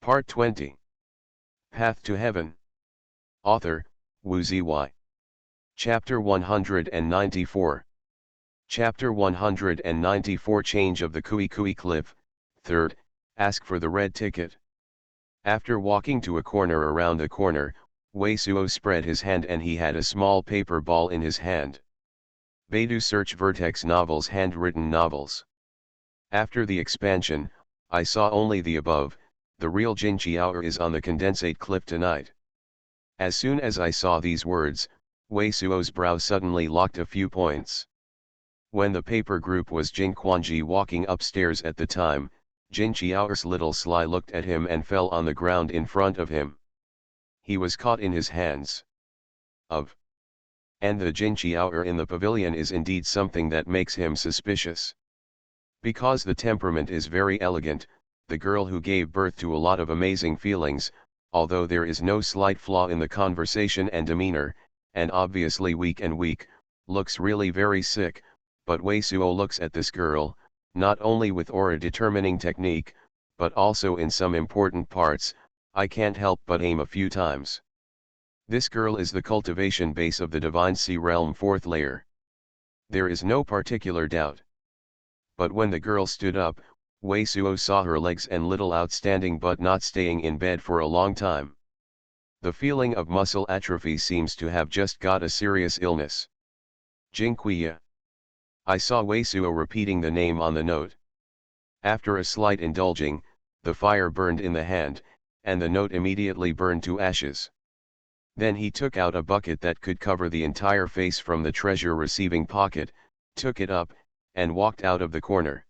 Part 20. Path to Heaven. Author, Wu Ziyi. Chapter 194. Chapter 194 Change of the Kui Kui Cliff. 3rd, Ask for the red ticket. After walking to a corner around the corner, Wei Suo spread his hand and he had a small paper ball in his hand. Baidu search Vertex novels, handwritten novels. After the expansion, I saw only the above. The real Jin Qiao is on the condensate cliff tonight. As soon as I saw these words, Wei Suo's brow suddenly locked a few points. When the paper group was Jin Quanji walking upstairs at the time, Jin Qiao's little sly looked at him and fell on the ground in front of him. He was caught in his hands. And the Jin Qiao in the pavilion is indeed something that makes him suspicious. Because the temperament is very elegant, the girl who gave birth to a lot of amazing feelings, although there is no slight flaw in the conversation and demeanor, and obviously weak, looks really very sick, but Wei Suo looks at this girl, not only with aura determining technique, but also in some important parts. I can't help but aim a few times. This girl is the cultivation base of the Divine Sea Realm 4th layer. There is no particular doubt. But when the girl stood up, Wei Suo saw her legs and little outstanding but not staying in bed for a long time. The feeling of muscle atrophy seems to have just got a serious illness. Jingqiya. I saw Wei Suo repeating the name on the note. After a slight indulging, the fire burned in the hand, and the note immediately burned to ashes. Then he took out a bucket that could cover the entire face from the treasure receiving pocket, took it up, and walked out of the corner.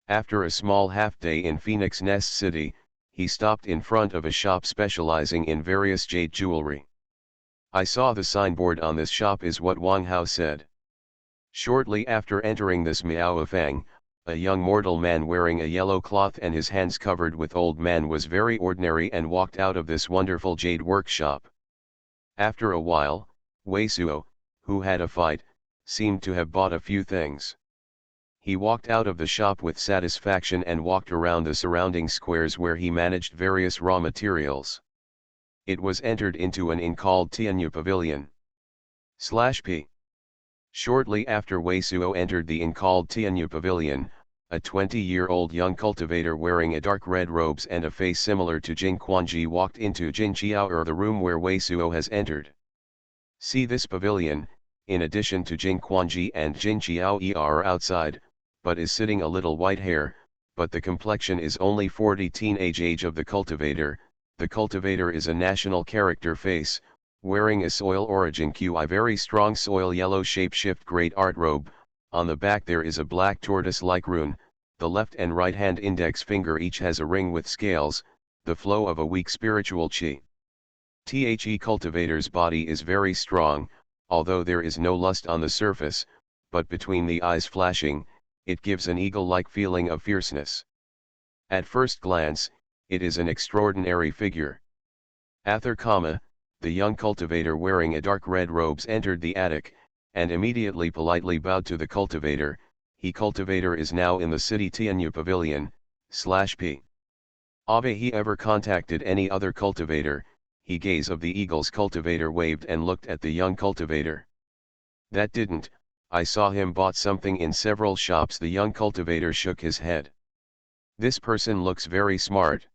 After a small half-day in Phoenix Nest City, he stopped in front of a shop specializing in various jade jewelry. I saw the signboard on this shop is what Wang Hao said. Shortly after entering this Miao Fang, a young mortal man wearing a yellow cloth and his hands covered with old man was very ordinary and walked out of this wonderful jade workshop. After a while, Wei Suo, who had a fight, seemed to have bought a few things. He walked out of the shop with satisfaction and walked around the surrounding squares where he managed various raw materials. It was entered into an inn called Tianyu Pavilion. /P. Shortly after Wei Suo entered the inn called Tianyu Pavilion, a 20-year-old young cultivator wearing a dark red robes and a face similar to Jin Quanji walked into Jin Qiao the room where Wei Suo has entered. See this pavilion, in addition to Jin Quanji and Jin Qiao are outside, but is sitting a little white hair, but the complexion is only 40 teenage age of the cultivator. The cultivator is a national character face, wearing a soil origin QI very strong soil yellow shape-shift great art robe. On the back there is a black tortoise-like rune, the left and right hand index finger each has a ring with scales, the flow of a weak spiritual qi. The cultivator's body is very strong, although there is no lust on the surface, but between the eyes flashing, it gives an eagle-like feeling of fierceness. At first glance, it is an extraordinary figure. The young cultivator wearing a dark red robes entered the attic, and immediately politely bowed to the cultivator. Cultivator is now in the city Tianyu Pavilion, /P. Have he ever contacted any other cultivator? He gaze of the eagle's cultivator waved and looked at the young cultivator. That didn't, I saw him bought something in several shops. The young cultivator shook his head. This person looks very smart.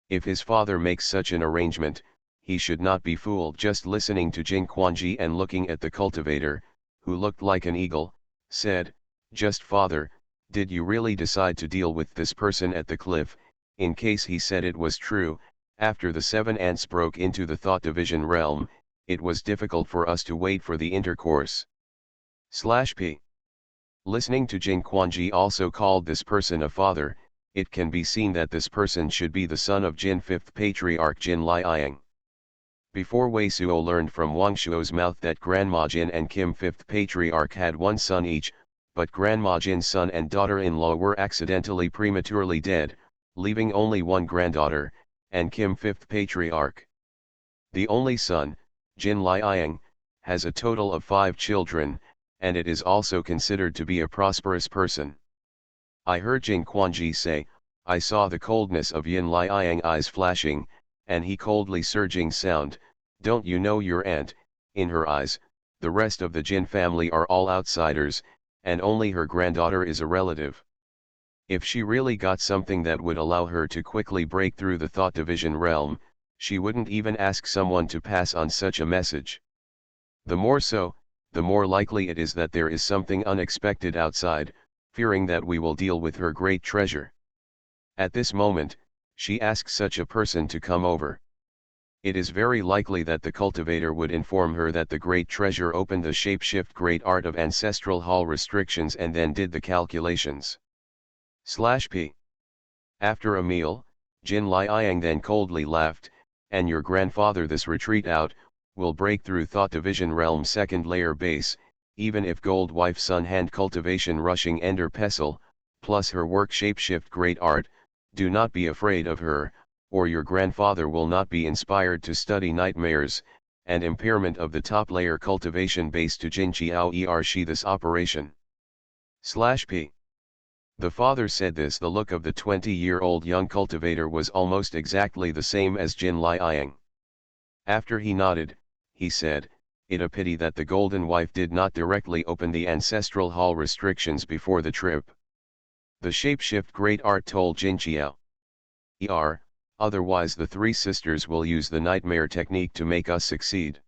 If his father makes such an arrangement, he should not be fooled. Just listening to Jin Quanji and looking at the cultivator, who looked like an eagle, said, just father, did you really decide to deal with this person at the cliff? In case he said it was true, after the 7 ants broke into the thought division realm, it was difficult for us to wait for the intercourse. /P. Listening to Jin Quanji also called this person a father, it can be seen that this person should be the son of Jin 5th Patriarch Jin Liang. Before Wei Suo learned from Wang Shuo's mouth that Grandma Jin and Kim 5th Patriarch had one son each, but Grandma Jin's son and daughter-in-law were accidentally prematurely dead, leaving only one granddaughter, and Kim 5th Patriarch. The only son, Jin Liang, has a total of 5 children, and it is also considered to be a prosperous person. I heard Jin Quanji say, I saw the coldness of Yin Liang eyes flashing, and he coldly surging sound, "Don't you know your aunt?" In her eyes, the rest of the Jin family are all outsiders, and only her granddaughter is a relative. If she really got something that would allow her to quickly break through the thought division realm, she wouldn't even ask someone to pass on such a message. The more so, the more likely it is that there is something unexpected outside, fearing that we will deal with her great treasure. At this moment, she asks such a person to come over. It is very likely that the cultivator would inform her that the great treasure opened the shapeshift great art of ancestral hall restrictions and then did the calculations. /p. After a meal, Jin Liang then coldly laughed, "And your grandfather this retreat out, will break through thought division realm second layer base, even if gold wife sun hand cultivation rushing ender pestle, plus her work shapeshift great art, do not be afraid of her, or your grandfather will not be inspired to study nightmares, and impairment of the top layer cultivation base to Jin Chiao Shi this operation." /p. The father said this. The look of the 20-year-old young cultivator was almost exactly the same as Jin Liang. After he nodded, he said, "It a pity that the golden wife did not directly open the ancestral hall restrictions before the trip." The shapeshift great art told Jin Chiao. Otherwise the three sisters will use the nightmare technique to make us succeed.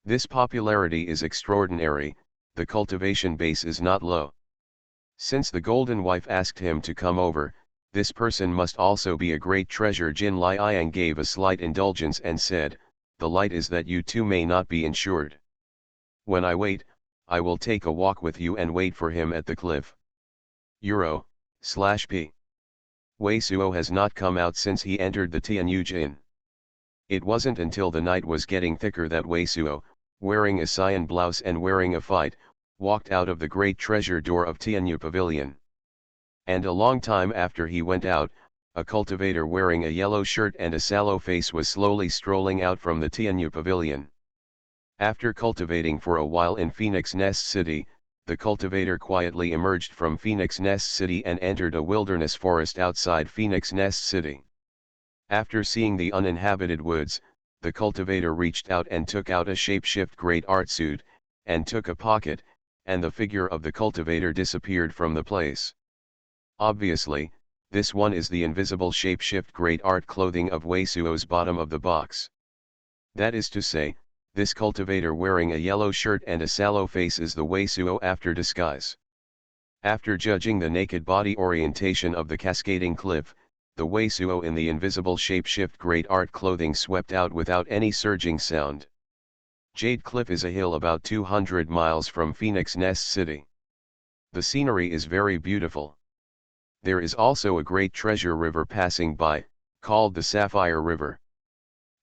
This popularity is extraordinary, the cultivation base is not low. Since the golden wife asked him to come over, this person must also be a great treasure. Jin Liang gave a slight indulgence and said, "The light is that you two may not be insured. When I wait, I will take a walk with you and wait for him at the cliff." /p. Wei Suo has not come out since he entered the Tianyu Jin. It wasn't until the night was getting thicker that Wei Suo, wearing a cyan blouse and wearing a fight, walked out of the great treasure door of Tianyu Pavilion. And a long time after he went out, a cultivator wearing a yellow shirt and a sallow face was slowly strolling out from the Tianyu Pavilion. After cultivating for a while in Phoenix Nest City, the cultivator quietly emerged from Phoenix Nest City and entered a wilderness forest outside Phoenix Nest City. After seeing the uninhabited woods, the cultivator reached out and took out a shapeshift great art suit, and took a pocket, and the figure of the cultivator disappeared from the place. Obviously, this one is the invisible shapeshift great art clothing of Wei Suo's bottom of the box. That is to say, this cultivator wearing a yellow shirt and a sallow face is the Wei Suo after disguise. After judging the naked body orientation of the cascading cliff, the Wei Suo in the invisible shapeshift great art clothing swept out without any surging sound. Jade Cliff is a hill about 200 miles from Phoenix Nest City. The scenery is very beautiful. There is also a great treasure river passing by, called the Sapphire River.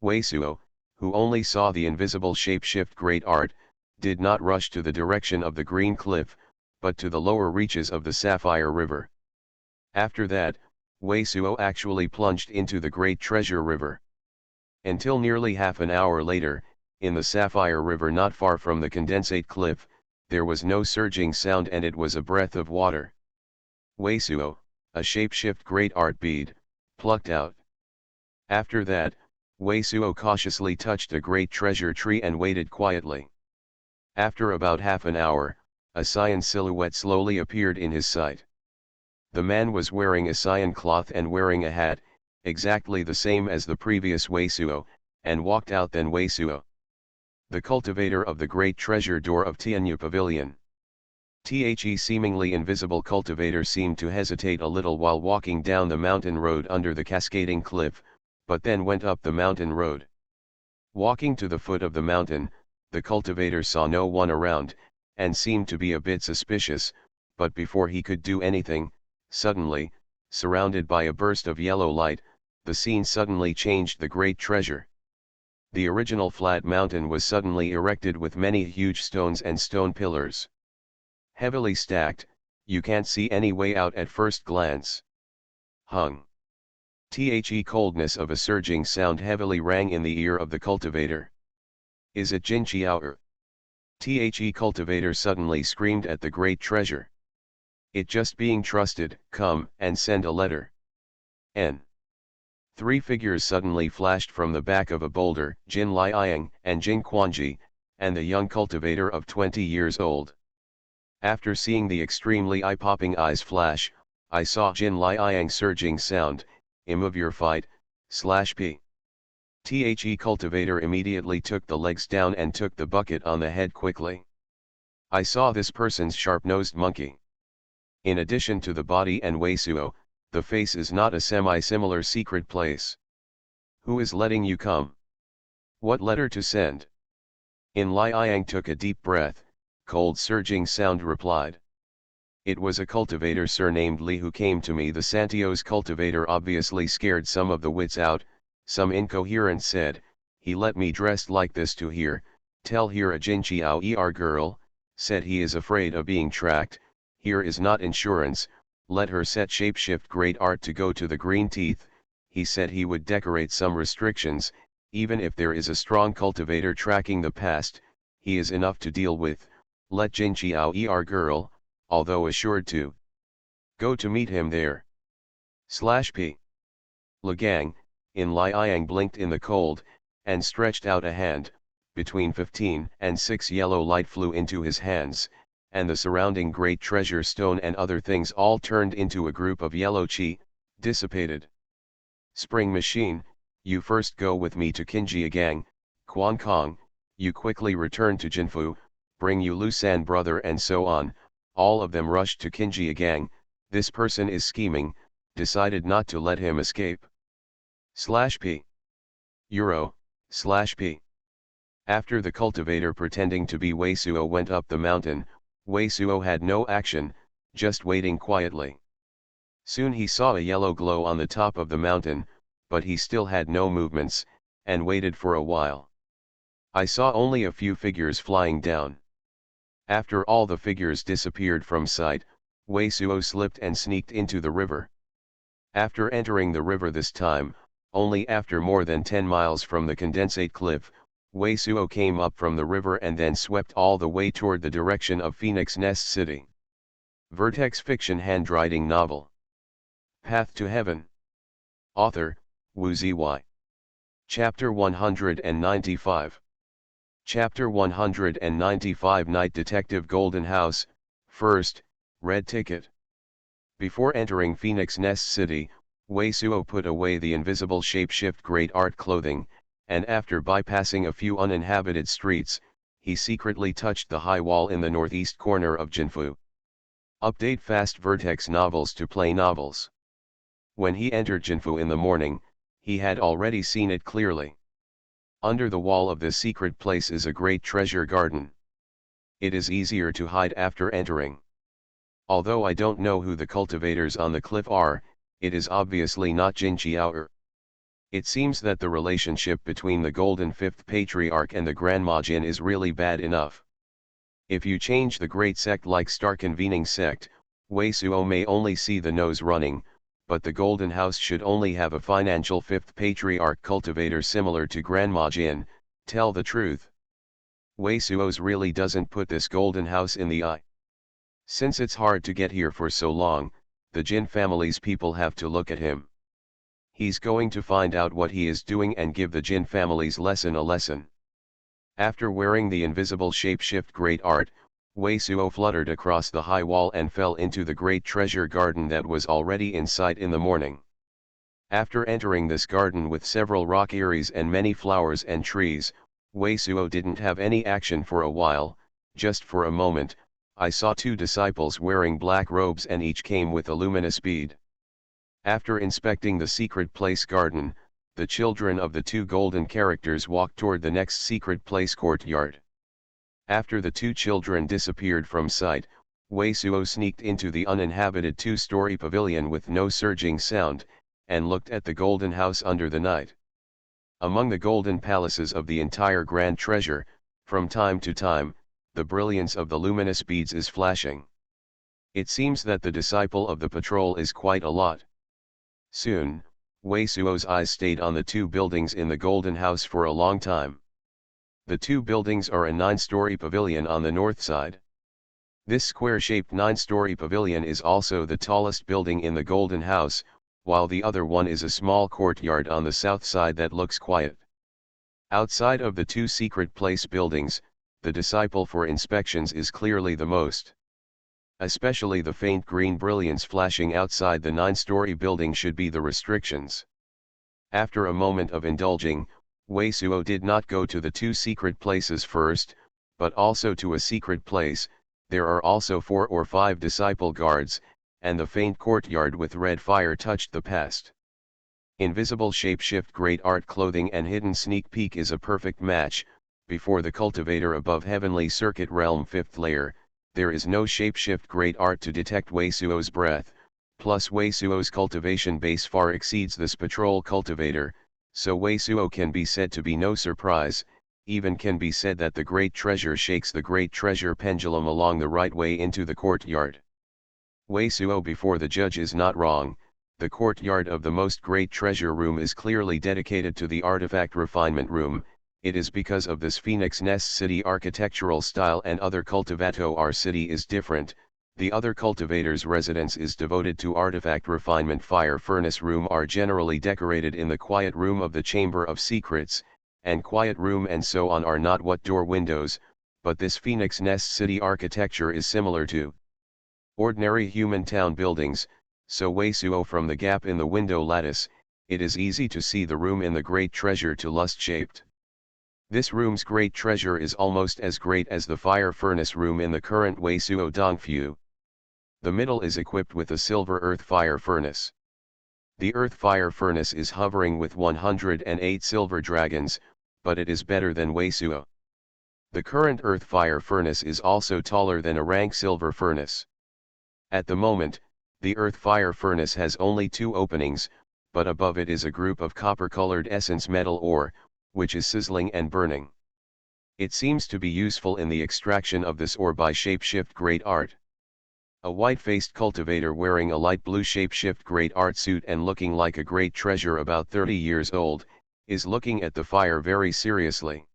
Wei Suo, who only saw the invisible shapeshift great art, did not rush to the direction of the green cliff, but to the lower reaches of the Sapphire River. After that, Wei Suo actually plunged into the great treasure river. Until nearly half an hour later, in the Sapphire River not far from the condensate cliff, there was no surging sound and it was a breath of water. Wei Suo, a shapeshift great art bead, plucked out. After that, Wei Suo cautiously touched a great treasure tree and waited quietly. After about half an hour, a cyan silhouette slowly appeared in his sight. The man was wearing a cyan cloth and wearing a hat, exactly the same as the previous Wei Suo, and walked out. Then Wei Suo, the cultivator of the great treasure door of Tianyu Pavilion. The seemingly invisible cultivator seemed to hesitate a little while walking down the mountain road under the cascading cliff, but then went up the mountain road. Walking to the foot of the mountain, the cultivator saw no one around, and seemed to be a bit suspicious, but before he could do anything, suddenly, surrounded by a burst of yellow light, the scene suddenly changed. The great treasure. The original flat mountain was suddenly erected with many huge stones and stone pillars. Heavily stacked, you can't see any way out at first glance. Hung. The coldness of a surging sound heavily rang in the ear of the cultivator. Is it Jin Chiao? The cultivator suddenly screamed at the great treasure. It just being trusted. Come and send a letter. N. Three figures suddenly flashed from the back of a boulder, Jin Liang and Jin Quanji, and the young cultivator of 20 years old. After seeing the extremely eye-popping eyes flash, I saw Jin Liang surging sound, "Imove your fight, /p." The cultivator immediately took the legs down and took the bucket on the head quickly. I saw this person's sharp-nosed monkey. In addition to the body and Weisuo, the face is not a semi-similar secret place. Who is letting you come? What letter to send? In Liang took a deep breath, cold surging sound replied. It was a cultivator surnamed Li who came to me. The Santios cultivator obviously scared some of the wits out. Some incoherent said, he let me dressed like this to here, tell here a Jinqiao girl, said he is afraid of being tracked, here is not insurance, let her set shapeshift great art to go to the green teeth, he said he would decorate some restrictions, even if there is a strong cultivator tracking the past, he is enough to deal with, let Jinqiao girl, although assured to go to meet him there. /p. Liang, in Liang blinked in the cold, and stretched out a hand, between 15 and 6 yellow light flew into his hands, and the surrounding great treasure stone and other things all turned into a group of yellow chi, dissipated. Spring machine, you first go with me to Qinjiagang, Quan Kong, you quickly return to Jinfu, bring you Lusan brother and so on, all of them rushed to Qinjiagang, this person is scheming, decided not to let him escape. /p. /p. After the cultivator pretending to be Weisuo went up the mountain, Weisuo had no action, just waiting quietly. Soon he saw a yellow glow on the top of the mountain, but he still had no movements, and waited for a while. I saw only a few figures flying down. After all the figures disappeared from sight, Weisuo slipped and sneaked into the river. After entering the river this time, only after more than 10 miles from the condensate cliff, Weisuo came up from the river and then swept all the way toward the direction of Phoenix Nest City. Vertex Fiction Handwriting Novel. Path to Heaven. Author, Wu Ziyi. Chapter 195. Chapter 195 Night Detective Golden House, First, Red Ticket. Before entering Phoenix Nest City, Weisuo put away the invisible shapeshift great art clothing, and after bypassing a few uninhabited streets, he secretly touched the high wall in the northeast corner of Jinfu. Update Fast Vertex Novels to Play Novels. When he entered Jinfu in the morning, he had already seen it clearly. Under the wall of this secret place is a great treasure garden. It is easier to hide after entering. Although I don't know who the cultivators on the cliff are, it is obviously not Jinqiao. It seems that the relationship between the Golden Fifth Patriarch and the Grandma Jin is really bad enough. If you change the great sect like Star Convening Sect, Weisuo may only see the nose running, but the Golden House should only have a financial Fifth Patriarch cultivator similar to Grandma Jin, tell the truth. Weisuo's really doesn't put this Golden House in the eye. Since it's hard to get here for so long, the Jin family's people have to look at him. He's going to find out what he is doing and give the Jin family's lesson a lesson. After wearing the invisible shapeshift great art, Weisuo fluttered across the high wall and fell into the great treasure garden that was already in sight in the morning. After entering this garden with several rock eyries and many flowers and trees, Weisuo didn't have any action for a while, just for a moment. I saw two disciples wearing black robes and each came with a luminous bead. After inspecting the secret place garden, the children of the two golden characters walked toward the next secret place courtyard. After the two children disappeared from sight, Weisuo sneaked into the uninhabited two-story pavilion with no surging sound, and looked at the golden house under the night. Among the golden palaces of the entire grand treasure, from time to time, the brilliance of the luminous beads is flashing. It seems that the disciple of the patrol is quite a lot. Soon, Weisuo's eyes stayed on the two buildings in the golden house for a long time. The two buildings are a 9-story pavilion on the north side. This square-shaped 9-story pavilion is also the tallest building in the golden house, while the other one is a small courtyard on the south side that looks quiet. Outside of the two secret place buildings, the disciple for inspections is clearly the most. Especially the faint green brilliance flashing outside the 9-story building should be the restrictions. After a moment of indulging, Wei Suo did not go to the two secret places first, but also to a secret place. There are also 4 or 5 disciple guards, and the faint courtyard with red fire touched the past. Invisible shapeshift great art clothing and hidden sneak peek is a perfect match. Before the cultivator above heavenly circuit realm 5th layer, there is no shapeshift great art to detect Wei Suo's breath, plus Wei Suo's cultivation base far exceeds this patrol cultivator, so Wei Suo can be said to be no surprise, even can be said that the great treasure shakes the great treasure pendulum along the right way into the courtyard. Wei Suo before the judge is not wrong. The courtyard of the most great treasure room is clearly dedicated to the artifact refinement room. It is because of this Phoenix Nest City architectural style and other cultivato our city is different. The other cultivators' residence is devoted to artifact refinement. Fire furnace room are generally decorated in the quiet room of the Chamber of Secrets, and quiet room and so on are not what door windows, but this Phoenix Nest City architecture is similar to ordinary human town buildings. So Wei Suo from the gap in the window lattice, it is easy to see the room in the great treasure to lust shaped. This room's great treasure is almost as great as the fire furnace room in the current Wei Suo Dongfu. The middle is equipped with a silver earth fire furnace. The earth fire furnace is hovering with 108 silver dragons, but it is better than Wei Suo. The current earth fire furnace is also taller than a rank silver furnace. At the moment, the earth fire furnace has only 2 openings, but above it is a group of copper-colored essence metal ore, which is sizzling and burning. It seems to be useful in the extraction of this ore by shapeshift great art. A white-faced cultivator wearing a light blue shapeshift great art suit and looking like a great treasure about 30 years old, is looking at the fire very seriously.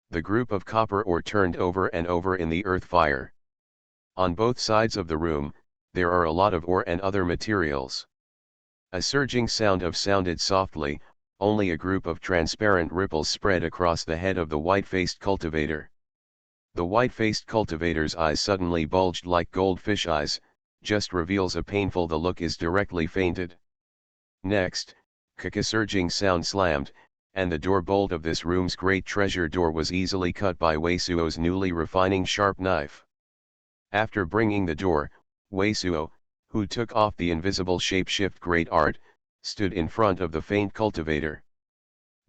The group of copper ore turned over and over in the earth fire. On both sides of the room, there are a lot of ore and other materials. A surging sound sounded softly, only a group of transparent ripples spread across the head of the white-faced cultivator. The white-faced cultivator's eyes suddenly bulged like goldfish eyes, just reveals a painful the look is directly fainted. Next, a surging sound slammed, and the door bolt of this room's great treasure door was easily cut by Wei Suo's newly refining sharp knife. After bringing the door, Wei Suo, who took off the invisible shapeshift great art, stood in front of the faint cultivator.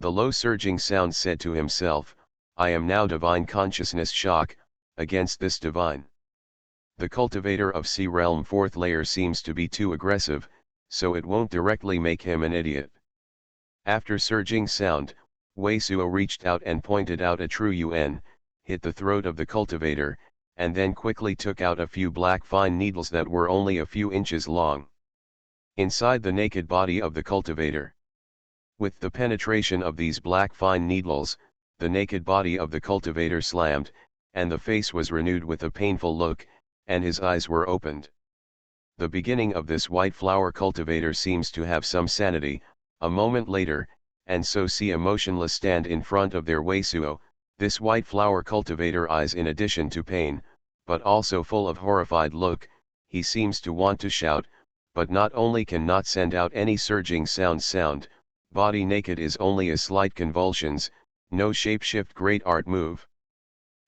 The low surging sound said to himself, I am now divine consciousness shock, against this divine. The cultivator of Sea Realm 4th layer seems to be too aggressive, so it won't directly make him an idiot. After surging sound, Wei Suo reached out and pointed out a true Yuan, hit the throat of the cultivator, and then quickly took out a few black fine needles that were only a few inches long. Inside the naked body of the cultivator. With the penetration of these black fine needles, the naked body of the cultivator slammed, and the face was renewed with a painful look, and his eyes were opened. The beginning of this white flower cultivator seems to have some sanity, a moment later, and so see a motionless stand in front of their Wei Suo. This white flower cultivator eyes in addition to pain, but also full of horrified look, he seems to want to shout, but not only can not send out any surging sound, body naked is only a slight convulsions, no shapeshift great art move.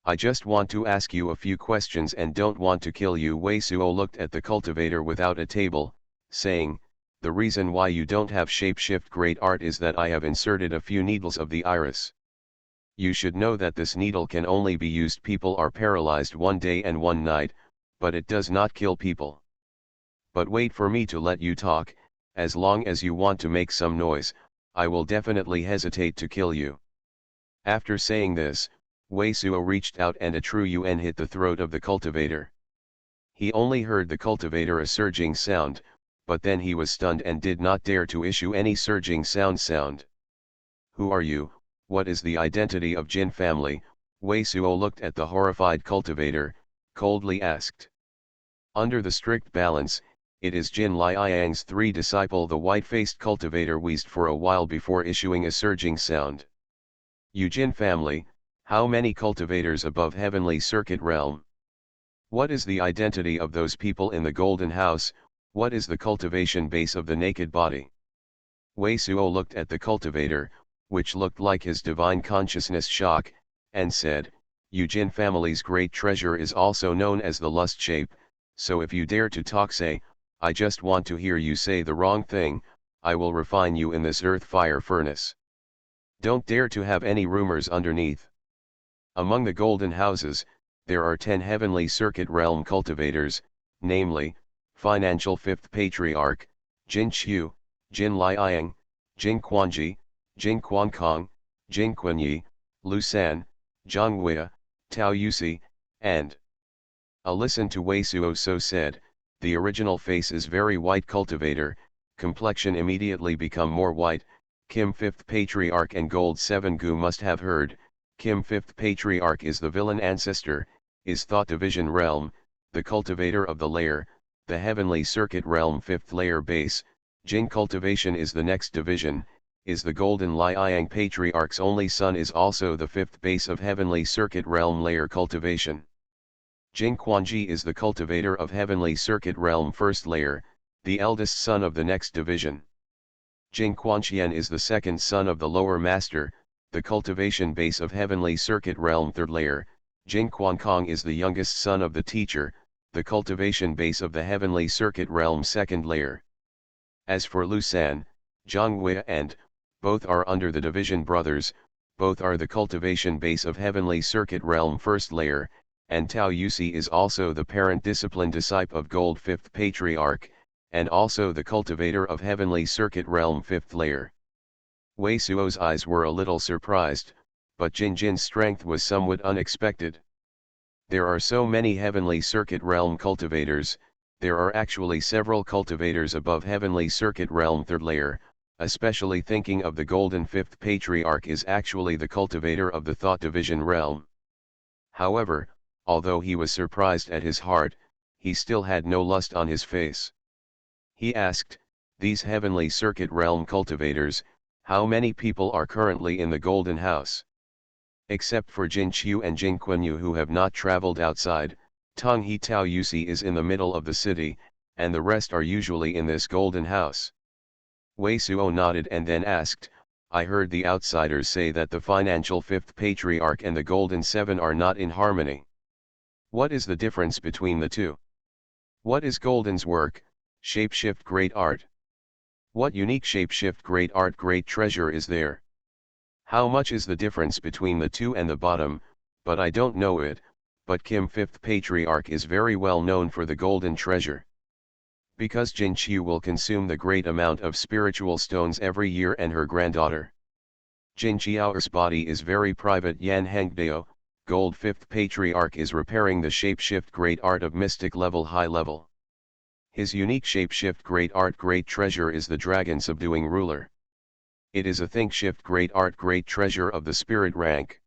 I just want to ask you a few questions and don't want to kill you. Wei Suo looked at the cultivator without a table, saying, the reason why you don't have shapeshift great art is that I have inserted a few needles of the iris. You should know that this needle can only be used people are paralyzed 1 day and 1 night, but it does not kill people. But wait for me to let you talk, as long as you want to make some noise, I will definitely hesitate to kill you. After saying this, Wei Suo reached out and a true Yuan hit the throat of the cultivator. He only heard the cultivator a surging sound, but then he was stunned and did not dare to issue any surging sound. Who are you? What is the identity of Jin family? Wei Suo looked at the horrified cultivator, coldly asked. Under the strict balance, it is Jin Liang's three disciple. The white-faced cultivator wheezed for a while before issuing a surging sound. You Jin family, how many cultivators above heavenly circuit realm? What is the identity of those people in the golden house? What is the cultivation base of the naked body? Wei Suo looked at the cultivator, which looked like his divine consciousness shock, and said, "You Jin family's great treasure is also known as the lust shape, so if you dare to talk, say, I just want to hear you say the wrong thing, I will refine you in this earth fire furnace. Don't dare to have any rumors underneath." Among the golden houses, there are 10 heavenly circuit realm cultivators, namely, financial fifth patriarch, Jin Qiu, Jin Liang, Jin Quanji, Jin Quankong, Jin Quanyi, Lu San, Zhang Wei, Tao Yusi, and listen to Wei Suo so said, the original face is very white cultivator, complexion immediately become more white, Kim fifth patriarch and gold 7 gu must have heard, Kim fifth patriarch is the villain ancestor, is thought division realm, the cultivator of the layer, the heavenly circuit realm fifth layer base, Jin cultivation is the next division, is the golden Liang patriarch's only son is also the fifth base of heavenly circuit realm layer cultivation. Jin Quanji is the cultivator of heavenly circuit realm first layer, the eldest son of the next division. Jin Quanqian is the second son of the lower master, the cultivation base of heavenly circuit realm third layer, Jin Quankong is the youngest son of the teacher, the cultivation base of the heavenly circuit realm second layer. As for Lu San, Zhang Wei and, both are under the division brothers, both are the cultivation base of heavenly circuit realm first layer, and Tao Yusi is also the parent discipline disciple of gold fifth patriarch, and also the cultivator of heavenly circuit realm fifth layer. Wei Suo's eyes were a little surprised, but Jin Jin's strength was somewhat unexpected. There are so many heavenly circuit realm cultivators, there are actually several cultivators above heavenly circuit realm third layer, especially thinking of the golden fifth patriarch is actually the cultivator of the thought division realm. However, although he was surprised at his heart, he still had no lust on his face. He asked, these heavenly circuit realm cultivators, how many people are currently in the golden house? Except for Jin Qiu and Jin Quanyu who have not traveled outside, Tong He Tao Yusi is in the middle of the city, and the rest are usually in this golden house. Wei Suo nodded and then asked, I heard the outsiders say that the financial fifth patriarch and the golden seven are not in harmony. What is the difference between the two? What is golden's work, shapeshift great art? What unique shapeshift great art great treasure is there? How much is the difference between the two and the bottom, but I don't know it, but Kim fifth patriarch is very well known for the golden treasure. Because Jin Qiu will consume the great amount of spiritual stones every year and her granddaughter. Jin Qiao's body is very private. Yan Hengdao, gold fifth patriarch is repairing the shapeshift great art of mystic level high level. His unique shapeshift great art great treasure is the dragon subduing ruler. It is a think shift great art great treasure of the spirit rank.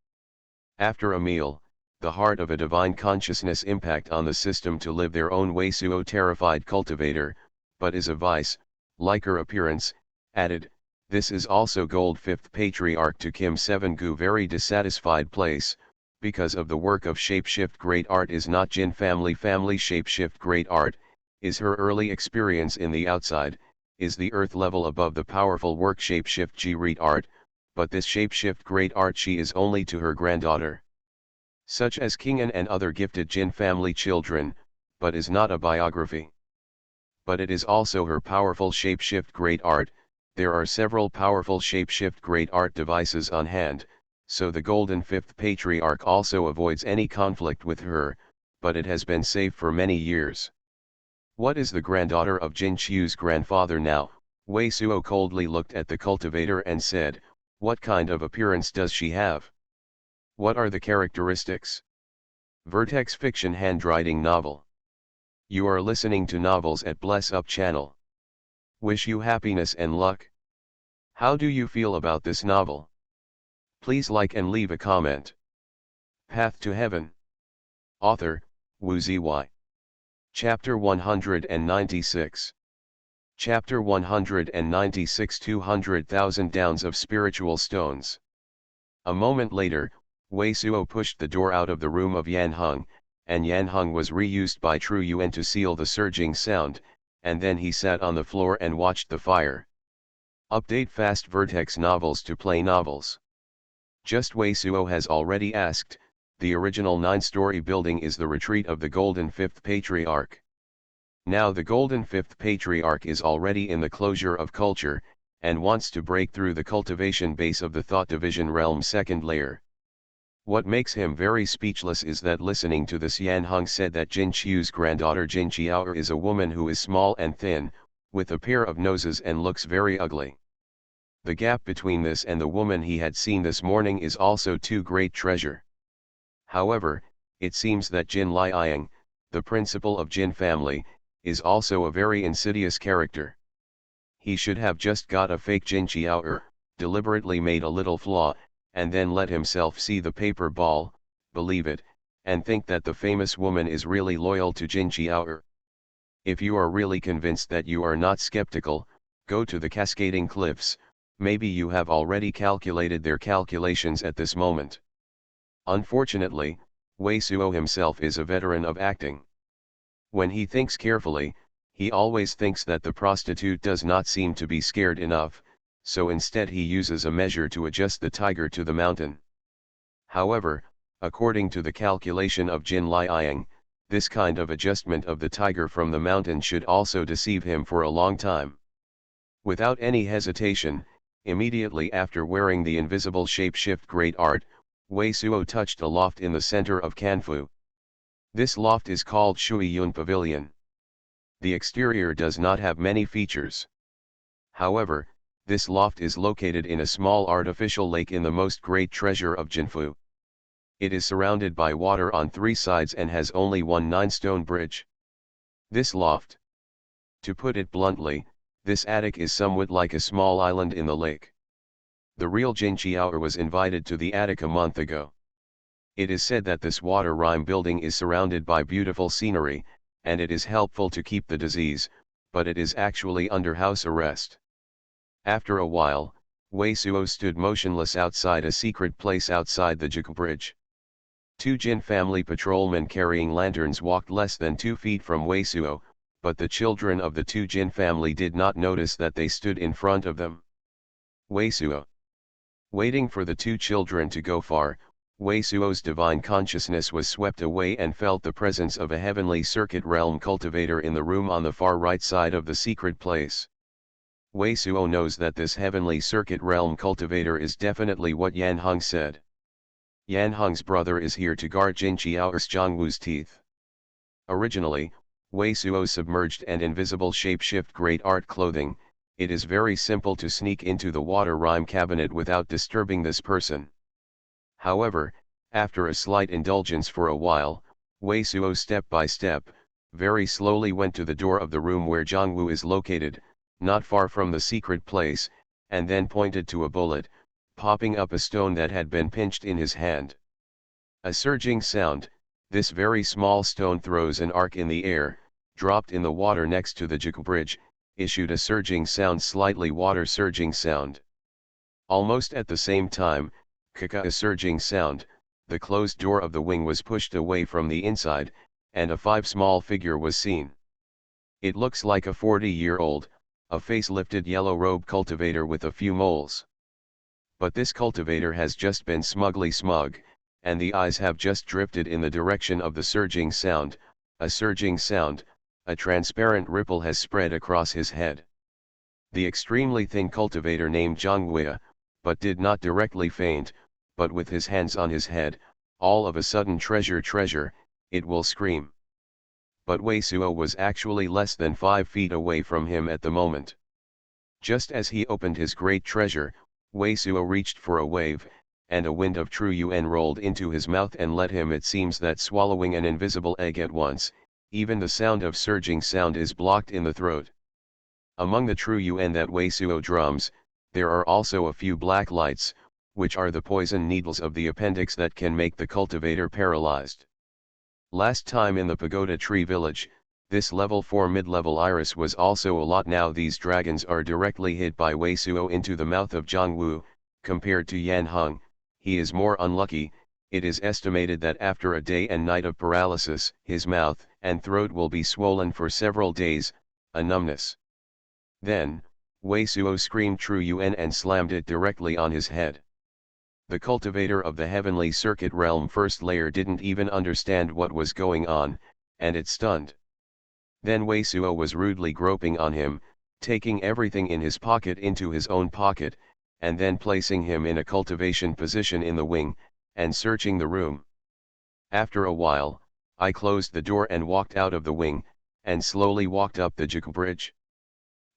After a meal, the heart of a divine consciousness impact on the system to live their own way. Suo terrified cultivator, but is a vice, like her appearance, added, this is also gold fifth patriarch to Kim 7 gu very dissatisfied place, because of the work of shapeshift great art is not Jin family shapeshift great art, is her early experience in the outside, is the earth level above the powerful work shapeshift great art, but this shapeshift great art she is only to her granddaughter. Such as Kingan and other gifted Jin family children, but is not a biography. But it is also her powerful shapeshift great art, there are several powerful shapeshift great art devices on hand, so the golden fifth patriarch also avoids any conflict with her, but it has been safe for many years. What is the granddaughter of Jin Qiu's grandfather now? Wei Suo coldly looked at the cultivator and said, what kind of appearance does she have? What are the characteristics? Vertex Fiction Handwriting Novel. You are listening to novels at Bless Up channel. Wish you happiness and luck. How do you feel about this novel? Please like and leave a comment. Path to Heaven. Author, Wu Zy. Chapter 196. Chapter 196 200,000 Downs of Spiritual Stones. A moment later, Wei Suo pushed the door out of the room of Yan Heng, and Yan Heng was reused by True Yuan to seal the surging sound, and then he sat on the floor and watched the fire. Update Fast Vertex novels to Play Novels. Just Wei Suo has already asked, the original 9-story building is the retreat of the Golden Fifth Patriarch. Now the Golden Fifth Patriarch is already in the closure of culture, and wants to break through the cultivation base of the thought division realm's second layer. What makes him very speechless is that listening to this, Yan Heng said that Jin Qiu's granddaughter Jin Qiao is a woman who is small and thin, with a pair of noses and looks very ugly. The gap between this and the woman he had seen this morning is also too great treasure. However, it seems that Jin Liang, the principal of Jin family, is also a very insidious character. He should have just got a fake Jin Qiao, deliberately made a little flaw, and then let himself see the paper ball, believe it, and think that the famous woman is really loyal to Jin Qiao. If you are really convinced that you are not skeptical, go to the cascading cliffs. Maybe you have already calculated their calculations at this moment. Unfortunately, Wei Suo himself is a veteran of acting. When he thinks carefully, he always thinks that the prostitute does not seem to be scared enough, so instead he uses a measure to adjust the tiger to the mountain. However, according to the calculation of Jin Liang, this kind of adjustment of the tiger from the mountain should also deceive him for a long time. Without any hesitation, immediately after wearing the invisible shape-shift great art, Wei Suo touched a loft in the center of Canfu. This loft is called Xuanhuan Pavilion. The exterior does not have many features. However, this loft is located in a small artificial lake in the most great treasure of Jinfu. It is surrounded by water on 3 sides and has only one 9-stone bridge. This loft, to put it bluntly, this attic is somewhat like a small island in the lake. The real Jin Qiao was invited to the attic a month ago. It is said that this water rhyme building is surrounded by beautiful scenery, and it is helpful to keep the disease, but it is actually under house arrest. After a while, Wei Suo stood motionless outside a secret place outside the Jiku Bridge. 2 Jin family patrolmen carrying lanterns walked less than 2 feet from Wei Suo, but the children of the 2 Jin family did not notice that they stood in front of them. Wei Suo. Waiting for the 2 children to go far, Wei Suo's divine consciousness was swept away and felt the presence of a heavenly circuit realm cultivator in the room on the far right side of the secret place. Wei Suo knows that this heavenly circuit realm cultivator is definitely what Yan Heng said. Yan Heng's brother is here to guard Jin Qiao's Zhongwu's teeth. Originally, Wei Suo's submerged and invisible shapeshift great art clothing, it is very simple to sneak into the water rhyme cabinet without disturbing this person. However, after a slight indulgence for a while, Wei Suo step by step, very slowly went to the door of the room where Zhongwu is located, not far from the secret place, and then pointed to a bullet, popping up a stone that had been pinched in his hand. A surging sound, this very small stone throws an arc in the air, dropped in the water next to the Jiku Bridge, issued a surging sound, slightly water surging sound. Almost at the same time, a surging sound, the closed door of the wing was pushed away from the inside, and a 5 small figure was seen. It looks like a 40-year-old, a face-lifted yellow robe cultivator with a few moles. But this cultivator has just been smug, and the eyes have just drifted in the direction of the surging sound, a surging sound. A transparent ripple has spread across his head. The extremely thin cultivator named Zhongwei, but did not directly faint, but with his hands on his head, all of a sudden treasure, it will scream. But Wei Suo was actually less than 5 feet away from him at the moment. Just as he opened his great treasure, Wei Suo reached for a wave, and a wind of true yuan rolled into his mouth and let him. It seems that swallowing an invisible egg at once, even the sound of surging sound is blocked in the throat. Among the true yuan that Wei Suo drums, there are also a few black lights, which are the poison needles of the appendix that can make the cultivator paralyzed. Last time in the Pagoda Tree Village, This level 4 mid-level iris was also a lot. Now these dragons are directly hit by Wei Suo into the mouth of Zhongwu. Compared to Yan Heng, he is more unlucky. It is estimated that after a day and night of paralysis, his mouth and throat will be swollen for several days, a numbness. Then, Wei Suo screamed True Yuan and slammed it directly on his head. The cultivator of the heavenly circuit realm first layer didn't even understand what was going on, and it stunned. Then Wei Suo was rudely groping on him, taking everything in his pocket into his own pocket, and then placing him in a cultivation position in the wing, and searching the room. After a while, I closed the door and walked out of the wing, and slowly walked up the Jiku bridge.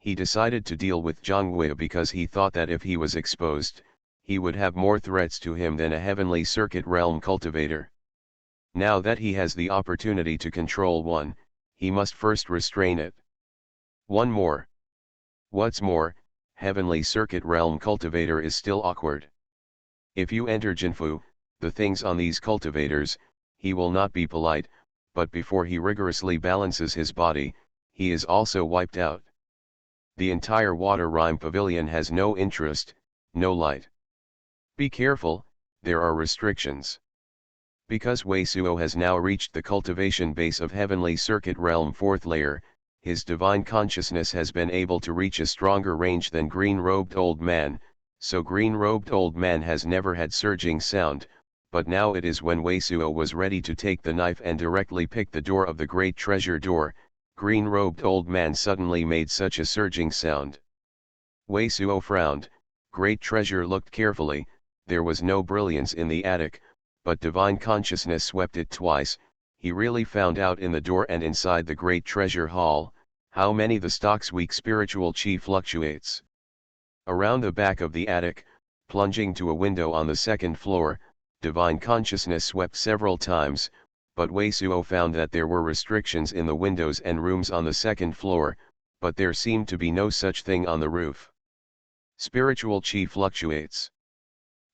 He decided to deal with Zhonghui because he thought that if he was exposed, he would have more threats to him than a heavenly circuit realm cultivator. Now that he has the opportunity to control one, he must first restrain it. One more. What's more, heavenly circuit realm cultivator is still awkward. If you enter Jinfu, the things on these cultivators, he will not be polite, but before he rigorously balances his body, he is also wiped out. The entire water rhyme pavilion has no interest, no light. Be careful, there are restrictions. Because Wei Suo has now reached the cultivation base of heavenly circuit realm 4th layer, his divine consciousness has been able to reach a stronger range than green-robed old man, so green-robed old man has never had surging sound, but now it is when Wei Suo was ready to take the knife and directly pick the door of the great treasure door, green-robed old man suddenly made such a surging sound. Wei Suo frowned. Great treasure looked carefully. There was no brilliance in the attic, but divine consciousness swept it twice. He really found out in the door and inside the great treasure hall, how many the stock's weak spiritual chi fluctuates. Around the back of the attic, plunging to a window on the 2nd floor, divine consciousness swept several times, but Wei Suo found that there were restrictions in the windows and rooms on the 2nd floor, but there seemed to be no such thing on the roof. Spiritual chi fluctuates.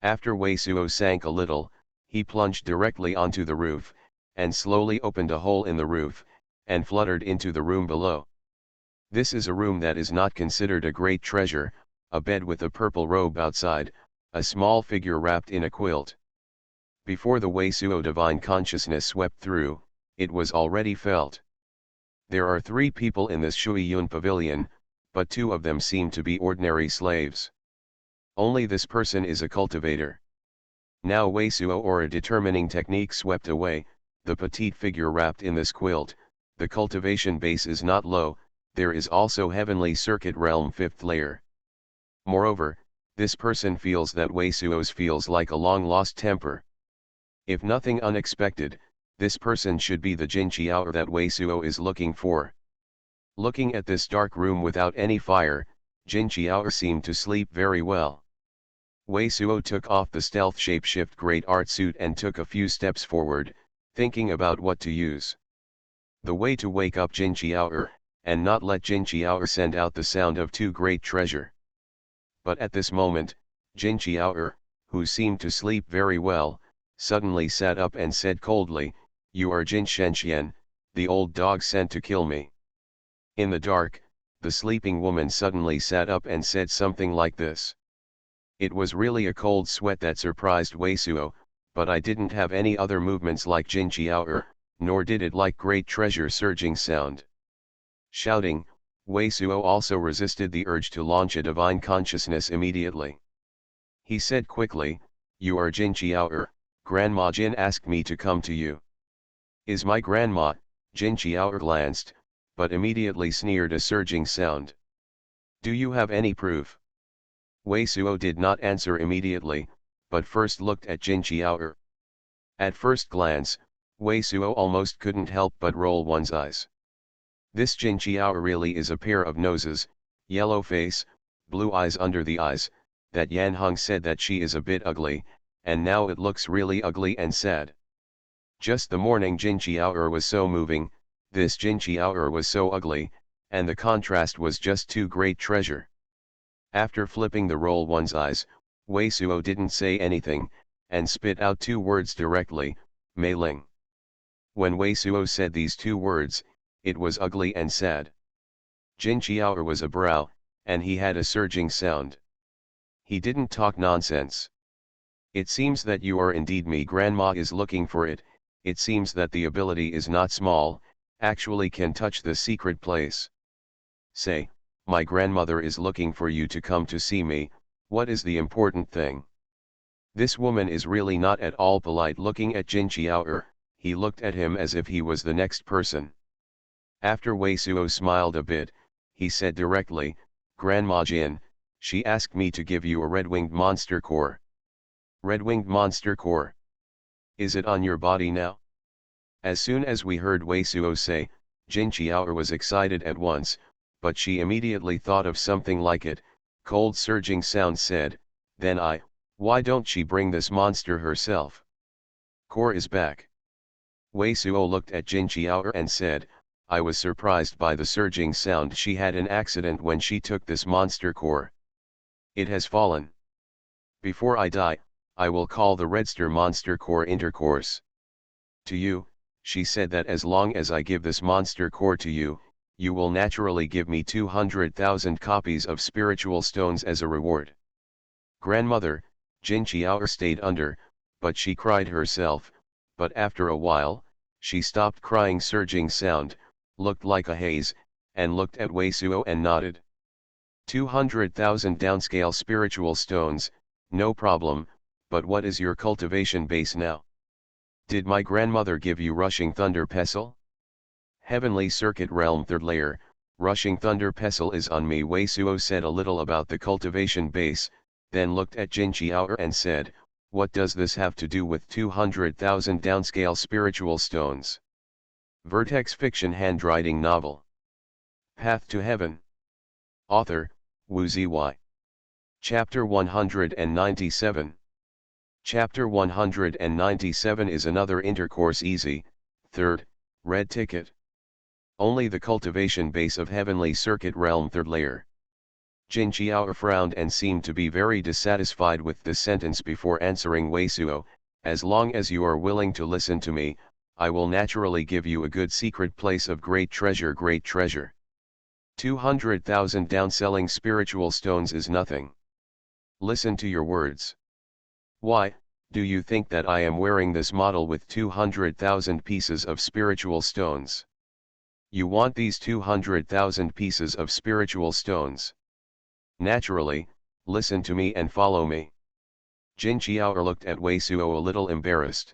After Wei Suo sank a little, he plunged directly onto the roof, and slowly opened a hole in the roof, and fluttered into the room below. This is a room that is not considered a great treasure, a bed with a purple robe outside, a small figure wrapped in a quilt. Before the Wei Suo divine consciousness swept through, it was already felt. There are 3 people in this Xuanhuan pavilion, but 2 of them seem to be ordinary slaves. Only this person is a cultivator. Now Wei Suo or a determining technique swept away, the petite figure wrapped in this quilt. The cultivation base is not low, there is also heavenly circuit realm 5th layer. Moreover, this person feels that Wei Suo's feels like a long-lost temper. If nothing unexpected, this person should be the Jin Qiao that Wei Suo is looking for. Looking at this dark room without any fire, Jin Qiao seemed to sleep very well. Wei Suo took off the stealth shapeshift great art suit and took a few steps forward, thinking about what to use. The way to wake up Jin Qiao, and not let Jin Qiao send out the sound of 2 great treasure. But at this moment, Jin Qiao, who seemed to sleep very well, suddenly sat up and said coldly, "You are Jin Shenxian, the old dog sent to kill me." In the dark, the sleeping woman suddenly sat up and said something like this. It was really a cold sweat that surprised Wei Suo, but I didn't have any other movements like Jin Qiao, nor did it like great treasure surging sound. Shouting, Wei Suo also resisted the urge to launch a divine consciousness immediately. He said quickly, "You are Jin Qiao, Grandma Jin asked me to come to you." "Is my grandma?" Jin Qiao glanced, but immediately sneered a surging sound. "Do you have any proof?" Wei Suo did not answer immediately, but first looked at Jin Qiao. At first glance, Wei Suo almost couldn't help but roll one's eyes. This Jin Qiao really is a pair of noses, yellow face, blue eyes under the eyes. That Yan Heng said that she is a bit ugly, and now it looks really ugly and sad. Just the morning Jin Qiao was so moving, this Jin Qiao was so ugly, and the contrast was just too great treasure. After flipping the roll one's eyes, Wei Suo didn't say anything, and spit out 2 words directly, Mei Ling. When Wei Suo said these 2 words, it was ugly and sad. Jin Qiao was a brow, and he had a surging sound. He didn't talk nonsense. It seems that you are indeed me. Grandma is looking for it. It seems that the ability is not small, actually can touch the secret place. Say, my grandmother is looking for you to come to see me. What is the important thing? This woman is really not at all polite. Looking at Jin Qiao, he looked at him as if he was the next person. After Wei Suo smiled a bit, he said directly, Grandma Jin, she asked me to give you a red-winged monster core. Red-winged monster core. Is it on your body now? As soon as we heard Wei Suo say, Jin Qiao was excited at once, but she immediately thought of something like it. Cold surging sound said, then why don't she bring this monster herself? Core is back. Wei Suo looked at Jin Qiao and said, I was surprised by the surging sound. She had an accident when she took this monster core. It has fallen. Before I die, I will call the Redster monster core intercourse. To you, she said that as long as I give this monster core to you, you will naturally give me 200,000 copies of spiritual stones as a reward. Grandmother, Jin Qiao stayed under, but she cried herself, but after a while, she stopped crying. Surging sound, looked like a haze, and looked at Wei Suo and nodded. 200,000 downscale spiritual stones, no problem, but what is your cultivation base now? Did my grandmother give you Rushing Thunder Pestle? Heavenly Circuit Realm 3rd layer, Rushing Thunder Pestle is on me. Wei Suo said a little about the cultivation base, then looked at Jin Qiao and said, what does this have to do with 200,000 downscale spiritual stones? Vertex Fiction Handwriting Novel. Path to Heaven. Author, Wu Ziyi. Chapter 197. Chapter 197 is another intercourse easy, third, red ticket. Only the cultivation base of Heavenly Circuit Realm 3rd layer. Jin Qiao frowned and seemed to be very dissatisfied with this sentence before answering Wei Suo, as long as you are willing to listen to me, I will naturally give you a good secret place of great treasure. 200,000 downselling spiritual stones is nothing. Listen to your words. Why, do you think that I am wearing this model with 200,000 pieces of spiritual stones? You want these 200,000 pieces of spiritual stones? Naturally, listen to me and follow me. Jin Qiao looked at Wei Suo a little embarrassed.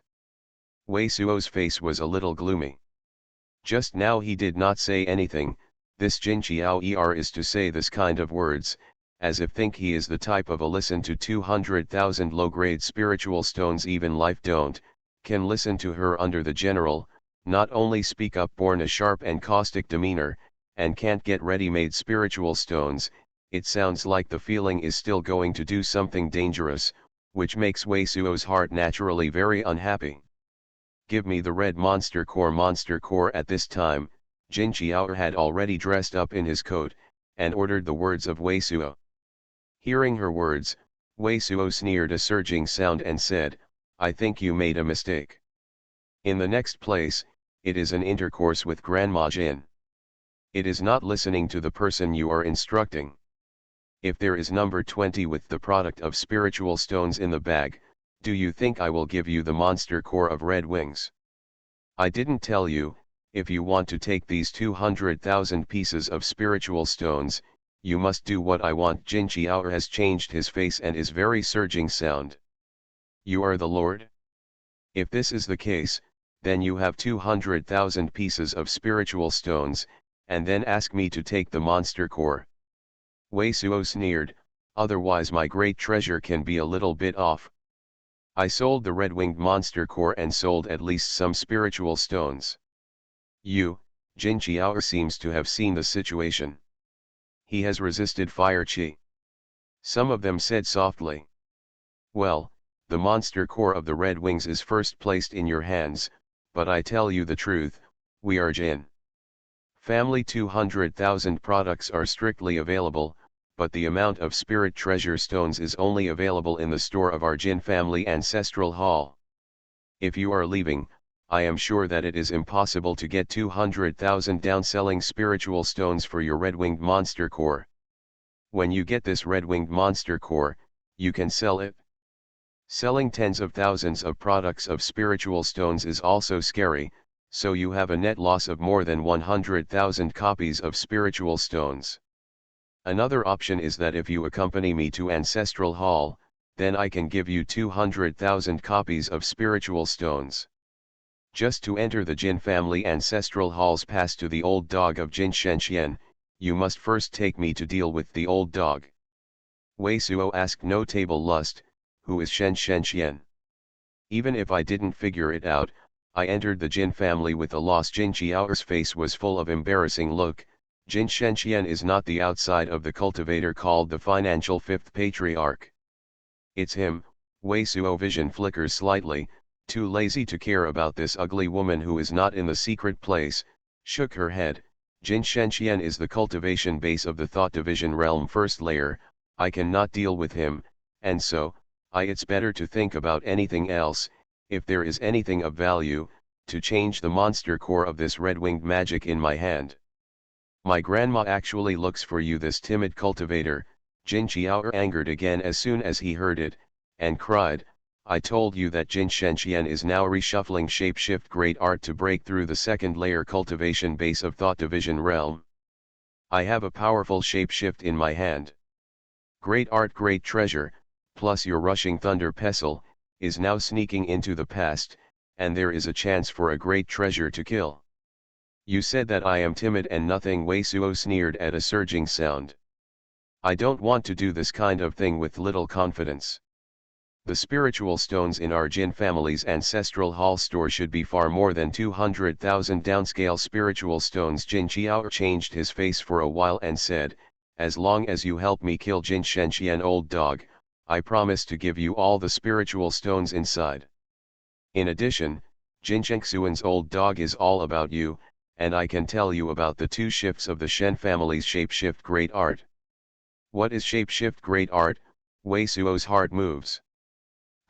Wei Suo's face was a little gloomy. Just now he did not say anything. This Jin Qiao is to say this kind of words, as if think he is the type of a listen to 200,000 low-grade spiritual stones even life don't, can listen to her under the general, not only speak up born a sharp and caustic demeanor, and can't get ready-made spiritual stones. It sounds like the feeling is still going to do something dangerous, which makes Wei Suo's heart naturally very unhappy. Give me the red monster core. At this time, Jin Qiao had already dressed up in his coat, and ordered the words of Wei Suo. Hearing her words, Wei Suo sneered a surging sound and said, I think you made a mistake. In the next place, it is an intercourse with Grandma Jin. It is not listening to the person you are instructing. If there is number 20 with the product of spiritual stones in the bag, do you think I will give you the monster core of red wings? I didn't tell you, if you want to take these 200,000 pieces of spiritual stones, you must do what I want. Jin Qiao has changed his face and is very surging sound. You are the Lord? If this is the case, then you have 200,000 pieces of spiritual stones, and then ask me to take the monster core. Wei Suo sneered, otherwise my great treasure can be a little bit off. I sold the red-winged monster core and sold at least some spiritual stones. You, Jin Qiao seems to have seen the situation. He has resisted fire qi. Some of them said softly. Well, the monster core of the red wings is first placed in your hands, but I tell you the truth, we are Jin family. 200,000 products are strictly available, but the amount of spirit treasure stones is only available in the store of our Jin family ancestral hall. If you are leaving, I am sure that it is impossible to get 200,000 down-selling spiritual stones for your red-winged monster core. When you get this red-winged monster core, you can sell it. Selling tens of thousands of products of spiritual stones is also scary, so you have a net loss of more than 100,000 copies of spiritual stones. Another option is that if you accompany me to Ancestral Hall, then I can give you 200,000 copies of spiritual stones. Just to enter the Jin family Ancestral Hall's pass to the old dog of Jin Shenxian, you must first take me to deal with the old dog. Wei Suo asked no table lust, who is Shen Shenxian? Even if I didn't figure it out, I entered the Jin family with a loss. Jin Qiao's face was full of embarrassing look. Jin Shenxian is not the outside of the cultivator called the financial fifth patriarch. It's him. Wei Suo vision flickers slightly, too lazy to care about this ugly woman who is not in the secret place, shook her head. Jin Shenxian is the cultivation base of the thought division realm first layer, I cannot deal with him, and so, it's better to think about anything else, if there is anything of value, to change the monster core of this red-winged magic in my hand. My grandma actually looks for you, this timid cultivator. Jin Qiao angered again as soon as he heard it, and cried, I told you that Jin Shenxian is now reshuffling shapeshift great art to break through the second layer cultivation base of thought division realm. I have a powerful shapeshift in my hand. Great art, great treasure, plus your rushing thunder pestle, is now sneaking into the past, and there is a chance for a great treasure to kill. You said that I am timid and nothing. Wei Suo sneered at a surging sound. I don't want to do this kind of thing with little confidence. The spiritual stones in our Jin family's Ancestral Hall store should be far more than 200,000 downscale spiritual stones. Jin Qiao changed his face for a while and said, as long as you help me kill Jin Shenxian old dog, I promise to give you all the spiritual stones inside. In addition, Jin Shenxian's old dog is all about you, and I can tell you about the two shifts of the Shen family's shapeshift great art. What is shapeshift great art? Wei Suo's heart moves.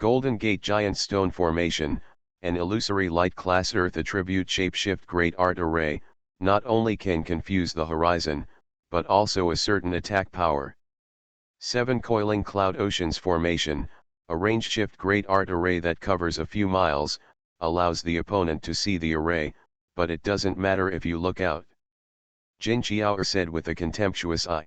Golden Gate Giant Stone Formation, an illusory light class Earth attribute shapeshift great art array, not only can confuse the horizon, but also a certain attack power. 7 Coiling Cloud Oceans Formation, a range shift great art array that covers a few miles, allows the opponent to see the array, but it doesn't matter if you look out. Jin Qiao said with a contemptuous eye.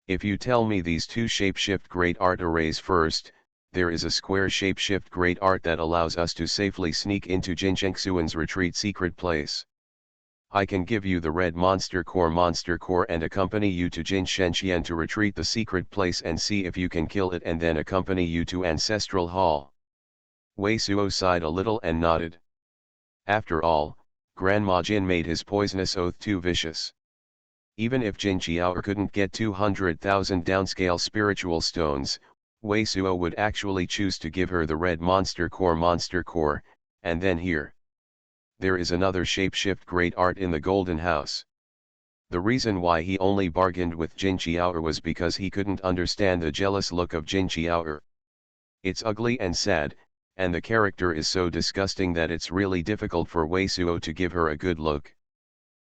If you tell me these two shapeshift great art arrays first, there is a square shapeshift great art that allows us to safely sneak into Jin Shenxian's retreat secret place. I can give you the red monster core and accompany you to Jin Shenxian to retreat the secret place and see if you can kill it, and then accompany you to Ancestral Hall. Wei Suo sighed a little and nodded. After all, Grandma Jin made his poisonous oath too vicious. Even if Jin Qiao couldn't get 200,000 downscale spiritual stones, Wei Suo would actually choose to give her the red monster core, and then here. There is another shapeshift great art in the Golden House. The reason why he only bargained with Jin Qiao was because he couldn't understand the jealous look of Jin Qiao. It's ugly and sad, and the character is so disgusting that it's really difficult for Wei Suo to give her a good look.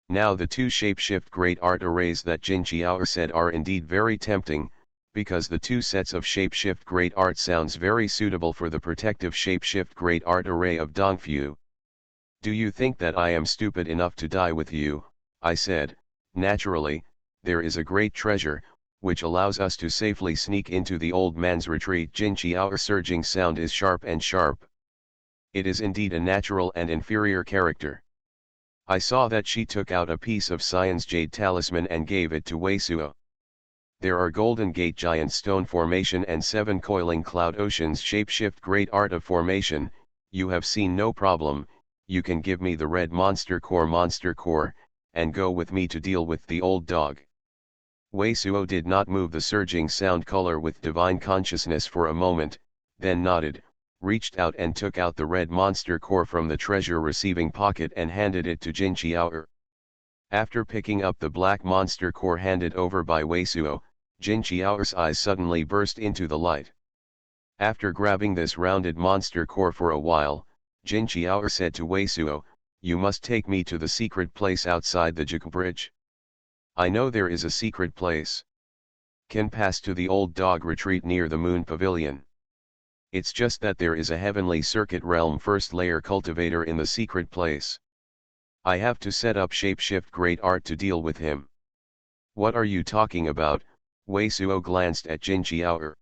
Now the two shapeshift great art arrays that Jin Qiao said are indeed very tempting, because the two sets of shapeshift great art sounds very suitable for the protective shapeshift great art array of Dongfu. Do you think that I am stupid enough to die with you? I said. Naturally, there is a great treasure, which allows us to safely sneak into the old man's retreat. Jin Qiao's surging sound is sharp and sharp. It is indeed a natural and inferior character. I saw that she took out a piece of Cyan's jade talisman and gave it to Wei Suo. There are Golden Gate Giant Stone Formation and 7 Coiling Cloud Oceans shapeshift great art of formation. You have seen no problem. You can give me the red monster core, and go with me to deal with the old dog. Wei Suo did not move the surging sound color with divine consciousness for a moment, then nodded, reached out and took out the red monster core from the treasure receiving pocket and handed it to Jin Qiao. After picking up the black monster core handed over by Wei Suo, Jin Qiao's eyes suddenly burst into the light. After grabbing this rounded monster core for a while, Jin Qiao said to Wei Suo, "You must take me to the secret place outside the Jiku bridge. I know there is a secret place. Can pass to the old dog retreat near the moon pavilion. It's just that there is a heavenly circuit realm first layer cultivator in the secret place. I have to set up shapeshift great art to deal with him." "What are you talking about?" Wei Suo glanced at Jin Qiao.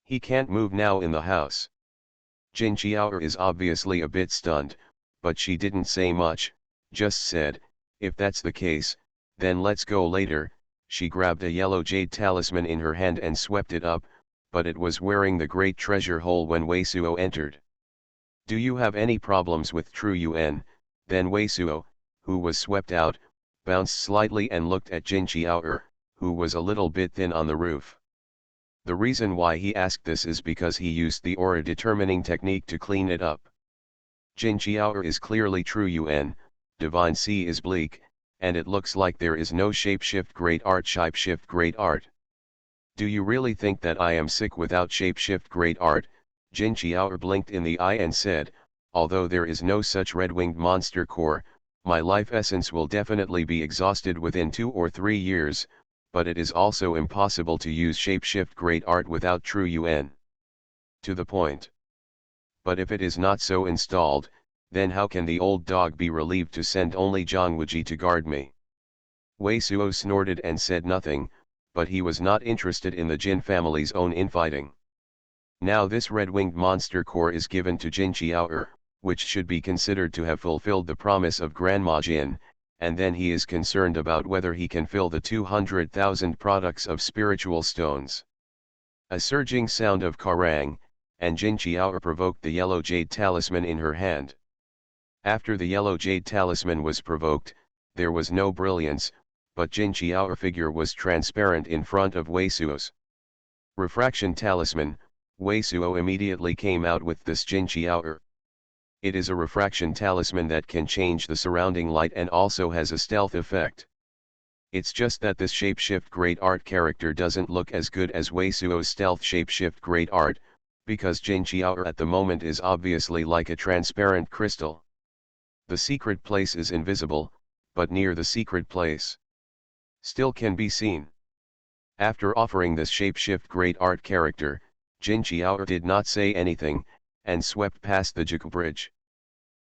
"He can't move now in the house." Jin Qiao is obviously a bit stunned, but she didn't say much, just said, "If that's the case, then let's go later." She grabbed a yellow jade talisman in her hand and swept it up, but it was wearing the great treasure hole when Wei Suo entered. "Do you have any problems with True Yuan?" Then Wei Suo, who was swept out, bounced slightly and looked at Jin Qiao, who was a little bit thin on the roof. The reason why he asked this is because he used the aura determining technique to clean it up. Jin Qiao is clearly True Yuan, Divine Sea is bleak, and it looks like there is no shapeshift great art. Shapeshift great art. "Do you really think that I am sick without shapeshift great art?" Jin Qiao blinked in the eye and said, "Although there is no such red-winged monster core, my life essence will definitely be exhausted within 2 or 3 years, but it is also impossible to use shapeshift great art without True Yuan." To the point. "But if it is not so installed, then how can the old dog be relieved to send only Zhang Wuji to guard me?" Wei Suo snorted and said nothing, but he was not interested in the Jin family's own infighting. Now this red-winged monster core is given to Jin Qiao, which should be considered to have fulfilled the promise of Grandma Jin, and then he is concerned about whether he can fill the 200,000 products of spiritual stones. A surging sound of karang, and Jin Qiao provoked the yellow jade talisman in her hand. After the yellow jade talisman was provoked, there was no brilliance, but Jin Qiao figure was transparent in front of Wei Suo's. Refraction talisman. Wei Suo immediately came out with this Jin Qiao. It is a refraction talisman that can change the surrounding light and also has a stealth effect. It's just that this shapeshift great art character doesn't look as good as Wei Suo's stealth shapeshift great art, because Jin Qiao at the moment is obviously like a transparent crystal. The secret place is invisible, but near the secret place still can be seen. After offering this shapeshift great art character, Jin Qiao did not say anything, and swept past the Jiku bridge.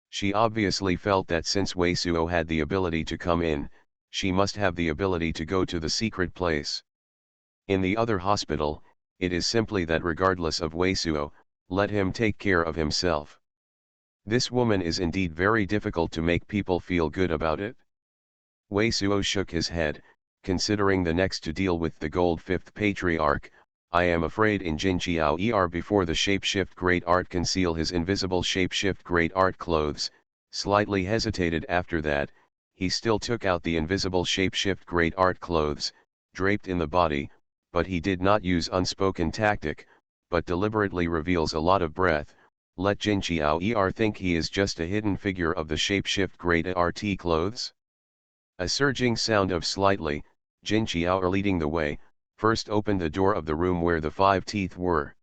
She obviously felt that since Wei Suo had the ability to come in, she must have the ability to go to the secret place. In the other hospital, it is simply that regardless of Wei Suo, let him take care of himself. This woman is indeed very difficult to make people feel good about it. Wei Suo shook his head, considering the next to deal with the gold fifth patriarch. "I am afraid in Jin Qiao before the shapeshift great art conceal his invisible shapeshift great art clothes," slightly hesitated after that, he still took out the invisible shapeshift great art clothes, draped in the body, but he did not use unspoken tactic, but deliberately reveals a lot of breath. Let Jin Qiao think he is just a hidden figure of the shapeshift great art clothes. A surging sound of slightly, Jin Qiao leading the way, first opened the door of the room where the 5 teeth were.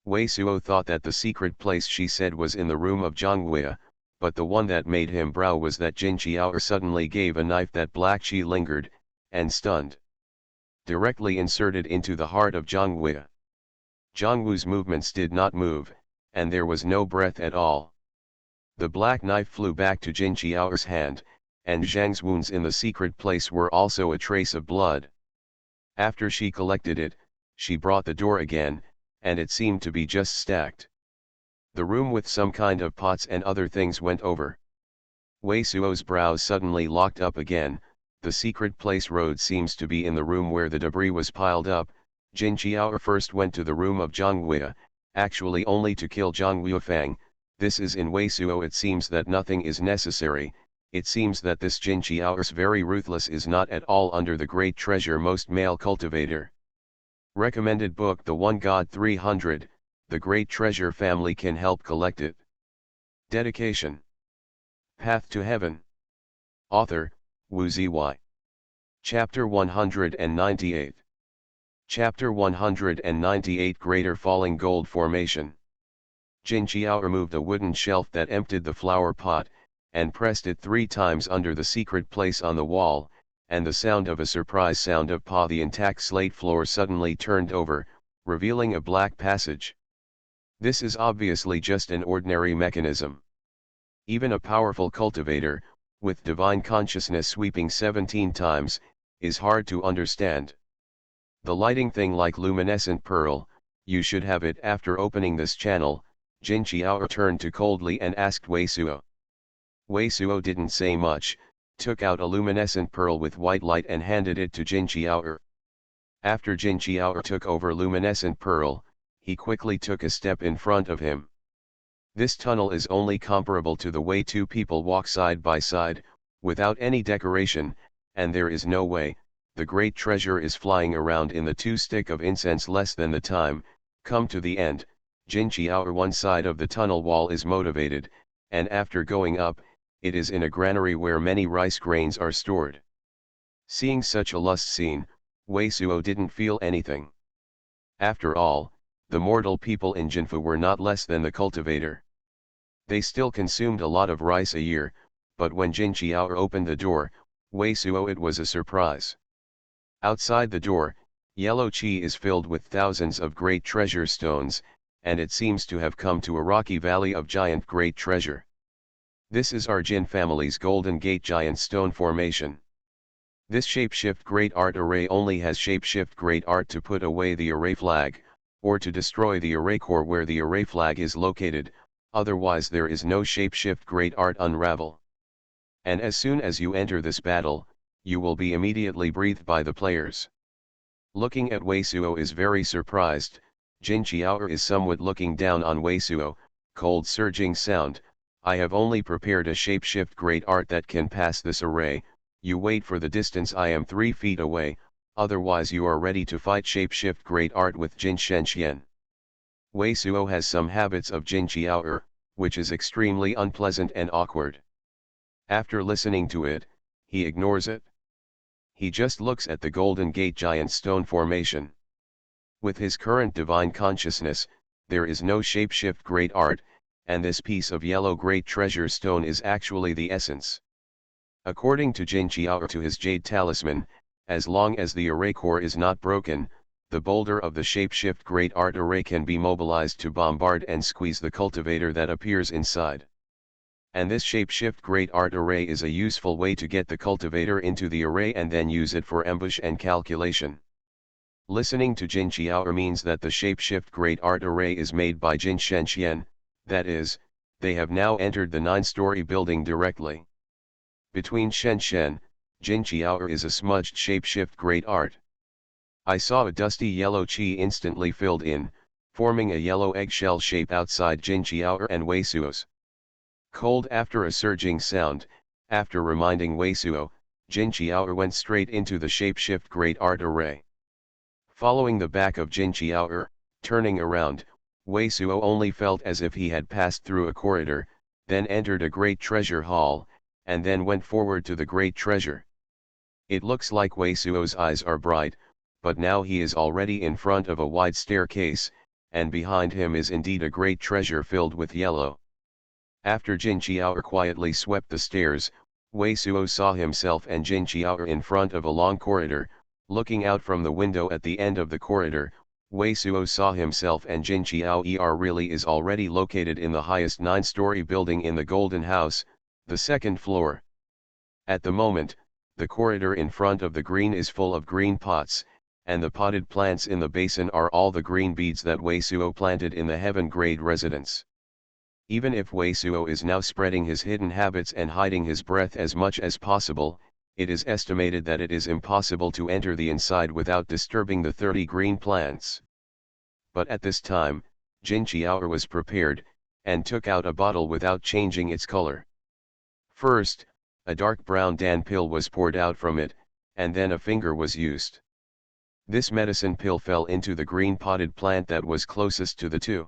Wei Suo thought that the secret place she said was in the room of Zhang Wei, but the one that made him brow was that Jin Qiao suddenly gave a knife that black chi lingered, and stunned. Directly inserted into the heart of Zhang Wei. Zhang Wu's movements did not move, and there was no breath at all. The black knife flew back to Jin Qiao's hand, and Zhang's wounds in the secret place were also a trace of blood. After she collected it, she brought the door again, and it seemed to be just stacked. The room with some kind of pots and other things went over. Wei Suo's brows suddenly locked up again. The secret place road seems to be in the room where the debris was piled up. Jin Qiao first went to the room of Zhang Wei, actually only to kill Zhang Weifang. This is in Wei Suo. It seems that nothing is necessary. It seems that this Jin Qiao's very ruthless is not at all under the great treasure most male cultivator. Recommended book The One God 300, The Great Treasure Family Can Help Collect It. Dedication. Path to Heaven. Author, Wu Ziyi. Chapter 198. Chapter 198 Greater Falling Gold Formation. Jin Qiao removed a wooden shelf that emptied the flower pot, and pressed it 3 times under the secret place on the wall, and the sound of a surprise sound of pa, the intact slate floor suddenly turned over, revealing a black passage. This is obviously just an ordinary mechanism. Even a powerful cultivator, with divine consciousness sweeping 17 times, is hard to understand. The lighting thing like luminescent pearl, you should have it. After opening this channel, Jin Qiao turned to coldly and asked Wei Suo. Wei Suo didn't say much, took out a luminescent pearl with white light and handed it to Jin Qiao. After Jin Qiao took over luminescent pearl, he quickly took a step in front of him. This tunnel is only comparable to the way 2 people walk side by side, without any decoration, and there is no way, the great treasure is flying around in the 2 stick of incense less than the time. Come to the end, Jin Qiao one side of the tunnel wall is motivated, and after going up, it is in a granary where many rice grains are stored. Seeing such a lust scene, Wei Suo didn't feel anything. After all, the mortal people in Jinfu were not less than the cultivator. They still consumed a lot of rice a year, but when Jin Qiao opened the door, Wei Suo, it was a surprise. Outside the door, yellow qi is filled with thousands of great treasure stones, and it seems to have come to a rocky valley of giant great treasure. This is our Jin family's Golden Gate giant stone formation. This shapeshift great art array only has shapeshift great art to put away the array flag, or to destroy the array core where the array flag is located, otherwise there is no shapeshift great art unravel. And as soon as you enter this battle, you will be immediately breathed by the players. Looking at Wei Suo is very surprised. Jin Qiao is somewhat looking down on Wei Suo. Cold surging sound, I have only prepared a shapeshift great art that can pass this array. You wait for the distance, I am 3 feet away, otherwise you are ready to fight. Shapeshift great art with Jin Shenxian. Wei Suo has some habits of Jin Qiao, which is extremely unpleasant and awkward. After listening to it, he ignores it. He just looks at the Golden Gate giant stone formation. With his current divine consciousness, there is no shapeshift great art, and this piece of yellow great treasure stone is actually the essence. According to Jin Qiao, to his jade talisman, as long as the array core is not broken, the boulder of the shapeshift great art array can be mobilized to bombard and squeeze the cultivator that appears inside. And this shapeshift great art array is a useful way to get the cultivator into the array and then use it for ambush and calculation. Listening to Jin Qiao means that the shapeshift great art array is made by Jin Shenxian, that is, they have now entered the 9-story building directly. Between Shenxian, Jin Qiao is a smudged shapeshift great art. I saw a dusty yellow qi instantly filled in, forming a yellow eggshell shape outside Jin Qiao and Wei Suo's. Cold after a surging sound, after reminding Wei Suo, Jin Qiao went straight into the shapeshift great art array. Following the back of Jin Qiao, turning around, Wei Suo only felt as if he had passed through a corridor, then entered a great treasure hall, and then went forward to the great treasure. It looks like Wei Suo's eyes are bright, but now he is already in front of a wide staircase, and behind him is indeed a great treasure filled with yellow. After Jin Qiao quietly swept the stairs, Wei Suo saw himself and Jin Qiao in front of a long corridor. Looking out from the window at the end of the corridor, Wei Suo saw himself and Jin Qiao really is already located in the highest 9-story building in the Golden House, the 2nd floor. At the moment, the corridor in front of the green is full of green pots, and the potted plants in the basin are all the green beads that Wei Suo planted in the heaven grade residence. Even if Wei Suo is now spreading his hidden habits and hiding his breath as much as possible, it is estimated that it is impossible to enter the inside without disturbing the 30 green plants. But at this time, Jin Qiao was prepared, and took out a bottle without changing its color. First, a dark brown dan pill was poured out from it, and then a finger was used. This medicine pill fell into the green potted plant that was closest to the 2.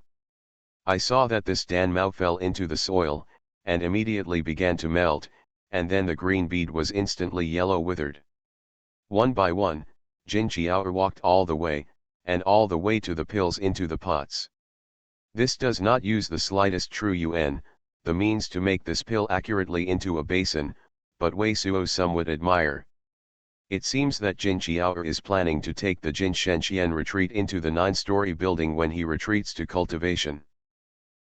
I saw that this dan mao fell into the soil, and immediately began to melt, and then the green bead was instantly yellow withered. One by one, Jin Qiao walked all the way, and all the way to the pills into the pots. This does not use the slightest true yuan, the means to make this pill accurately into a basin, but Wei Suo somewhat admire. It seems that Jin Qiao is planning to take the Jin Shenxian retreat into the 9-story building when he retreats to cultivation.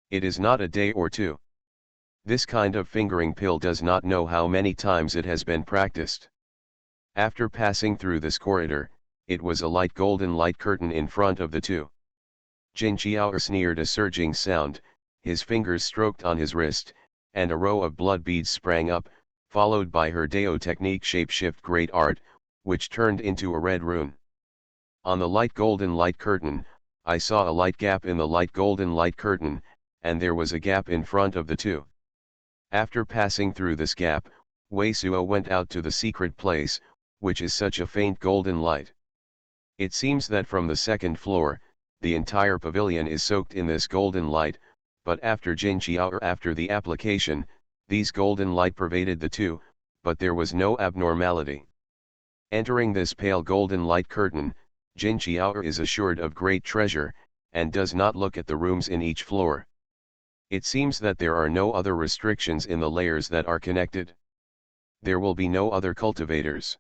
It is not a day or two. This kind of fingering pill does not know how many times it has been practiced. After passing through this corridor, it was a light golden light curtain in front of the two. Jin Qiao sneered a surging sound, his fingers stroked on his wrist, and a row of blood beads sprang up, followed by her Dao technique shapeshift great art, which turned into a red rune. On the light golden light curtain, I saw a light gap in the light golden light curtain, and there was a gap in front of the two. After passing through this gap, Wei Suo went out to the secret place, which is such a faint golden light. It seems that from the second floor, the entire pavilion is soaked in this golden light, but after Jin Qiao after the application, these golden light pervaded the two, but there was no abnormality. Entering this pale golden light curtain, Jin Qiao is assured of great treasure, and does not look at the rooms in each floor. It seems that there are no other restrictions in the layers that are connected. There will be no other cultivators.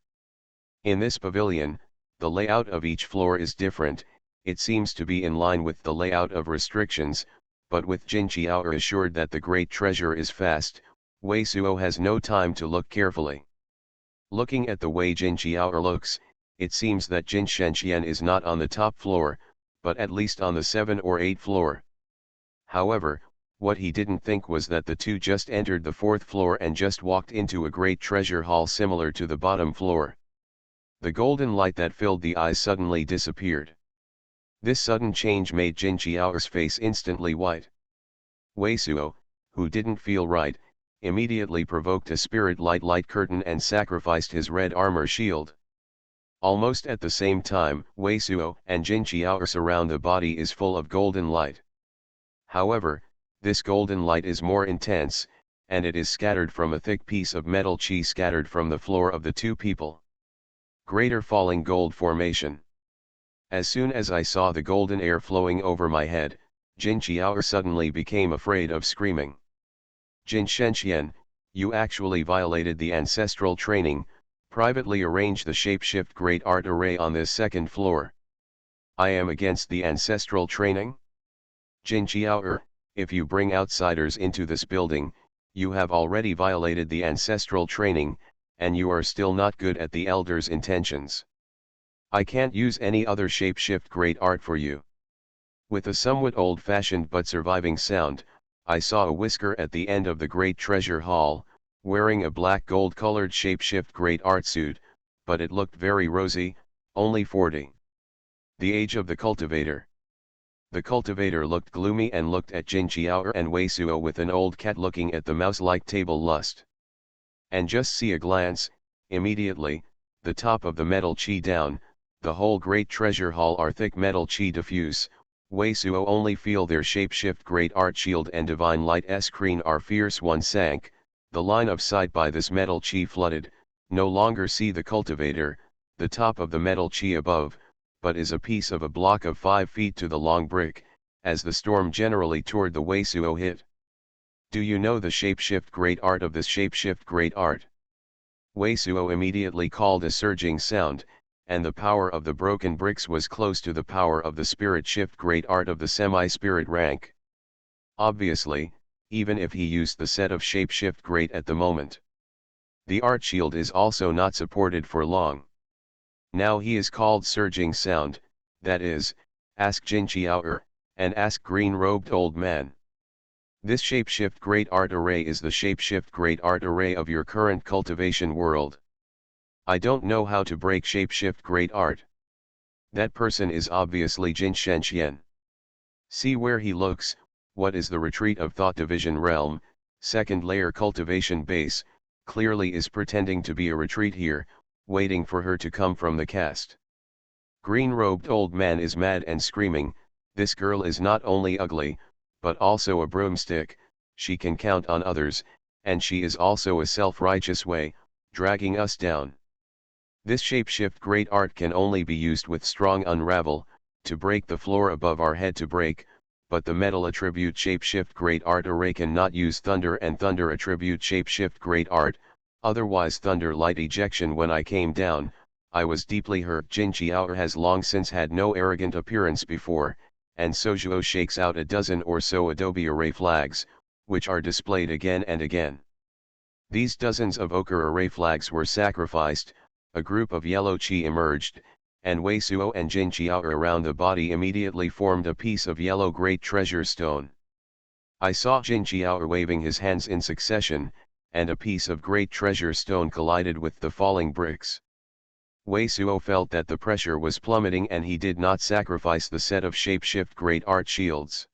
In this pavilion, the layout of each floor is different, it seems to be in line with the layout of restrictions, but with Jin Qiao assured that the great treasure is fast, Wei Suo has no time to look carefully. Looking at the way Jin Qiao looks, it seems that Jin Shenxian is not on the top floor, but at least on the 7 or 8 floor. However, what he didn't think was that the two just entered the 4th floor and just walked into a great treasure hall similar to the bottom floor. The golden light that filled the eyes suddenly disappeared. This sudden change made Jin Qiao's face instantly white. Wei Suo, who didn't feel right, immediately provoked a spirit light curtain and sacrificed his red armor shield. Almost at the same time, Wei Suo and Jin Qiao's around the body is full of golden light. However, this golden light is more intense, and it is scattered from a thick piece of metal chi scattered from the floor of the two people. Greater falling gold formation. As soon as I saw the golden air flowing over my head, Jin Qiao suddenly became afraid of screaming. Jin Shenxian, you actually violated the ancestral training, privately arrange the shapeshift great art array on this 2nd floor. I am against the ancestral training? Jin Qiao, if you bring outsiders into this building, you have already violated the ancestral training, and you are still not good at the elders' intentions. I can't use any other shapeshift great art for you. With a somewhat old-fashioned but surviving sound, I saw a whisker at the end of the great treasure hall, wearing a black gold-colored shapeshift great art suit, but it looked very rosy, only 40. The age of the cultivator. The cultivator looked gloomy and looked at Jin Qiao and Wei Suo with an old cat looking at the mouse-like table lust. And just see a glance, immediately, the top of the metal chi down, the whole great treasure hall are thick metal chi diffuse, Wei Suo only feel their shapeshift great art shield and divine light screen are fierce one sank, the line of sight by this metal chi flooded, no longer see the cultivator, the top of the metal chi above, but is a piece of a block of 5 feet to the long brick, as the storm generally toward the Wei Suo hit. Do you know the shapeshift great art of this shapeshift great art? Wei Suo immediately called a surging sound, and the power of the broken bricks was close to the power of the spirit shift great art of the semi-spirit rank. Obviously, even if he used the set of shapeshift great at the moment, the art shield is also not supported for long. Now he is called surging sound, that is, ask Jin Qiao and ask green-robed old man. This shapeshift great art array is the shapeshift great art array of your current cultivation world. I don't know how to break shapeshift great art. That person is obviously Jin Shenxian. See where he looks, what is the retreat of thought division realm, 2nd layer cultivation base, clearly is pretending to be a retreat here, waiting for her to come from the cast. Green-robed old man is mad and screaming, this girl is not only ugly, but also a broomstick, she can count on others, and she is also a self-righteous way, dragging us down. This shapeshift great art can only be used with strong unravel, to break the floor above our head to break, but the metal attribute shapeshift great art array cannot use thunder and thunder attribute shapeshift great art, otherwise thunder light ejection. When I came down, I was deeply hurt. Jin Qiao has long since had no arrogant appearance before, and Sojuo shakes out a dozen or so adobe array flags, which are displayed again and again. These dozens of ochre array flags were sacrificed, a group of yellow qi emerged, and Wei Suo and Jin Qiao around the body immediately formed a piece of yellow great treasure stone. I saw Jin Qiao waving his hands in succession, and a piece of great treasure stone collided with the falling bricks. Wei Suo felt that the pressure was plummeting and he did not sacrifice the set of shapeshift great art shields.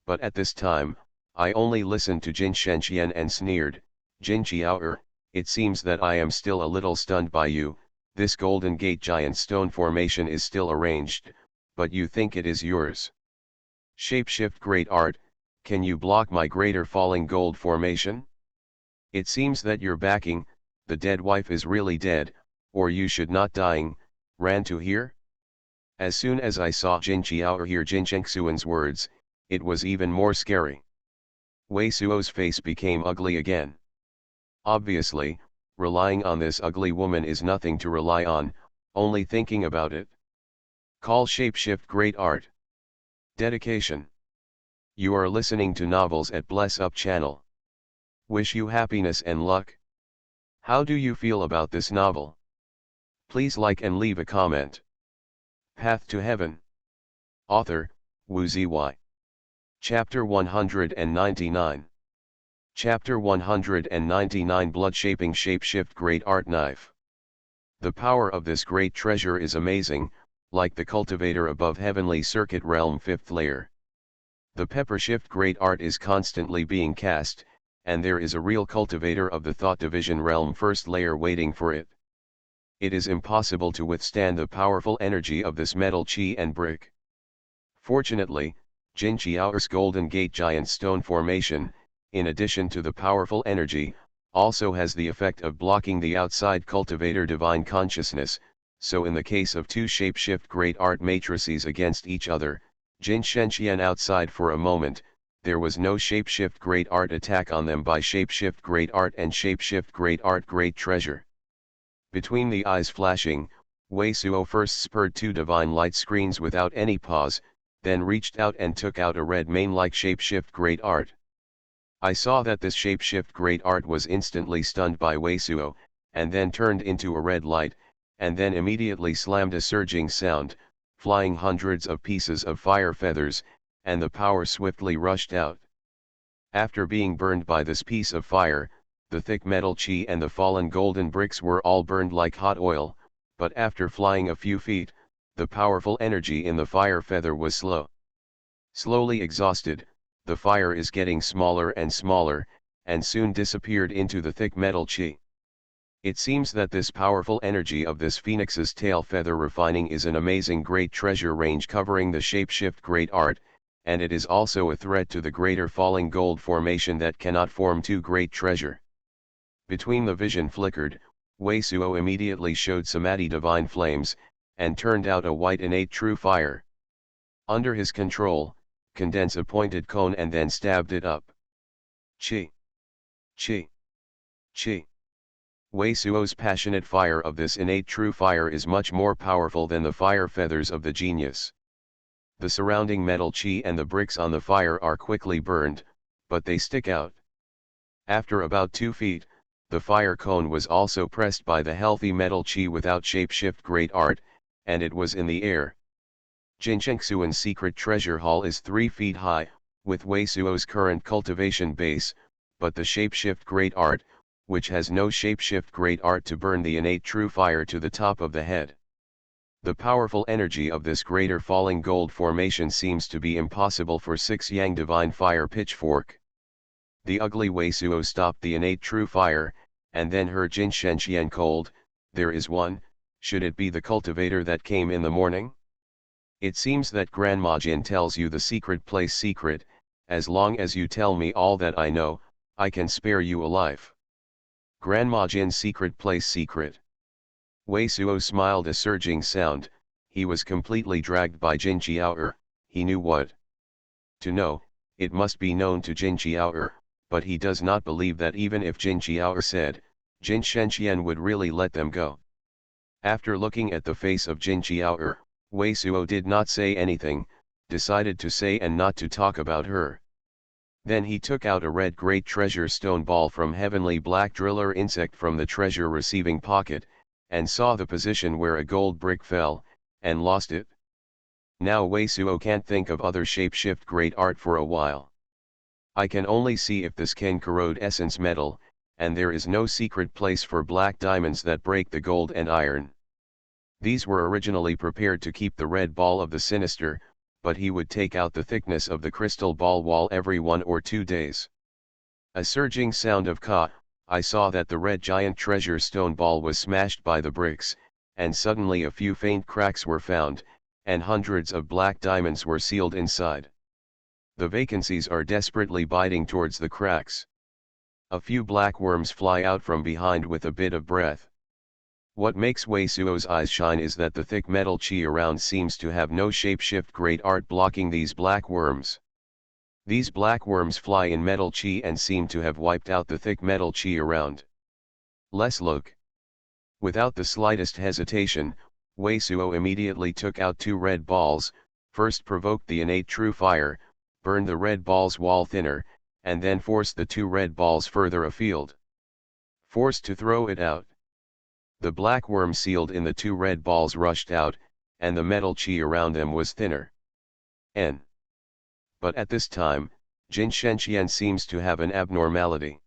But at this time, I only listened to Jin Shenqian and sneered, "Jin Qiao, it seems that I am still a little stunned by you. This Golden Gate giant stone formation is still arranged, but you think it is yours. Shapeshift great art, can you block my greater falling gold formation? It seems that you're backing, the dead wife is really dead, or you should not dying, ran to here?" As soon as I saw Jin Qiao hear Jin Chengxuan's words, it was even more scary. Wei Suo's face became ugly again. Obviously, relying on this ugly woman is nothing to rely on, only thinking about it. Call shapeshift great art. Dedication. You are listening to Novels at Bless Up channel. Wish you happiness and luck. How do you feel about this novel? Please like and leave a comment. Path to Heaven. Author, Wu Ziyi. Chapter 199. Chapter 199 Blood-Shaping Shapeshift Great Art Knife. The power of this great treasure is amazing, like the cultivator above Heavenly Circuit Realm 5th layer. The Pepper Shift Great Art is constantly being cast, and there is a real cultivator of the Thought Division Realm 1st layer waiting for it. It is impossible to withstand the powerful energy of this metal chi and brick. Fortunately, Jin Qiao's Golden Gate Giant Stone Formation, in addition to the powerful energy, also has the effect of blocking the outside cultivator divine consciousness, so in the case of two shapeshift great art matrices against each other, Jin Shenqian outside for a moment, there was no shapeshift great art attack on them by shapeshift great art and shapeshift great art great treasure. Between the eyes flashing, Wei Suo first spurred two divine light screens without any pause, then reached out and took out a red mane-like shapeshift great art. I saw that this shapeshift great art was instantly stunned by Wei Suo, and then turned into a red light, and then immediately slammed a surging sound, flying hundreds of pieces of fire feathers, and the power swiftly rushed out. After being burned by this piece of fire, the thick metal chi and the fallen golden bricks were all burned like hot oil, but after flying a few feet, the powerful energy in the fire feather was slowly exhausted. The fire is getting smaller and smaller, and soon disappeared into the thick metal chi. It seems that this powerful energy of this phoenix's tail feather refining is an amazing great treasure range covering the shapeshift great art, and it is also a threat to the greater falling gold formation that cannot form two great treasure. Between the vision flickered, Wei Suo immediately showed samadhi divine flames, and turned out a white innate true fire. Under his control, condense a pointed cone and then stabbed it up. Chi! Chi! Chi! Wei Suo's passionate fire of this innate true fire is much more powerful than the fire feathers of the genius. The surrounding metal chi and the bricks on the fire are quickly burned, but they stick out. After about 2 feet, the fire cone was also pressed by the healthy metal chi without shapeshift great art, and it was in the air. Jin Chengxuan's secret treasure hall is 3 feet high, with Wei Suo's current cultivation base, but the shapeshift great art, which has no shapeshift great art to burn the innate true fire to the top of the head. The powerful energy of this greater falling gold formation seems to be impossible for 6 Yang divine fire pitchfork. The ugly Wei Suo stopped the innate true fire, and then heard Jin Shenqian cold, "There is one, should it be the cultivator that came in the morning? It seems that Grandma Jin tells you the secret place secret, as long as you tell me all that I know, I can spare you a life." Grandma Jin's secret place secret. Wei Suo smiled a surging sound, he was completely dragged by Jin Qiao. He knew what to know, it must be known to Jin Qiao, but he does not believe that even if Jin Qiao said, Jin Shenxian would really let them go. After looking at the face of Jin Qiao, Wei Suo did not say anything, decided to say and not to talk about her. Then he took out a red great treasure stone ball from heavenly black driller insect from the treasure receiving pocket, and saw the position where a gold brick fell, and lost it. Now Wei Suo can't think of other shapeshift great art for a while. I can only see if this can corrode essence metal, and there is no secret place for black diamonds that break the gold and iron. These were originally prepared to keep the red ball of the sinister, but he would take out the thickness of the crystal ball wall every 1 or 2 days. A surging sound of ka, I saw that the red giant treasure stone ball was smashed by the bricks, and suddenly a few faint cracks were found, and hundreds of black diamonds were sealed inside. The vacancies are desperately biting towards the cracks. A few black worms fly out from behind with a bit of breath. What makes Wei Suo's eyes shine is that the thick metal chi around seems to have no shapeshift great art blocking these black worms. These black worms fly in metal chi and seem to have wiped out the thick metal chi around. Let's look. Without the slightest hesitation, Wei Suo immediately took out 2 red balls, first provoked the innate true fire, burned the red ball's wall thinner, and then forced the 2 red balls further afield. Forced to throw it out. The black worm sealed in the 2 red balls rushed out, and the metal chi around them was thinner. But at this time, Jin Shenxian seems to have an abnormality.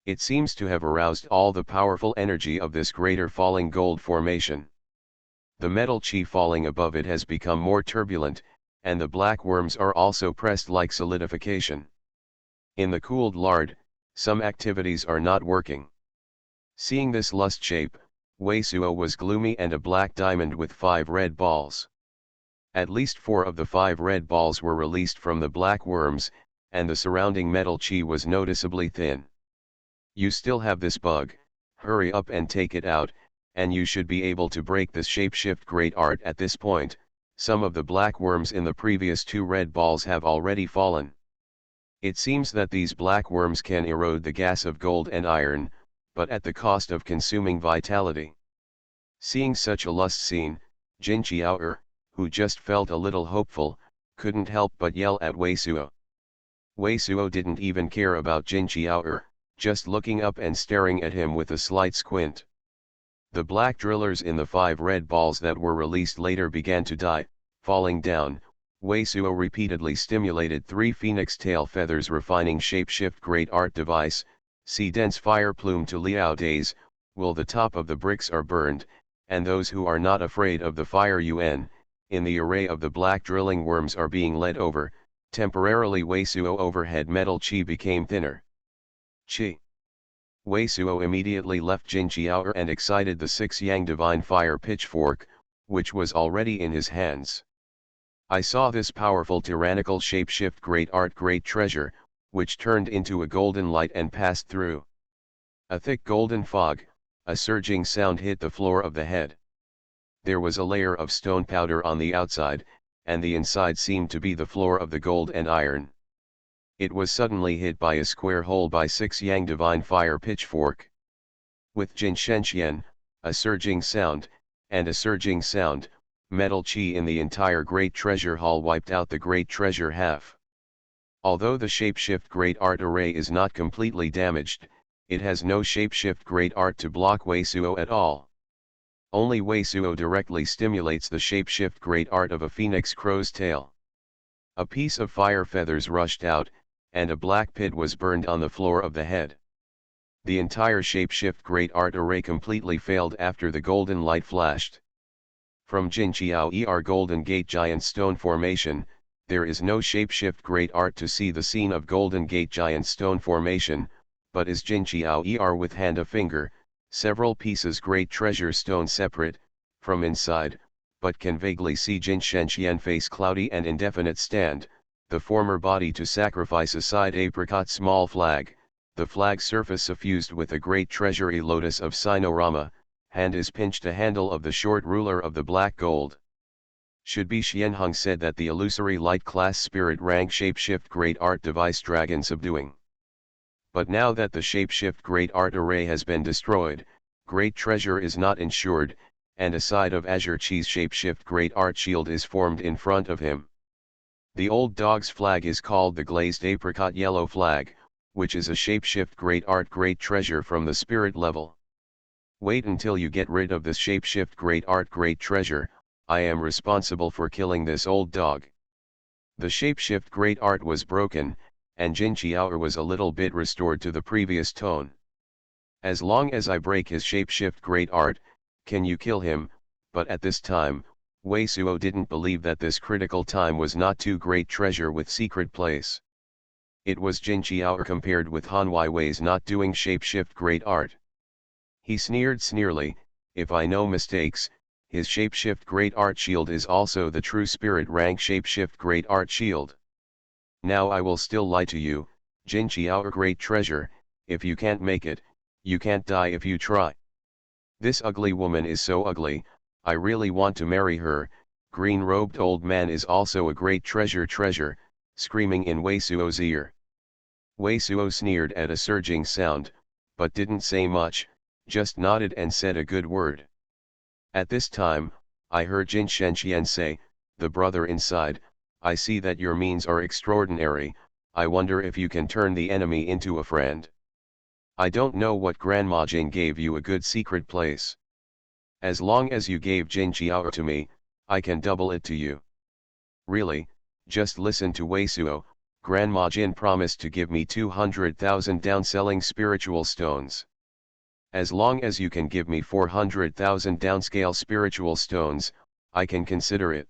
It seems to have aroused all the powerful energy of this greater falling gold formation. The metal chi falling above it has become more turbulent, and the black worms are also pressed like solidification. In the cooled lard, some activities are not working. Seeing this lust shape, Wei Suo was gloomy, and a black diamond with 5 red balls. At least 4 of the 5 red balls were released from the black worms, and the surrounding metal chi was noticeably thin. You still have this bug, hurry up and take it out, and you should be able to break this shapeshift great art at this point. Some of the black worms in the previous 2 red balls have already fallen. It seems that these black worms can erode the gas of gold and iron, but at the cost of consuming vitality. Seeing such a lust scene, Jin Qiao, who just felt a little hopeful, couldn't help but yell at Wei Suo. Wei Suo didn't even care about Jin Qiao, just looking up and staring at him with a slight squint. The black drillers in the 5 red balls that were released later began to die, falling down. Wei Suo repeatedly stimulated 3 phoenix tail feathers refining shapeshift great art device, see dense fire plume to Liao days, will the top of the bricks are burned, and those who are not afraid of the fire in the array of the black drilling worms are being led over. Temporarily Wei Suo overhead metal chi became thinner. Chi. Wei Suo immediately left Jin Qiao and excited the 6 Yang Divine Fire pitchfork, which was already in his hands. I saw this powerful tyrannical shapeshift great art great treasure, which turned into a golden light and passed through. A thick golden fog, a surging sound hit the floor of the head. There was a layer of stone powder on the outside, and the inside seemed to be the floor of the gold and iron. It was suddenly hit by a square hole by 6 Yang Divine Fire pitchfork. With Jin Shenxian, a surging sound, and a surging sound, metal chi in the entire great treasure hall wiped out the great treasure half. Although the shapeshift great art array is not completely damaged, it has no shapeshift great art to block Wei Suo at all. Only Wei Suo directly stimulates the shapeshift great art of a phoenix crow's tail. A piece of fire feathers rushed out, and a black pit was burned on the floor of the head. The entire shapeshift great art array completely failed after the golden light flashed. From Jin Qiao Golden Gate Giant Stone Formation, there is no shapeshift great art to see the scene of Golden Gate Giant Stone Formation, but is Jin Qiao with hand a finger, several pieces great treasure stone separate, from inside, but can vaguely see Jin Shenxian face cloudy and indefinite stand, the former body to sacrifice a side apricot small flag, the flag surface suffused with a great treasury lotus of Sinorama, hand is pinched a handle of the short ruler of the black gold. Should be Xianheng said that the illusory light class spirit rank shapeshift great art device dragon subduing. But now that the shapeshift great art array has been destroyed, great treasure is not ensured, and a side of azure cheese shapeshift great art shield is formed in front of him. The old dog's flag is called the glazed apricot yellow flag, which is a shapeshift great art great treasure from the spirit level. Wait until you get rid of this shapeshift great art great treasure. I am responsible for killing this old dog. The shapeshift great art was broken, and Jin Qiao was a little bit restored to the previous tone. As long as I break his shapeshift great art, can you kill him? But at this time, Wei Suo didn't believe that this critical time was not too great treasure with secret place. It was Jin Qiao compared with Han Weiwei's not doing shapeshift great art. He sneered sneerly, if I no mistakes, his shapeshift great art shield is also the true spirit rank shapeshift great art shield. Now I will still lie to you, Jin Qiao great treasure, if you can't make it, you can't die if you try. This ugly woman is so ugly, I really want to marry her. Green-robed old man is also a great treasure, screaming in Wei Suo's ear. Wei Suo sneered at a surging sound, but didn't say much, just nodded and said a good word. At this time, I heard Jin Shenqian say, the brother inside, I see that your means are extraordinary, I wonder if you can turn the enemy into a friend. I don't know what Grandma Jin gave you a good secret place. As long as you gave Jin Qiao to me, I can double it to you. Really, just listen to Wei Suo, Grandma Jin promised to give me 200,000 downselling spiritual stones. As long as you can give me 400,000 downscale spiritual stones, I can consider it.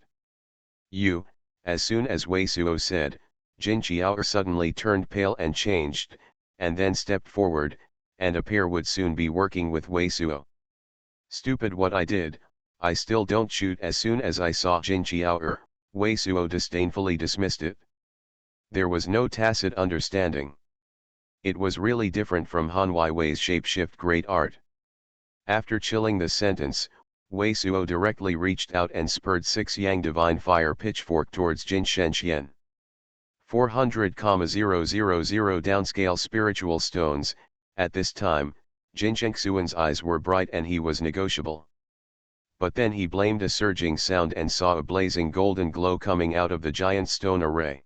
You, as soon as Wei Suo said, Jin Qiao suddenly turned pale and changed, and then stepped forward, and a pair would soon be working with Wei Suo. Stupid what I did, I still don't shoot. As soon as I saw Jin Qiao, Wei Suo disdainfully dismissed it. There was no tacit understanding. It was really different from Han Weiwei's shapeshift great art. After chilling the sentence, Wei Suo directly reached out and spurred 6 Yang Divine Fire pitchfork towards Jin Shenqian. 400,000 downscale spiritual stones. At this time, Jin Shenxian's eyes were bright and he was negotiable. But then he blamed a surging sound and saw a blazing golden glow coming out of the giant stone array.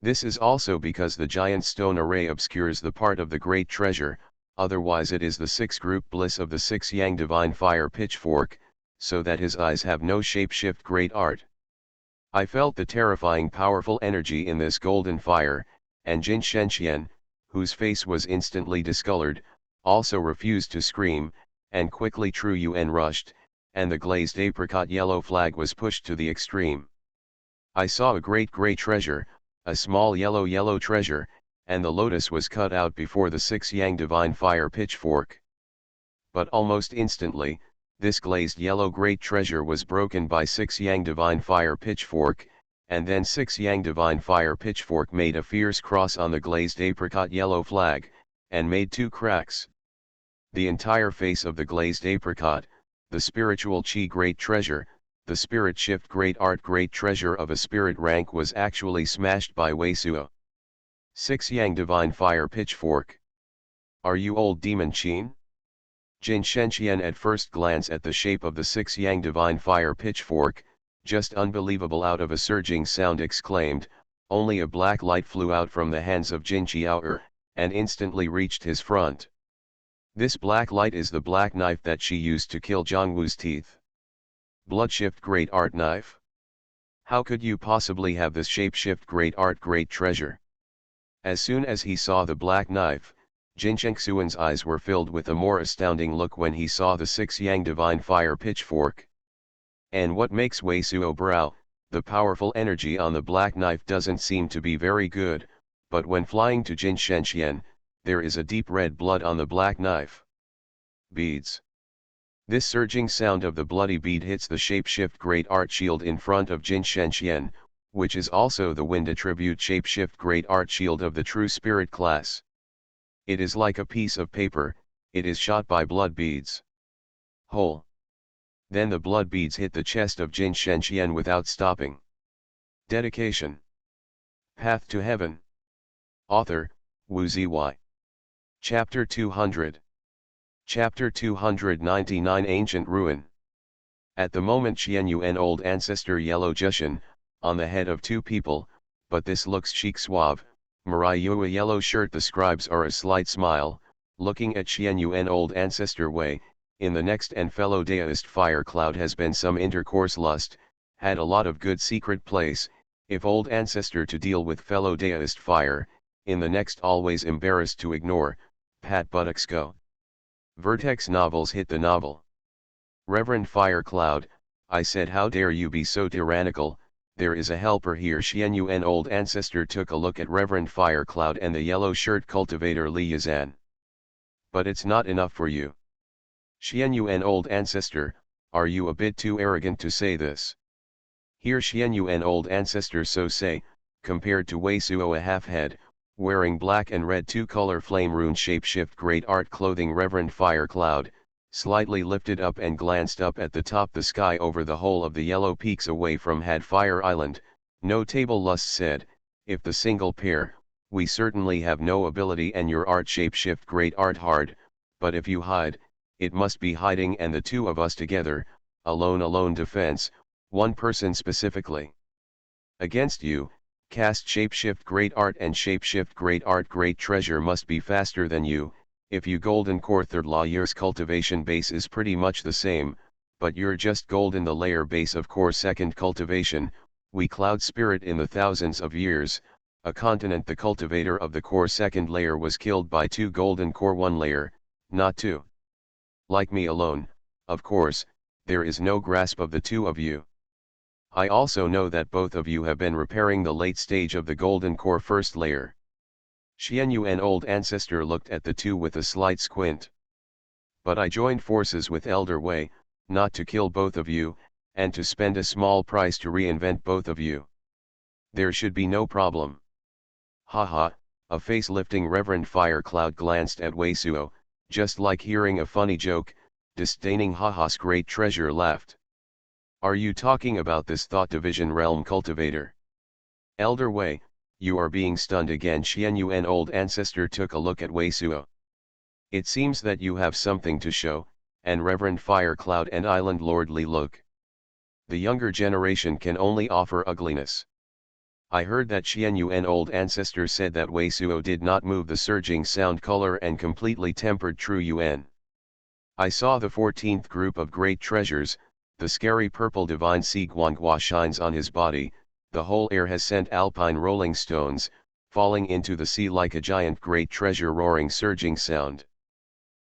This is also because the giant stone array obscures the part of the great treasure, otherwise it is the 6 group bliss of the 6 Yang Divine Fire pitchfork, so that his eyes have no shapeshift great art. I felt the terrifying powerful energy in this golden fire, and Jin Shenqian, whose face was instantly discolored, also refused to scream, and quickly Tru Yuan rushed, and the glazed apricot yellow flag was pushed to the extreme. I saw a great grey treasure, a small yellow treasure, and the lotus was cut out before the 6 Yang Divine Fire pitchfork. But almost instantly, this glazed yellow great treasure was broken by 6 Yang Divine Fire pitchfork, and then 6 Yang Divine Fire pitchfork made a fierce cross on the glazed apricot yellow flag, and made 2 cracks. The entire face of the glazed apricot, the spiritual chi great treasure, the spirit shift great art great treasure of a spirit rank was actually smashed by Wei Suo. 6 Yang Divine Fire pitchfork. Are you old demon Qin? Jin Shenqian at first glance at the shape of the 6 Yang Divine Fire pitchfork, just unbelievable out of a surging sound exclaimed, only a black light flew out from the hands of Jin Qiao, and instantly reached his front. This black light is the black knife that she used to kill Zhongwu's teeth. Bloodshift great art knife? How could you possibly have this shapeshift great art great treasure? As soon as he saw the black knife, Jin Shenxian's eyes were filled with a more astounding look when he saw the 6 Yang Divine Fire pitchfork. And what makes Wei Suo brow, the powerful energy on the black knife doesn't seem to be very good, but when flying to Jin Shenqian, there is a deep red blood on the black knife. Beads. This surging sound of the bloody bead hits the shapeshift great art shield in front of Jin Shenqian, which is also the wind attribute shapeshift great art shield of the true spirit class. It is like a piece of paper, it is shot by blood beads. Hole. Then the blood beads hit the chest of Jin Shenqian without stopping. Dedication. Path to Heaven. Author, Wu Ziyi. Chapter 200. Chapter 299 Ancient Ruin. At the moment Xuanhuan old ancestor Yellow Jushan, on the head of two people, but this looks chic suave, Mirai Yua yellow shirt the scribes are a slight smile, looking at Xuanhuan old ancestor Wei, in the next and fellow deist fire cloud has been some intercourse lust, had a lot of good secret place, if old ancestor to deal with fellow deist fire, in the next always embarrassed to ignore, pat buttocks go. Vertex novels hit the novel. Reverend Fire Cloud, I said how dare you be so tyrannical, there is a helper here. Xuanhuan old ancestor took a look at Reverend Fire Cloud and the yellow shirt cultivator Li Yazan. But it's not enough for you. Xuanhuan old ancestor, are you a bit too arrogant to say this? Here Xuanhuan old ancestor so say, compared to Wei Suo a half-head, wearing black and red two-color flame rune shape-shift great art clothing Reverend Fire Cloud, slightly lifted up and glanced up at the top the sky over the whole of the yellow peaks away from Had Fire Island, no table lust said, if the single pair, we certainly have no ability and your art shape-shift great art hard, but if you hide, it must be hiding and the two of us together, alone defense, one person specifically. Against you, cast shapeshift great art and shapeshift great art great treasure must be faster than you, if you golden core third law year's cultivation base is pretty much the same, but you're just golden the layer base of core second cultivation, we cloud spirit in the thousands of years, a continent the cultivator of the core second layer was killed by two golden core one layer, not two. Like me alone, of course, there is no grasp of the two of you. I also know that both of you have been repairing the late stage of the golden core first layer. Xuanhuan old ancestor looked at the two with a slight squint. But I joined forces with Elder Wei, not to kill both of you, and to spend a small price to reinvent both of you. There should be no problem. Haha, a face-lifting Reverend Fire Cloud glanced at Wei Suo, just like hearing a funny joke, disdaining Haha's great treasure laughed. Are you talking about this thought division realm cultivator? Elder Wei, you are being stunned again. Xuanhuan old ancestor took a look at Wei Suo. It seems that you have something to show, and Reverend Fire Cloud and Island lordly look. The younger generation can only offer ugliness. I heard that Xuanhuan old ancestor said that Wei Suo did not move the surging sound color and completely tempered true Yuan. I saw the 14th group of great treasures, the scary purple divine sea Xuanhua shines on his body, the whole air has sent alpine rolling stones, falling into the sea like a giant great treasure roaring surging sound.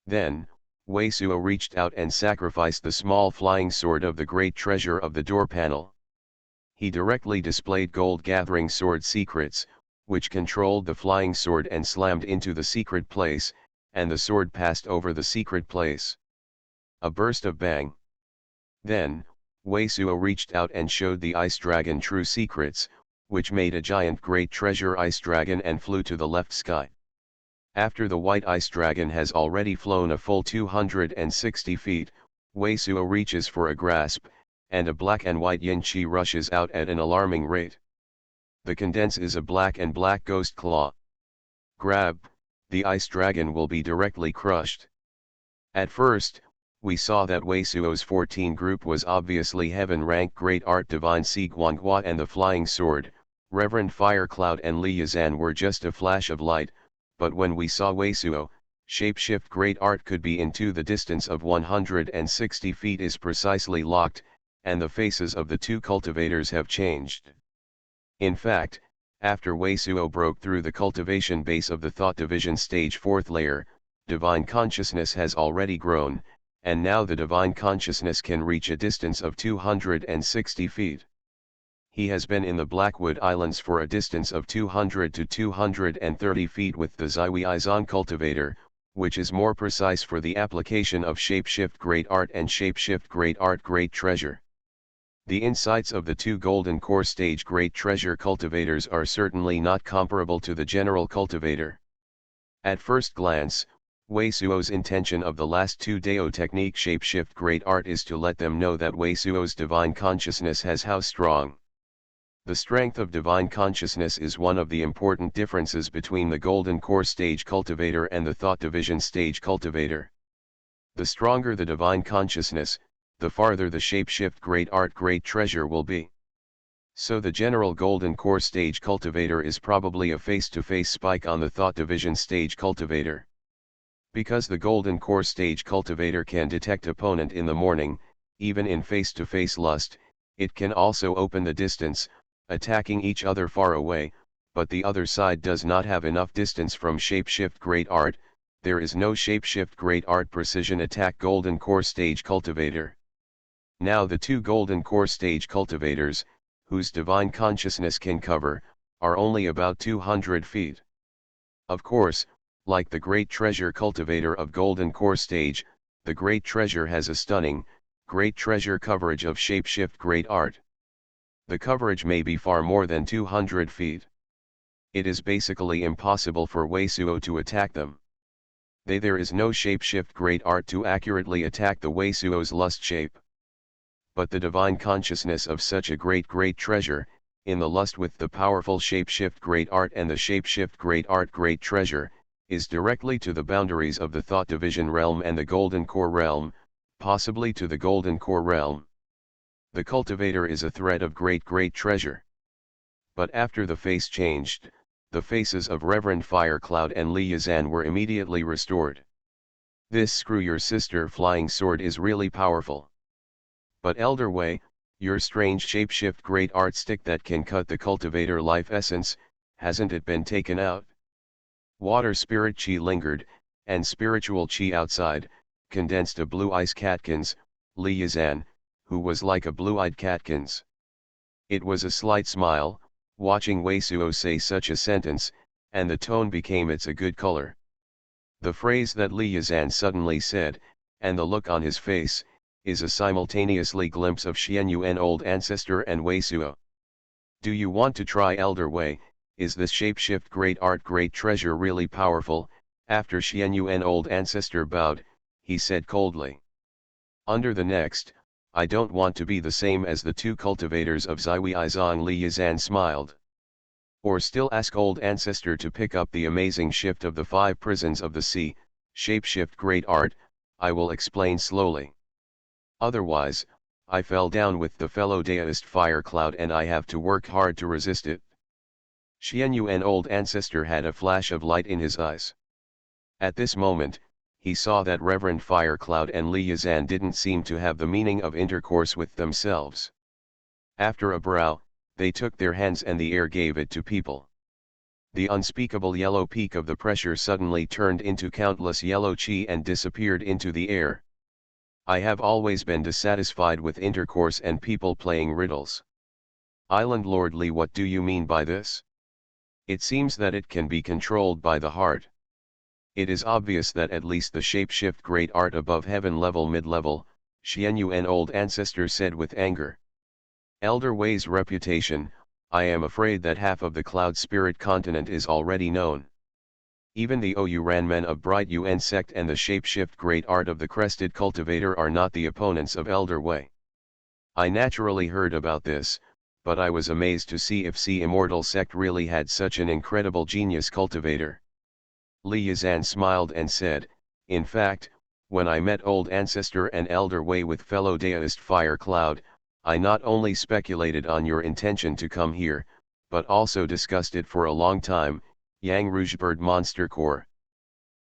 Then, Wei Suo reached out and sacrificed the small flying sword of the great treasure of the door panel. He directly displayed gold gathering sword secrets, which controlled the flying sword and slammed into the secret place, and the sword passed over the secret place. A burst of bang. Then, Wei Suo reached out and showed the ice dragon true secrets, which made a giant great treasure ice dragon and flew to the left sky. After the white ice dragon has already flown a full 260 feet, Wei Suo reaches for a grasp, and a black and white yin qi rushes out at an alarming rate. The condense is a black and black ghost claw. Grab, the ice dragon will be directly crushed. At first, we saw that Wei Suo's 14 group was obviously heaven rank great art divine Si Xuanhua and the flying sword, Reverend Fire Cloud and Li Yazan were just a flash of light, but when we saw Wei Suo, shapeshift great art could be into the distance of 160 feet is precisely locked, and the faces of the two cultivators have changed. In fact, after Wei Suo broke through the cultivation base of the thought division stage 4th layer, divine consciousness has already grown, and now the divine consciousness can reach a distance of 260 feet. He has been in the Blackwood Islands for a distance of 200 to 230 feet with the Ziyi Izan cultivator, which is more precise for the application of shapeshift great art and shapeshift great art great treasure. The insights of the two golden core stage great treasure cultivators are certainly not comparable to the general cultivator. At first glance, Wei Suo's intention of the last two Dao technique shapeshift great art is to let them know that Wei Suo's divine consciousness has how strong. The strength of divine consciousness is one of the important differences between the golden core stage cultivator and the thought division stage cultivator. The stronger the divine consciousness, the farther the shapeshift great art great treasure will be. So the general golden core stage cultivator is probably a face-to-face spike on the thought division stage cultivator. Because the golden core stage cultivator can detect opponent in the morning, even in face-to-face lust, it can also open the distance, attacking each other far away, but the other side does not have enough distance from shapeshift great art. There is no shapeshift great art precision attack golden core stage cultivator. Now the two golden core stage cultivators, whose divine consciousness can cover, are only about 200 feet. Of course, like the great treasure cultivator of golden core stage, the great treasure has a stunning, great treasure coverage of shapeshift great art. The coverage may be far more than 200 feet. It is basically impossible for Wei Suo to attack them. There is no shapeshift great art to accurately attack the Wei Suo's lust shape. But the divine consciousness of such a great treasure, in the lust with the powerful shapeshift great art and the shapeshift great art great treasure, is directly to the boundaries of the thought division realm and the golden core realm, possibly to the golden core realm. The cultivator is a thread of great treasure. But after the face changed, the faces of Reverend Firecloud and Li Yazan were immediately restored. This screw your sister flying sword is really powerful. But Elder Wei, your strange shapeshift great art stick that can cut the cultivator life essence, hasn't it been taken out? Water spirit chi lingered, and spiritual chi outside, condensed a blue ice catkins, Li Yazan, who was like a blue-eyed catkins. It was a slight smile, watching Wei Suo say such a sentence, and the tone became it's a good color. The phrase that Li Yazan suddenly said, and the look on his face, is a simultaneously glimpse of Xuanhuan old ancestor and Wei Suo. Do you want to try Elder Wei? Is this shapeshift great art great treasure really powerful? After Xuanhuan old ancestor bowed, he said coldly. Under the next, I don't want to be the same as the two cultivators of Ziwi Izong. Li Yazan smiled. Or still ask old ancestor to pick up the amazing shift of the 5 prisons of the sea, shapeshift great art, I will explain slowly. Otherwise, I fell down with the fellow Daoist Firecloud and I have to work hard to resist it. Xuanhuan old ancestor had a flash of light in his eyes. At this moment, he saw that Reverend Firecloud and Li Yazan didn't seem to have the meaning of intercourse with themselves. After a brow, they took their hands and the air gave it to people. The unspeakable yellow peak of the pressure suddenly turned into countless yellow chi and disappeared into the air. I have always been dissatisfied with intercourse and people playing riddles. Island Lord Li, what do you mean by this? It seems that it can be controlled by the heart. It is obvious that at least the shapeshift great art above heaven level mid-level, Xuanhuan old ancestor said with anger. Elder Wei's reputation, I am afraid that half of the cloud spirit continent is already known. Even the Ouran men of Bright Yuan sect and the shapeshift great art of the crested cultivator are not the opponents of Elder Wei. I naturally heard about this, but I was amazed to see if Immortal sect really had such an incredible genius cultivator. Li Yazan smiled and said, in fact, when I met old ancestor and Elder Wei with fellow Daoist Firecloud, I not only speculated on your intention to come here, but also discussed it for a long time, Yang Rougebird Monster Core.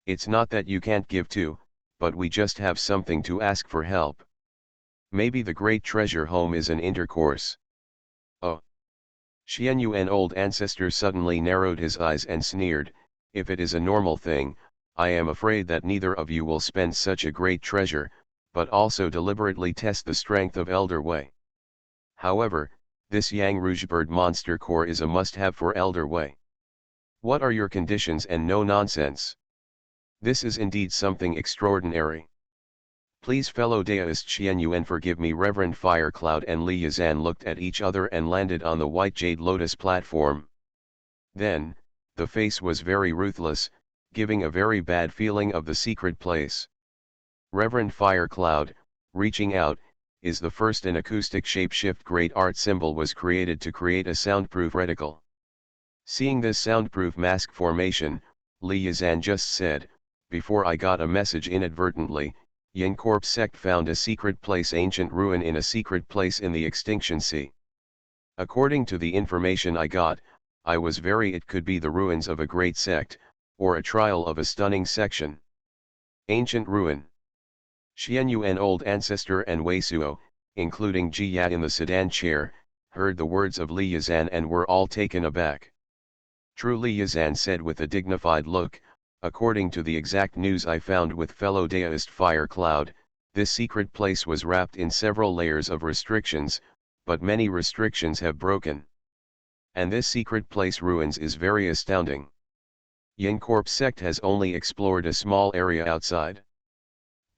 It's not that you can't give to, but we just have something to ask for help. Maybe the great treasure home is an intercourse. Oh. Xuanhuan old ancestor suddenly narrowed his eyes and sneered, if it is a normal thing, I am afraid that neither of you will spend such a great treasure, but also deliberately test the strength of Elder Wei. However, this Yang Rougebird Monster Core is a must-have for Elder Wei. What are your conditions and no nonsense? This is indeed something extraordinary. Please fellow Daoist Xuanhuan forgive me. Reverend Firecloud and Li Yazan looked at each other and landed on the white jade lotus platform. Then, the face was very ruthless, giving a very bad feeling of the secret place. Reverend Fire Cloud, reaching out, is the first an acoustic shapeshift great art symbol was created to create a soundproof reticle. Seeing this soundproof mask formation, Li Yazan just said, before I got a message inadvertently, Yin Corp sect found a secret place, ancient ruin in a secret place in the extinction sea. According to the information I got, I was very it could be the ruins of a great sect, or a trial of a stunning section. Ancient ruin. Xuanhuan old ancestor and Wei Suo, including Ji Ya in the sedan chair, heard the words of Li Yazan and were all taken aback. True, Li Yazan said with a dignified look, according to the exact news I found with fellow Daoist Fire Cloud, this secret place was wrapped in several layers of restrictions, but many restrictions have broken. And this secret place ruins is very astounding. Yin Corp sect has only explored a small area outside.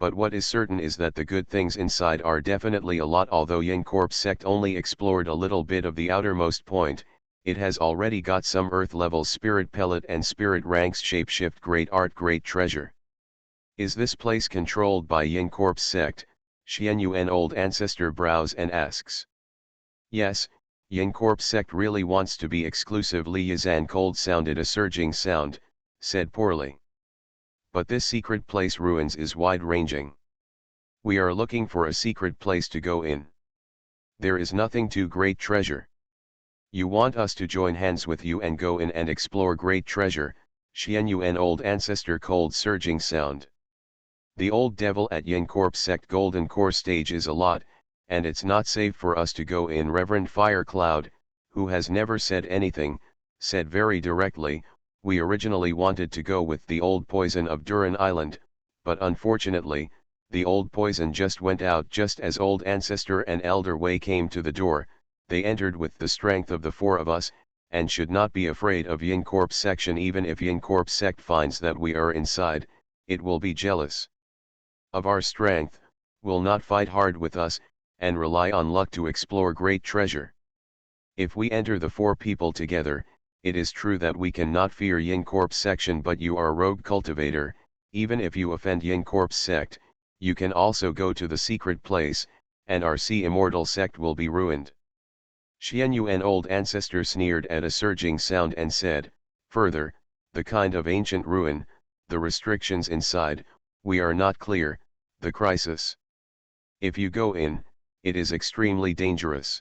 But what is certain is that the good things inside are definitely a lot. Although Yin Corp sect only explored a little bit of the outermost point, it has already got some earth-level spirit pellet and spirit ranks shapeshift great art great treasure. Is this place controlled by Yin Corp sect? Xuanhuan old ancestor brows and asks. Yes, Yin Corp sect really wants to be exclusive. Li Yazan cold sounded a surging sound, said poorly. But this secret place ruins is wide-ranging. We are looking for a secret place to go in. There is nothing to great treasure. You want us to join hands with you and go in and explore great treasure, Xuanhuan old ancestor cold surging sound. The old devil at Yin Corp sect golden core stage is a lot, and it's not safe for us to go in. Reverend Fire Cloud, who has never said anything, said very directly, we originally wanted to go with the old poison of Duran Island, but unfortunately, the old poison just went out just as old ancestor and elder Wei came to the door. They entered with the strength of the four of us, and should not be afraid of Yin Corp section. Even if Yin Corp sect finds that we are inside, it will be jealous of our strength, will not fight hard with us, and rely on luck to explore great treasure. If we enter the four people together, it is true that we cannot fear Yin Corp section, but you are rogue cultivator. Even if you offend Yin Corp sect, you can also go to the secret place, and our sea immortal sect will be ruined. Xuanhuan old ancestor sneered at a surging sound and said, further, the kind of ancient ruin, the restrictions inside, we are not clear, the crisis. If you go in, it is extremely dangerous.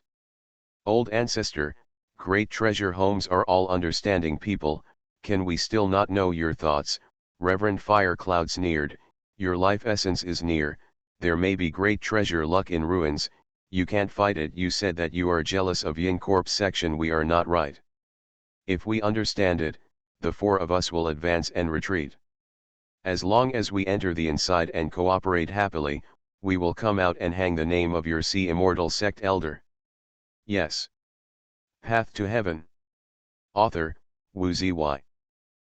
Old ancestor, great treasure homes are all understanding people, can we still not know your thoughts? Reverend Fire Cloud sneered, your life essence is near, there may be great treasure luck in ruins, you can't fight it. You said that you are jealous of Yin Corp section, we are not right. If we understand it, the four of us will advance and retreat. As long as we enter the inside and cooperate happily, we will come out and hang the name of your sea immortal sect elder. Yes. Path to Heaven. Author, Wu Zy.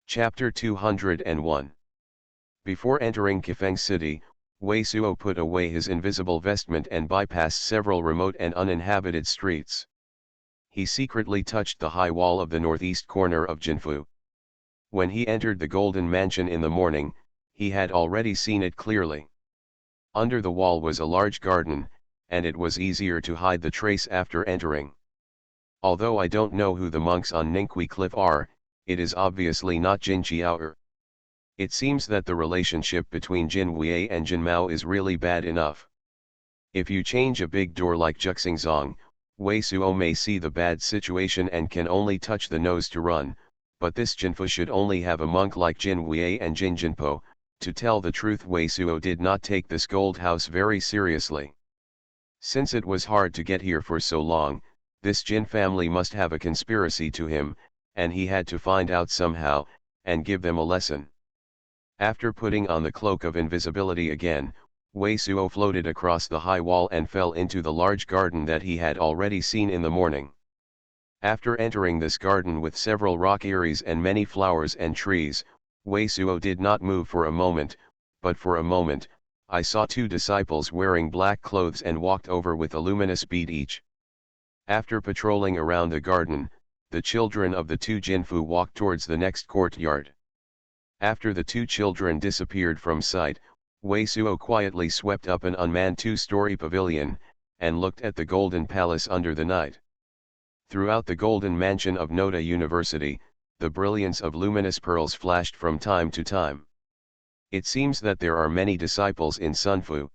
Chapter 201. Before entering Kifeng City, Wei Suo put away his invisible vestment and bypassed several remote and uninhabited streets. He secretly touched the high wall of the northeast corner of Jinfu. When he entered the Golden Mansion in the morning, he had already seen it clearly. Under the wall was a large garden, and it was easier to hide the trace after entering. Although I don't know who the monks on Ningqi Cliff are, it is obviously not Jin Qiao. It seems that the relationship between Jin Wei and Jin Mao is really bad enough. If you change a big door like Juxingzong, Wei Suo may see the bad situation and can only touch the nose to run, but this Jinfu should only have a monk like Jin Wei and Jin Jinpo. To tell the truth, Wei Suo did not take this gold house very seriously. Since it was hard to get here for so long, this Jin family must have a conspiracy to him, and he had to find out somehow, and give them a lesson. After putting on the cloak of invisibility again, Wei Suo floated across the high wall and fell into the large garden that he had already seen in the morning. After entering this garden with several rock eyries and many flowers and trees, Wei Suo did not move for a moment, but for a moment, I saw two disciples wearing black clothes and walked over with a luminous bead each. After patrolling around the garden, the children of the two Jinfu walked towards the next courtyard. After the two children disappeared from sight, Wei Suo quietly swept up an unmanned two-story pavilion, and looked at the Golden Palace under the night. Throughout the Golden Mansion of Noda University, the brilliance of luminous pearls flashed from time to time. It seems that there are many disciples in Sunfu.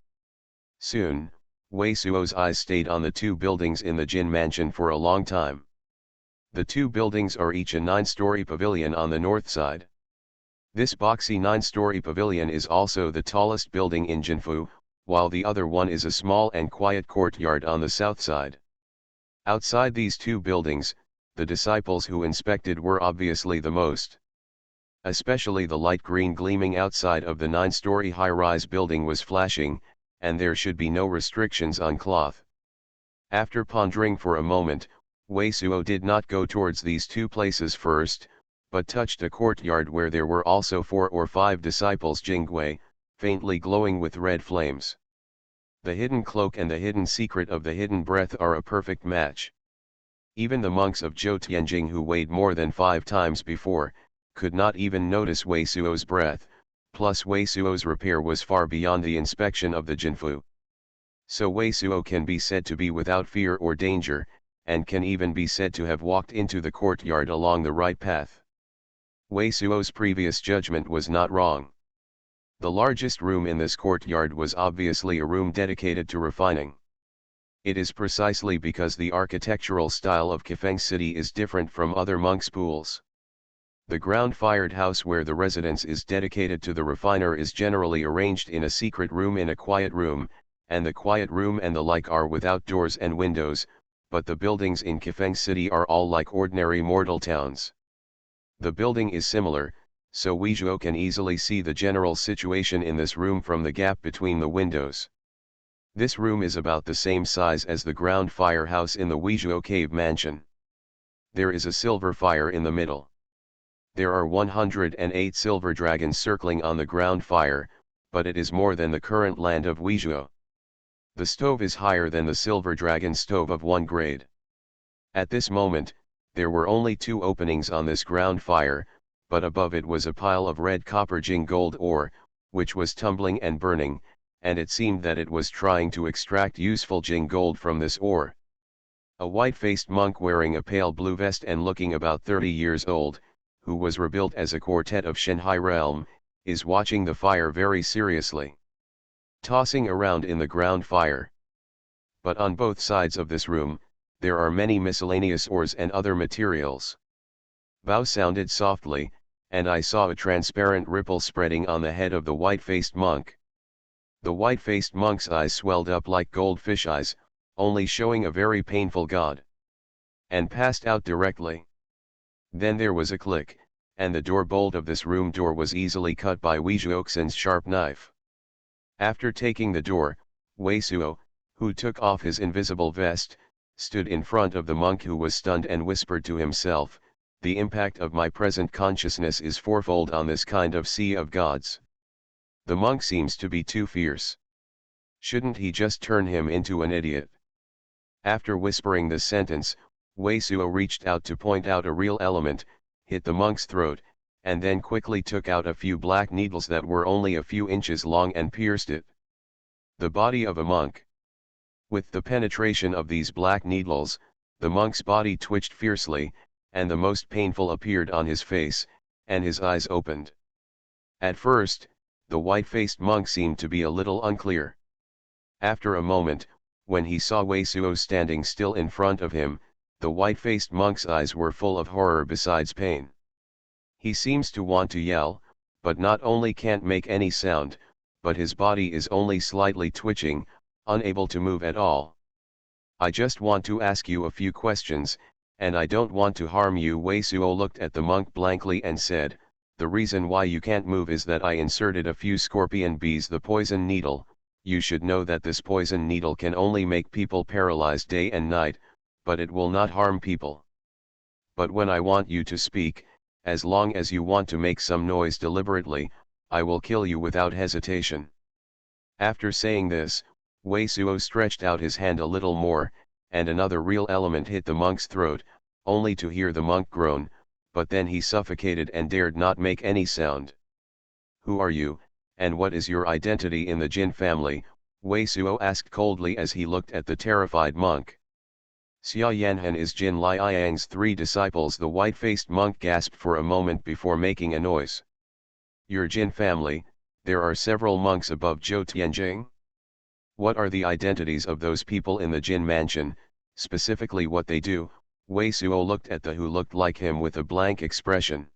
Soon, Wei Suo's eyes stayed on the two buildings in the Jin Mansion for a long time. The two buildings are each a 9-story pavilion on the north side. This boxy 9-story pavilion is also the tallest building in Jinfu, while the other one is a small and quiet courtyard on the south side. Outside these two buildings, the disciples who inspected were obviously the most. Especially the light green gleaming outside of the 9-story high-rise building was flashing, and there should be no restrictions on cloth. After pondering for a moment, Wei Suo did not go towards these two places first, but touched a courtyard where there were also 4 or 5 disciples Jingui, faintly glowing with red flames. The hidden cloak and the hidden secret of the hidden breath are a perfect match. Even the monks of Zhou Tianjing who weighed more than 5 times before, could not even notice Wei Suo's breath, plus Wei Suo's repair was far beyond the inspection of the Jinfu. So Wei Suo can be said to be without fear or danger, and can even be said to have walked into the courtyard along the right path. Wei Suo's previous judgment was not wrong. The largest room in this courtyard was obviously a room dedicated to refining. It is precisely because the architectural style of Kafeng City is different from other monks' pools. The ground-fired house where the residence is dedicated to the refiner is generally arranged in a secret room in a quiet room, and the quiet room and the like are without doors and windows, but the buildings in Kafeng City are all like ordinary mortal towns. The building is similar, so Weizhuo can easily see the general situation in this room from the gap between the windows. This room is about the same size as the ground fire house in the Weizhuo cave mansion. There is a silver fire in the middle. There are 108 silver dragons circling on the ground fire, but it is more than the current land of Weizhuo. The stove is higher than the silver dragon stove of 1 grade. At this moment, there were only 2 openings on this ground fire, but above it was a pile of red copper Jing gold ore, which was tumbling and burning, and it seemed that it was trying to extract useful Jing gold from this ore. A white-faced monk wearing a pale blue vest and looking about 30 years old, who was rebuilt as a quartet of Shanghai realm, is watching the fire very seriously. Tossing around in the ground fire. But on both sides of this room, there are many miscellaneous ores and other materials. Bao sounded softly, and I saw a transparent ripple spreading on the head of the white-faced monk. The white-faced monk's eyes swelled up like goldfish eyes, only showing a very painful god. And passed out directly. Then there was a click, and the door bolt of this room door was easily cut by Wei Zhuoxin's sharp knife. After taking the door, Wei Suo, who took off his invisible vest, stood in front of the monk who was stunned and whispered to himself, "The impact of my present consciousness is fourfold on this kind of sea of gods. The monk seems to be too fierce. Shouldn't he just turn him into an idiot?" After whispering this sentence, Wei Suo reached out to point out a real element, hit the monk's throat, and then quickly took out a few black needles that were only a few inches long and pierced it. The body of a monk. With the penetration of these black needles, the monk's body twitched fiercely, and the most painful appeared on his face, and his eyes opened. At first, the white-faced monk seemed to be a little unclear. After a moment, when he saw Wei Suo standing still in front of him, the white-faced monk's eyes were full of horror besides pain. He seems to want to yell, but not only can't make any sound, but his body is only slightly twitching, unable to move at all. "I just want to ask you a few questions, and I don't want to harm you." Wei Suo looked at the monk blankly and said, "The reason why you can't move is that I inserted a few scorpion bees, the poison needle. You should know that this poison needle can only make people paralyzed day and night, but it will not harm people. But when I want you to speak, as long as you want to make some noise deliberately, I will kill you without hesitation." After saying this, Wei Suo stretched out his hand a little more, and another real element hit the monk's throat, only to hear the monk groan, but then he suffocated and dared not make any sound. who are you, and what is your identity in the Jin family? Wei Suo asked coldly as he looked at the terrified monk. Xuanhuan is Jin Liang's 3 disciples. The white-faced monk gasped for a moment before making a noise. Your Jin family, there are several monks above Zhou Tianjing? What are the identities of those people in the Jin mansion, specifically what they do? Wei Suo looked at the who looked like him with a blank expression.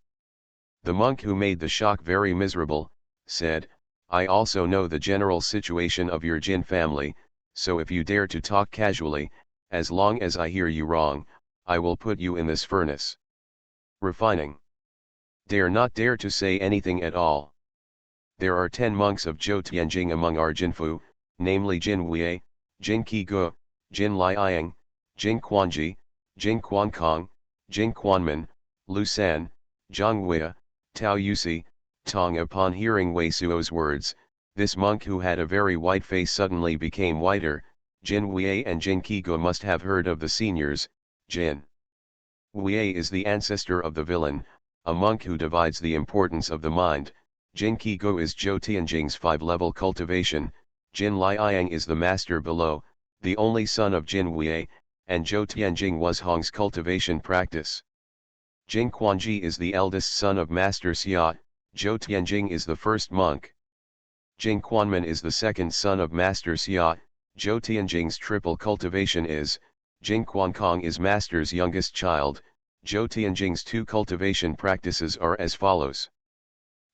The monk, who made the shock very miserable, said, I also know the general situation of your Jin family, so if you dare to talk casually, as long as I hear you wrong, I will put you in this furnace. Refining. Dare not dare to say anything at all. There are 10 monks of Zhou Tianjing among our Jinfu, namely Jin Wei, Jin Qige, Jin Liang, Jin Quanji, Jin Quankong, Jin Quanmin, Lu San, Zhang Wei, Tao Yusi, Tong. Upon hearing Wei Suo's words, this monk who had a very white face suddenly became whiter. Jin Wei and Jin Qige must have heard of the seniors. Jin Wei is the ancestor of the villain, a monk who divides the importance of the mind. Jin Qige is Zhou Tianjing's 5-level cultivation. Jin Liang is the master below, the only son of Jin Wei, and Zhou Tianjing was Hong's cultivation practice. Jin Quanji is the eldest son of Master Xia, Zhou Tianjing is the first monk. Jin Quanmin is the second son of Master Xia, Zhou Tianjing's triple cultivation is. Jin Quankong is Master's youngest child. Zhou Tianjing's 2 cultivation practices are as follows.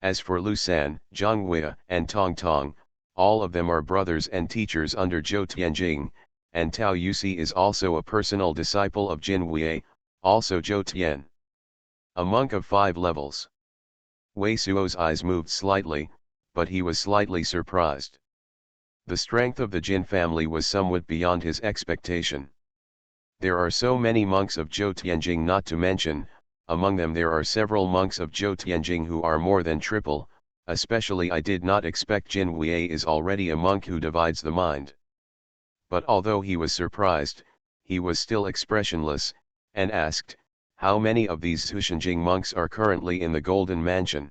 As for Lu San, Zhang Wei, and Tong Tong, all of them are brothers and teachers under Zhou Tianjing, and Tao Yusi is also a personal disciple of Jin Wei, also Zhou Tian. A monk of 5 levels. Wei Suo's eyes moved slightly, but he was slightly surprised. The strength of the Jin family was somewhat beyond his expectation. There are so many monks of Zhou Tianjing, not to mention, among them there are several monks of Zhou Tianjing who are more than triple, especially I did not expect Jin Wei is already a monk who divides the mind. But although he was surprised, he was still expressionless, and asked, how many of these Xuanjing monks are currently in the Golden Mansion?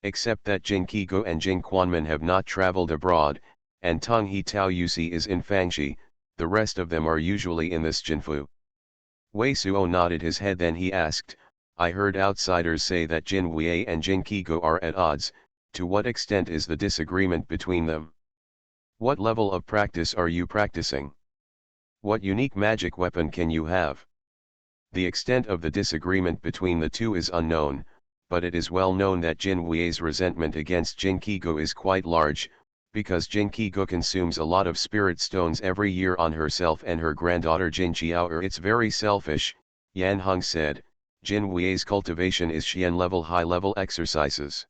Except that Jin Qige and Jin Quanmin have not traveled abroad, and Tong He Tao Yusi is in Fangxi, the rest of them are usually in this Jinfu. Wei Suo nodded his head, then he asked, I heard outsiders say that Jin Wei and Jin Qige are at odds. To what extent is the disagreement between them? What level of practice are you practicing? What unique magic weapon can you have? The extent of the disagreement between the two is unknown, but it is well known that Jin Wei's resentment against Jin Qige is quite large, because Jin Qige consumes a lot of spirit stones every year on herself and her granddaughter Jin Qiao. It's very selfish, Yan Hong said. Jin Wei's cultivation is Xian level, high-level exercises.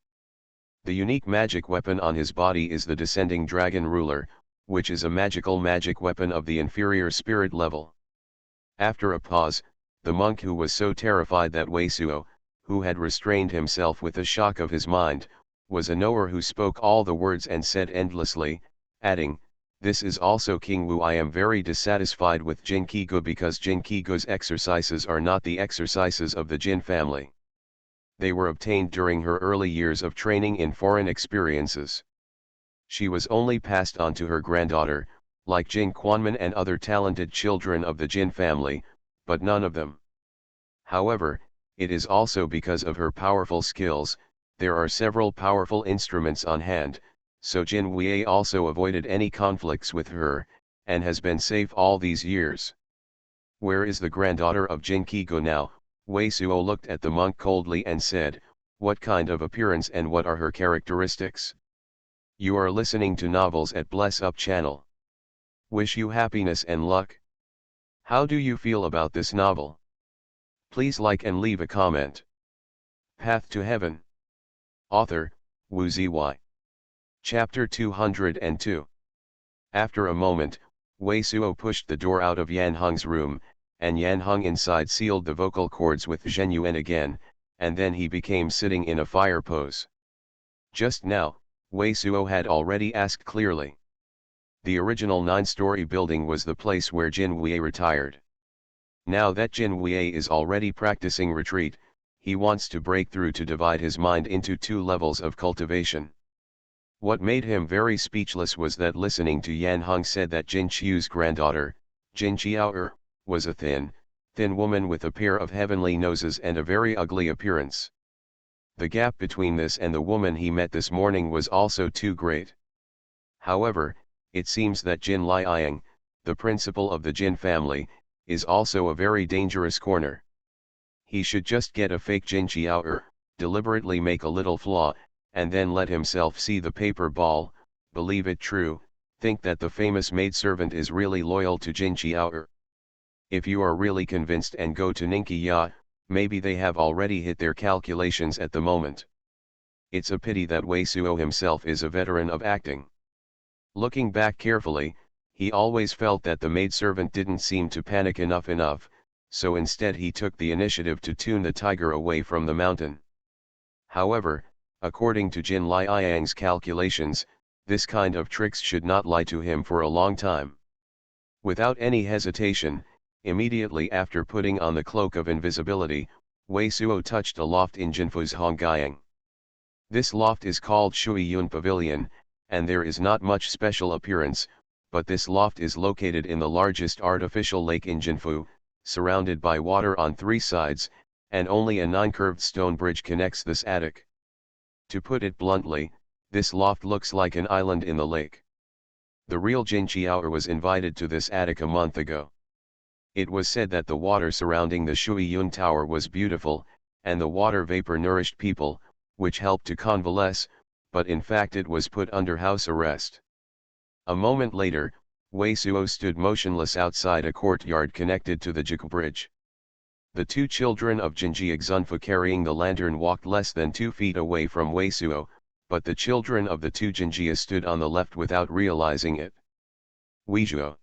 The unique magic weapon on his body is the Descending Dragon Ruler, which is a magical magic weapon of the inferior spirit level. After a pause, the monk, who was so terrified that Wei Suo, who had restrained himself with the shock of his mind, was a knower, who spoke all the words and said endlessly, adding, this is also King Wu. I am very dissatisfied with Jin Qige because Jin Qige's exercises are not the exercises of the Jin family. They were obtained during her early years of training in foreign experiences. She was only passed on to her granddaughter, like Jin Quanmin and other talented children of the Jin family, but none of them. However, it is also because of her powerful skills. There are several powerful instruments on hand, so Jin Wei also avoided any conflicts with her, and has been safe all these years. Where is the granddaughter of Jin Qige now? Wei Suo looked at the monk coldly and said, what kind of appearance and what are her characteristics? You are listening to novels at Bless Up channel. Wish you happiness and luck. How do you feel about this novel? Please like and leave a comment. Path to Heaven. Author, Wu Zy. Chapter 202. After a moment, Wei Suo pushed the door out of Yan Hong's room, and Yan Hong inside sealed the vocal cords with Xuanhuan again, and then he became sitting in a fire pose. Just now, Wei Suo had already asked clearly. The original 9-story building was the place where Jin Wei retired. Now that Jin Wei is already practicing retreat, he wants to break through to divide his mind into two levels of cultivation. What made him very speechless was that listening to Yan Heng said that Jin Qiu's granddaughter, Jin Qiao, was a thin woman with a pair of heavenly noses and a very ugly appearance. The gap between this and the woman he met this morning was also too great. However, it seems that Jin Liang, the principal of the Jin family, is also a very dangerous corner. He should just get a fake Jin Qiao, deliberately make a little flaw, and then let himself see the paper ball, believe it true, think that the famous maidservant is really loyal to Jin Qiao. If you are really convinced and go to Ninki Ya, maybe they have already hit their calculations at the moment. It's a pity that Wei Suo himself is a veteran of acting. Looking back carefully, he always felt that the maidservant didn't seem to panic enough, so instead he took the initiative to tune the tiger away from the mountain. However, according to Jin Liang's calculations, this kind of tricks should not lie to him for a long time. Without any hesitation, immediately after putting on the cloak of invisibility, Wei Suo touched a loft in Jinfu's Hongyang. This loft is called Shui Yun Pavilion, and there is not much special appearance, but this loft is located in the largest artificial lake in Jinfu, surrounded by water on three sides, and only a 9-curved stone bridge connects this attic. To put it bluntly, this loft looks like an island in the lake. The real Jin Qiao was invited to this attic a month ago. It was said that the water surrounding the Shui Yun Tower was beautiful, and the water vapor nourished people, which helped to convalesce, but in fact it was put under house arrest. A moment later, Wei Suo stood motionless outside a courtyard connected to the Jiku Bridge. The two children of Jinji Xunfu carrying the lantern walked less than 2 feet away from Wei Suo, but the children of the two Jinjia stood on the left without realizing it. Wei Suo.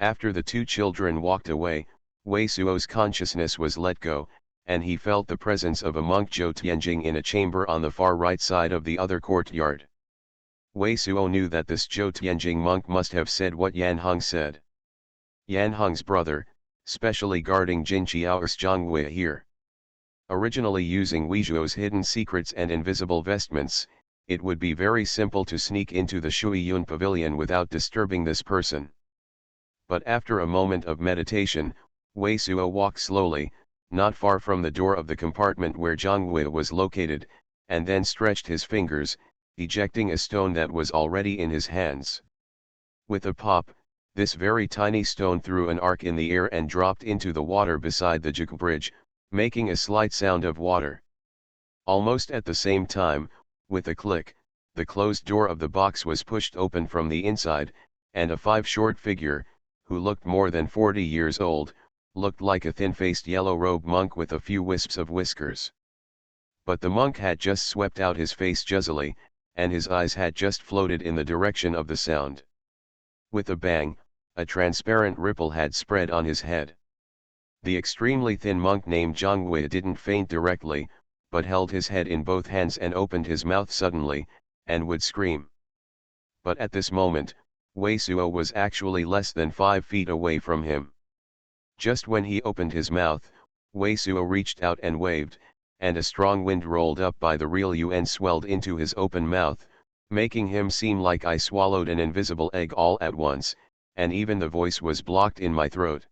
After the two children walked away, Wei Suo's consciousness was let go, and he felt the presence of a monk Zhou Tianjing in a chamber on the far right side of the other courtyard. Wei Suo knew that this Zhou Tianjing monk must have said what Yan Heng said. Yan Heng's brother, specially guarding Jin Qiao's Xuanhuan here. Originally using Wei Suo's hidden secrets and invisible vestments, it would be very simple to sneak into the Shui Yun Pavilion without disturbing this person. But after a moment of meditation, Wei Suo walked slowly, not far from the door of the compartment where Zhang was located, and then stretched his fingers, ejecting a stone that was already in his hands. With a pop, this very tiny stone threw an arc in the air and dropped into the water beside the Jiku Bridge, making a slight sound of water. Almost at the same time, with a click, the closed door of the box was pushed open from the inside, and a 5-short figure, who looked more than 40 years old, looked like a thin-faced yellow-robed monk with a few wisps of whiskers. But the monk had just swept out his face juzzily, and his eyes had just floated in the direction of the sound. With a bang, a transparent ripple had spread on his head. The extremely thin monk named Zhang didn't faint directly, but held his head in both hands and opened his mouth suddenly, and would scream. But at this moment, Wei Suo was actually less than 5 feet away from him. Just when he opened his mouth, Wei Suo reached out and waved, and a strong wind rolled up by the real Yuan swelled into his open mouth, making him seem like I swallowed an invisible egg all at once, and even the voice was blocked in my throat.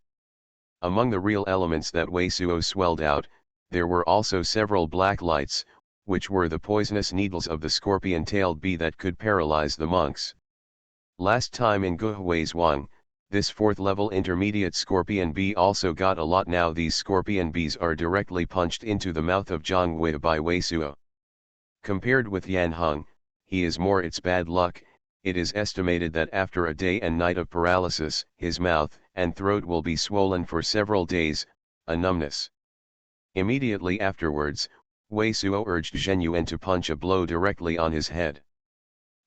Among the real elements that Wei Suo swelled out, there were also several black lights, which were the poisonous needles of the scorpion-tailed bee that could paralyze the monks. Last time in Guhui's Wang, this 4th-level intermediate scorpion bee also got a lot. Now these scorpion bees are directly punched into the mouth of Zhang by Wei Suo. Compared with Yan Heng, he is more its bad luck. It is estimated that after a day and night of paralysis, his mouth and throat will be swollen for several days, a numbness. Immediately afterwards, Wei Suo urged Zhen Yuan to punch a blow directly on his head.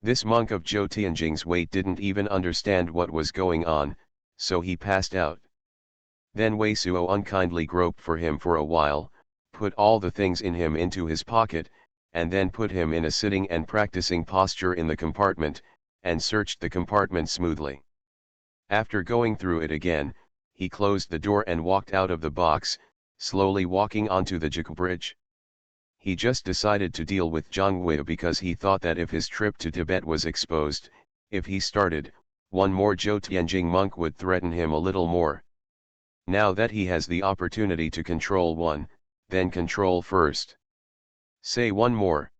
This monk of Zhou Tianjing's weight didn't even understand what was going on, so he passed out. Then Wei Suo unkindly groped for him for a while, put all the things in him into his pocket, and then put him in a sitting and practicing posture in the compartment, and searched the compartment smoothly. After going through it again, he closed the door and walked out of the box, slowly walking onto the Jiku bridge. He just decided to deal with Zhang because he thought that if his trip to Tibet was exposed, if he started, one more Zhou Tianjing monk would threaten him a little more. Now that he has the opportunity to control one, then control first. Say one more.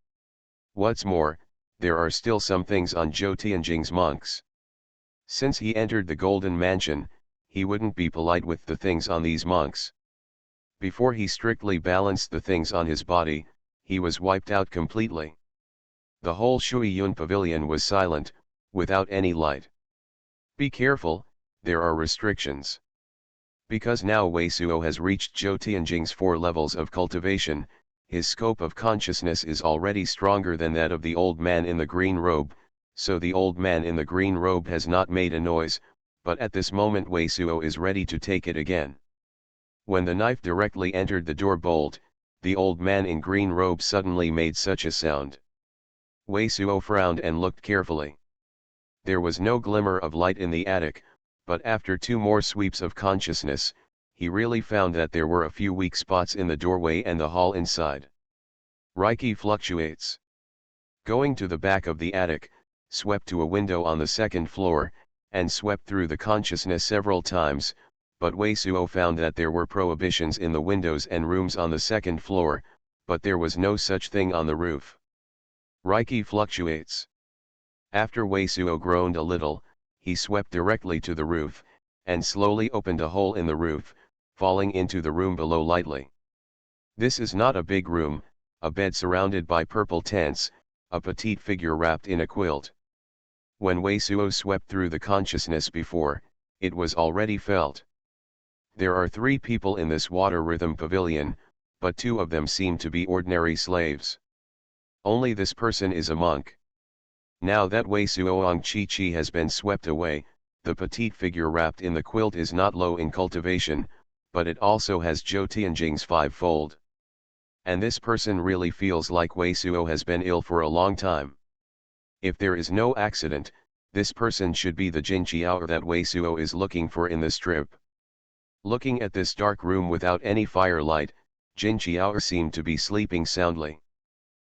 What's more, there are still some things on Zhou Tianjing's monks. Since he entered the Golden Mansion, he wouldn't be polite with the things on these monks. Before he strictly balanced the things on his body, he was wiped out completely. The whole Xuanhuan pavilion was silent, without any light. Be careful, there are restrictions. Because now Wei Suo has reached Zhou Tianjing's 4 levels of cultivation, his scope of consciousness is already stronger than that of the old man in the green robe, so the old man in the green robe has not made a noise, but at this moment Wei Suo is ready to take it again. When the knife directly entered the door bolt, the old man in green robe suddenly made such a sound. Wei Suo frowned and looked carefully. There was no glimmer of light in the attic, but after 2 more sweeps of consciousness, he really found that there were a few weak spots in the doorway and the hall inside. Reiki fluctuates. Going to the back of the attic, swept to a window on the 2nd floor, and swept through the consciousness several times, but Wei Suo found that there were prohibitions in the windows and rooms on the 2nd floor, but there was no such thing on the roof. Reiki fluctuates. After Wei Suo groaned a little, he swept directly to the roof, and slowly opened a hole in the roof, falling into the room below lightly. This is not a big room, a bed surrounded by purple tents, a petite figure wrapped in a quilt. When Wei Suo swept through the consciousness before, it was already felt. There are 3 people in this water rhythm pavilion, but 2 of them seem to be ordinary slaves. Only this person is a monk. Now that Wei Suoang Chi has been swept away, the petite figure wrapped in the quilt is not low in cultivation, but it also has Zhou Tianjing's 5-fold. And this person really feels like Wei Suo has been ill for a long time. If there is no accident, this person should be the Jin Qiao that Wei Suo is looking for in the strip. Looking at this dark room without any firelight, Jin Qiao seemed to be sleeping soundly.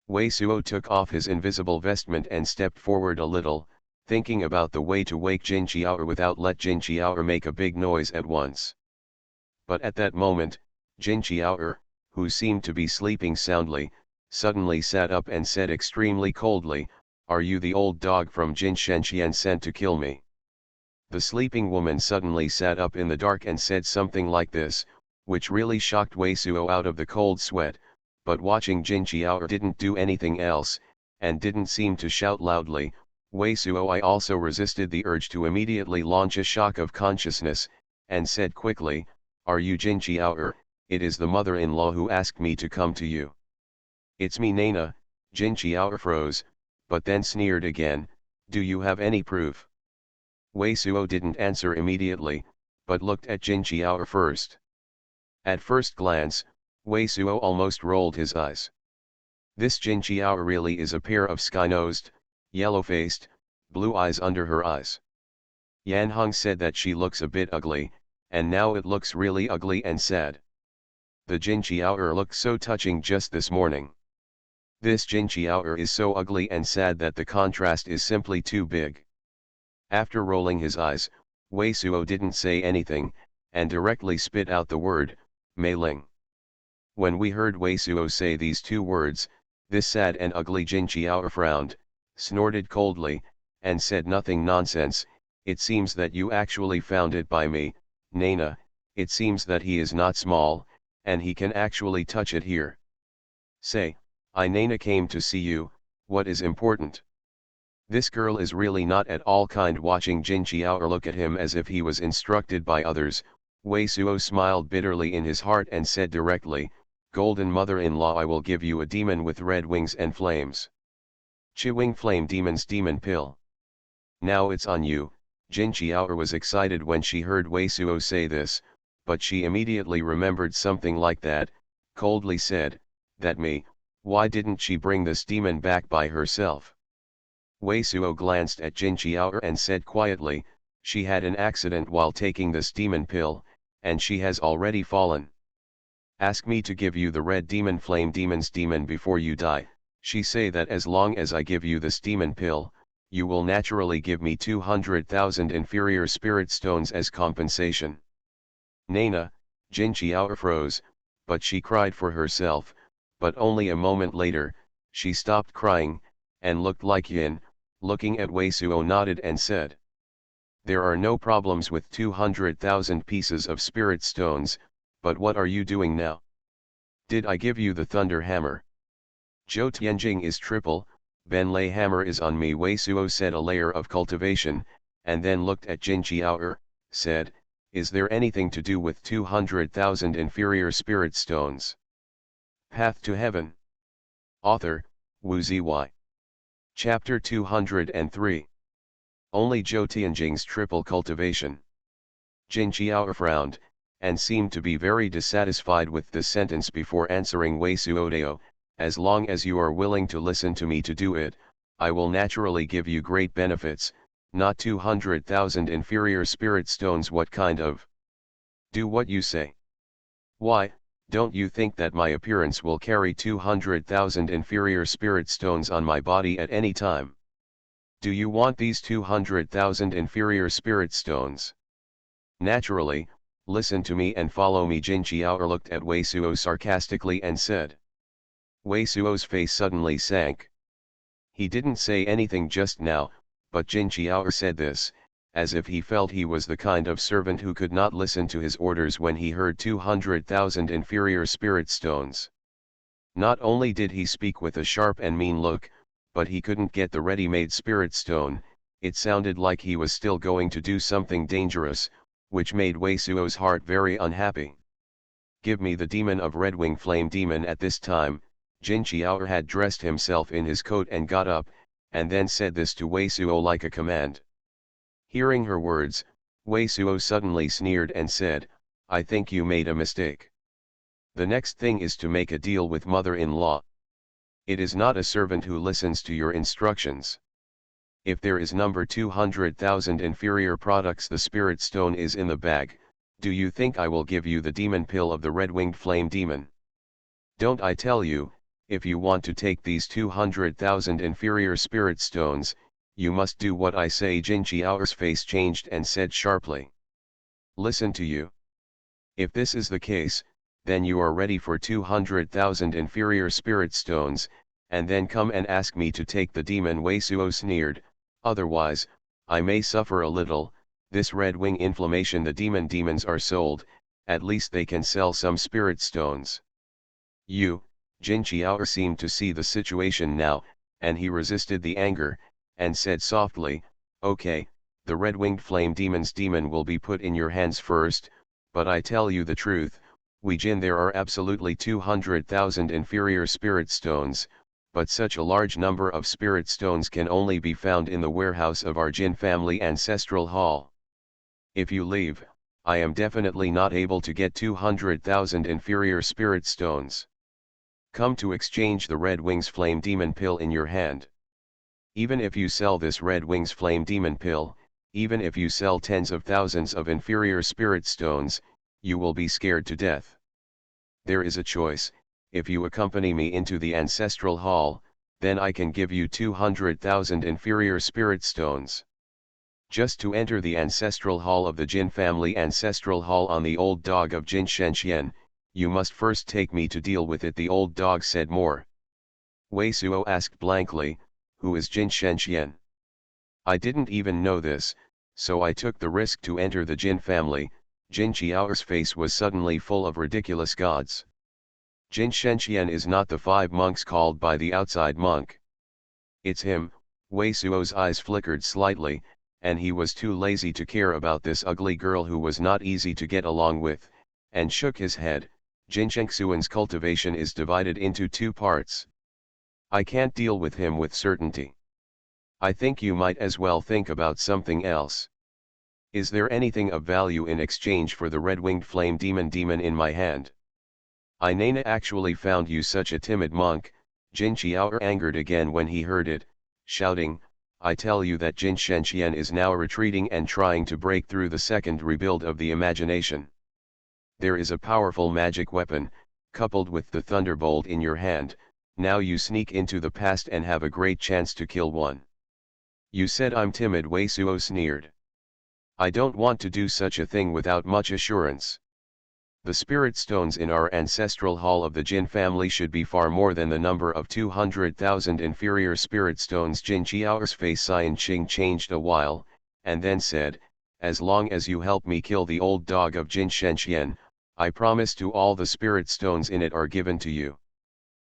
Wei Suo took off his invisible vestment and stepped forward a little, thinking about the way to wake Jin Qiao without let Jin Qiao make a big noise at once. But at that moment, Jin Qiao, who seemed to be sleeping soundly, suddenly sat up and said extremely coldly, "Are you the old dog from Jin Shenxian sent to kill me?" The sleeping woman suddenly sat up in the dark and said something like this, which really shocked Wei Suo out of the cold sweat, but watching Jin Qiao didn't do anything else, and didn't seem to shout loudly. Wei Suo I also resisted the urge to immediately launch a shock of consciousness, and said quickly, "Are you Jin Qiao? It is the mother-in-law who asked me to come to you." "It's me Nana." Jin Qiao froze, but then sneered again, "Do you have any proof?" Wei Suo didn't answer immediately, but looked at Jin Qiao first. At first glance, Wei Suo almost rolled his eyes. This Jin Qiao really is a pair of sky-nosed, yellow-faced, blue eyes under her eyes. Yan Hong said that she looks a bit ugly, and now it looks really ugly and sad. The Jin Qiao looked so touching just this morning. This Jin Qiao is so ugly and sad that the contrast is simply too big. After rolling his eyes, Wei Suo didn't say anything, and directly spit out the word, "Mei Ling." When we heard Wei Suo say these 2 words, this sad and ugly Jin Qiao frowned, snorted coldly, and said, "Nothing nonsense, it seems that you actually found it by me, Nana, it seems that he is not small, and he can actually touch it here. Say, I Nana came to see you, what is important?" This girl is really not at all kind. Watching Jin Qiao look at him as if he was instructed by others, Wei Suo smiled bitterly in his heart and said directly, "Golden mother-in-law, I will give you a demon with red wings and flames. Chi-wing flame demon's demon pill. Now it's on you." Jin Qiao was excited when she heard Wei Suo say this, but she immediately remembered something like that, coldly said, "That me, why didn't she bring this demon back by herself?" Wei Suo glanced at Jin Qiao and said quietly, "She had an accident while taking this demon pill, and she has already fallen." Ask me to give you the red demon flame demon's demon before you die. She say that as long as I give you this demon pill, you will naturally give me 200,000 inferior spirit stones as compensation. Nana, Jin Qiao froze, but she cried for herself, but only a moment later, she stopped crying, and looked like Yin, looking at Wei Suo nodded and said. There are no problems with 200,000 pieces of spirit stones, but what are you doing now? Did I give you the thunder hammer? Zhou Tianjing is triple, Ben Lei hammer is on me. Wei Suo said a layer of cultivation, and then looked at Jin Qiao, said, is there anything to do with 200,000 inferior spirit stones? Path to Heaven. Author, Wu Ziyi. Chapter 203. Only Zhou Tianjing's triple cultivation. Jin Qiao frowned, and seemed to be very dissatisfied with this sentence before answering Wei Suodeo, as long as you are willing to listen to me to do it, I will naturally give you great benefits, not 200,000 inferior spirit stones. What kind of? Do what you say. Why, don't you think that my appearance will carry 200,000 inferior spirit stones on my body at any time? Do you want these 200,000 inferior spirit stones? Naturally, listen to me and follow me. Jin Qiao looked at Wei Suo sarcastically and said. Wei Suo's face suddenly sank. He didn't say anything just now, but Jin Qiao said this, as if he felt he was the kind of servant who could not listen to his orders when he heard 200,000 inferior spirit stones. Not only did he speak with a sharp and mean look, but he couldn't get the ready-made spirit stone. It sounded like he was still going to do something dangerous, which made Wei Suo's heart very unhappy. Give me the demon of Redwing Flame Demon. At this time, Jin Qiao had dressed himself in his coat and got up, and then said this to Wei Suo like a command. Hearing her words, Wei Suo suddenly sneered and said, I think you made a mistake. The next thing is to make a deal with mother-in-law. It is not a servant who listens to your instructions. If there is number 200,000 inferior products, the spirit stone is in the bag. Do you think I will give you the demon pill of the red-winged flame demon? Don't I tell you, if you want to take these 200,000 inferior spirit stones, you must do what I say. Jin Qiao's face changed and said sharply. Listen to you. If this is the case, then you are ready for 200,000 inferior spirit stones, and then come and ask me to take the demon. Wei Suo sneered, otherwise, I may suffer a little. This red wing inflammation. The demons are sold, at least they can sell some spirit stones. Jin Qiao seemed to see the situation now, and he resisted the anger, and said softly, okay, the red-winged flame demon's demon will be put in your hands first, but I tell you the truth, Wei Jin, there are absolutely 200,000 inferior spirit stones, but such a large number of spirit stones can only be found in the warehouse of our Jin family ancestral hall. If you leave, I am definitely not able to get 200,000 inferior spirit stones. Come to exchange the Red Wings Flame Demon Pill in your hand. Even if you sell this Red Wings Flame Demon Pill, even if you sell tens of thousands of inferior spirit stones, you will be scared to death. There is a choice. If you accompany me into the ancestral hall, then I can give you 200,000 inferior spirit stones. Just to enter the ancestral hall of the Jin family ancestral hall on the old dog of Jin Shenxian, you must first take me to deal with it. The old dog said more. Wei Suo asked blankly, who is Jin Shenxian? I didn't even know this, so I took the risk to enter the Jin family. Jin Qiao's face was suddenly full of ridiculous gods. Jin Shenxian is not the 5 monks called by the outside monk. It's him. Wei Suo's eyes flickered slightly, and he was too lazy to care about this ugly girl who was not easy to get along with, and shook his head. Jin Shengxuan's cultivation is divided into 2 parts. I can't deal with him with certainty. I think you might as well think about something else. Is there anything of value in exchange for the red-winged flame demon in my hand? I Nana actually found you such a timid monk. Jin Qiao angered again when he heard it, shouting, I tell you that Jin Shenxian is now retreating and trying to break through the second rebuild of the imagination. There is a powerful magic weapon, coupled with the thunderbolt in your hand, now you sneak into the past and have a great chance to kill one. You said I'm timid, Wei Suo sneered. I don't want to do such a thing without much assurance. The spirit stones in our ancestral hall of the Jin family should be far more than the number of 200,000 inferior spirit stones. Jin Qiao's face Xian Qing changed a while, and then said, as long as you help me kill the old dog of Jin Shenxian, I promise to all the spirit stones in it are given to you.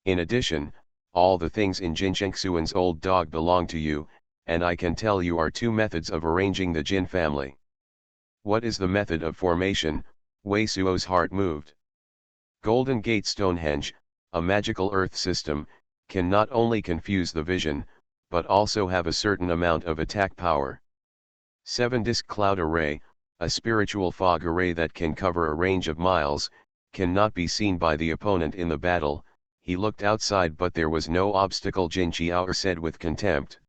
In addition, all the things in Jin Shengxuan's old dog belong to you, and I can tell you are two methods of arranging the Jin family. What is the method of formation? Wei Suo's heart moved. Golden Gate Stonehenge, a magical earth system, can not only confuse the vision, but also have a certain amount of attack power. 7-disc cloud array, a spiritual fog array that can cover a range of miles, cannot be seen by the opponent in the battle. He looked outside but there was no obstacle. Jin Qiao said with contempt.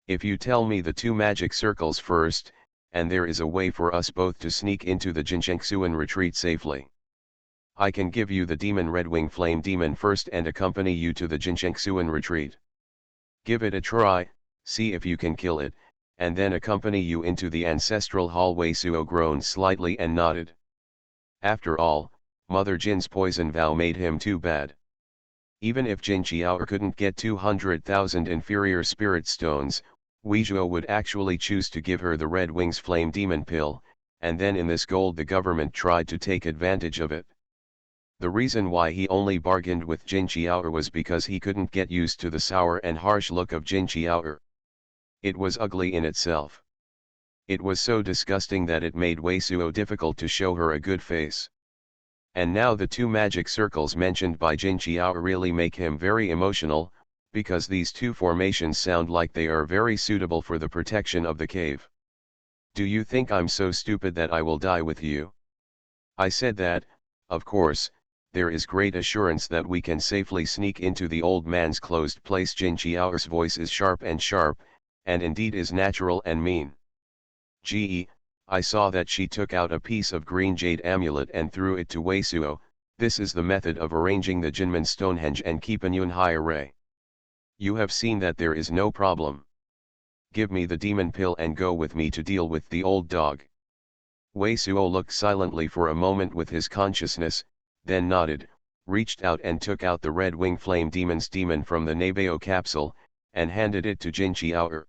If you tell me the two magic circles first, and there is a way for us both to sneak into the Jin Shengxuan retreat safely. I can give you the demon Redwing Flame Demon first and accompany you to the Jin Shengxuan retreat. Give it a try, see if you can kill it, and then accompany you into the ancestral hall. Wei Suo groaned slightly and nodded. After all, Mother Jin's poison vow made him too bad. Even if Jin Qiao couldn't get 200,000 inferior spirit stones, Wei Suo would actually choose to give her the Red Wings Flame Demon pill, and then in this gold the government tried to take advantage of it. The reason why he only bargained with Jin Qiao was because he couldn't get used to the sour and harsh look of Jin Qiao. It was ugly in itself. It was so disgusting that it made Wei Suo difficult to show her a good face. And now the two magic circles mentioned by Jin Qiao really make him very emotional, because these two formations sound like they are very suitable for the protection of the cave. Do you think I'm so stupid that I will die with you? I said that, of course, there is great assurance that we can safely sneak into the old man's closed place. Jin Qiao's voice is sharp, and indeed is natural and mean. Gee, I saw that she took out a piece of green jade amulet and threw it to Wei Suo. This is the method of arranging the Jinmen Stonehenge and keep a Yunhai array. You have seen that there is no problem. Give me the demon pill and go with me to deal with the old dog. Wei Suo looked silently for a moment with his consciousness, then nodded, reached out and took out the Red Wing Flame Demon's demon from the Nebeo capsule, and handed it to Jin Qiao.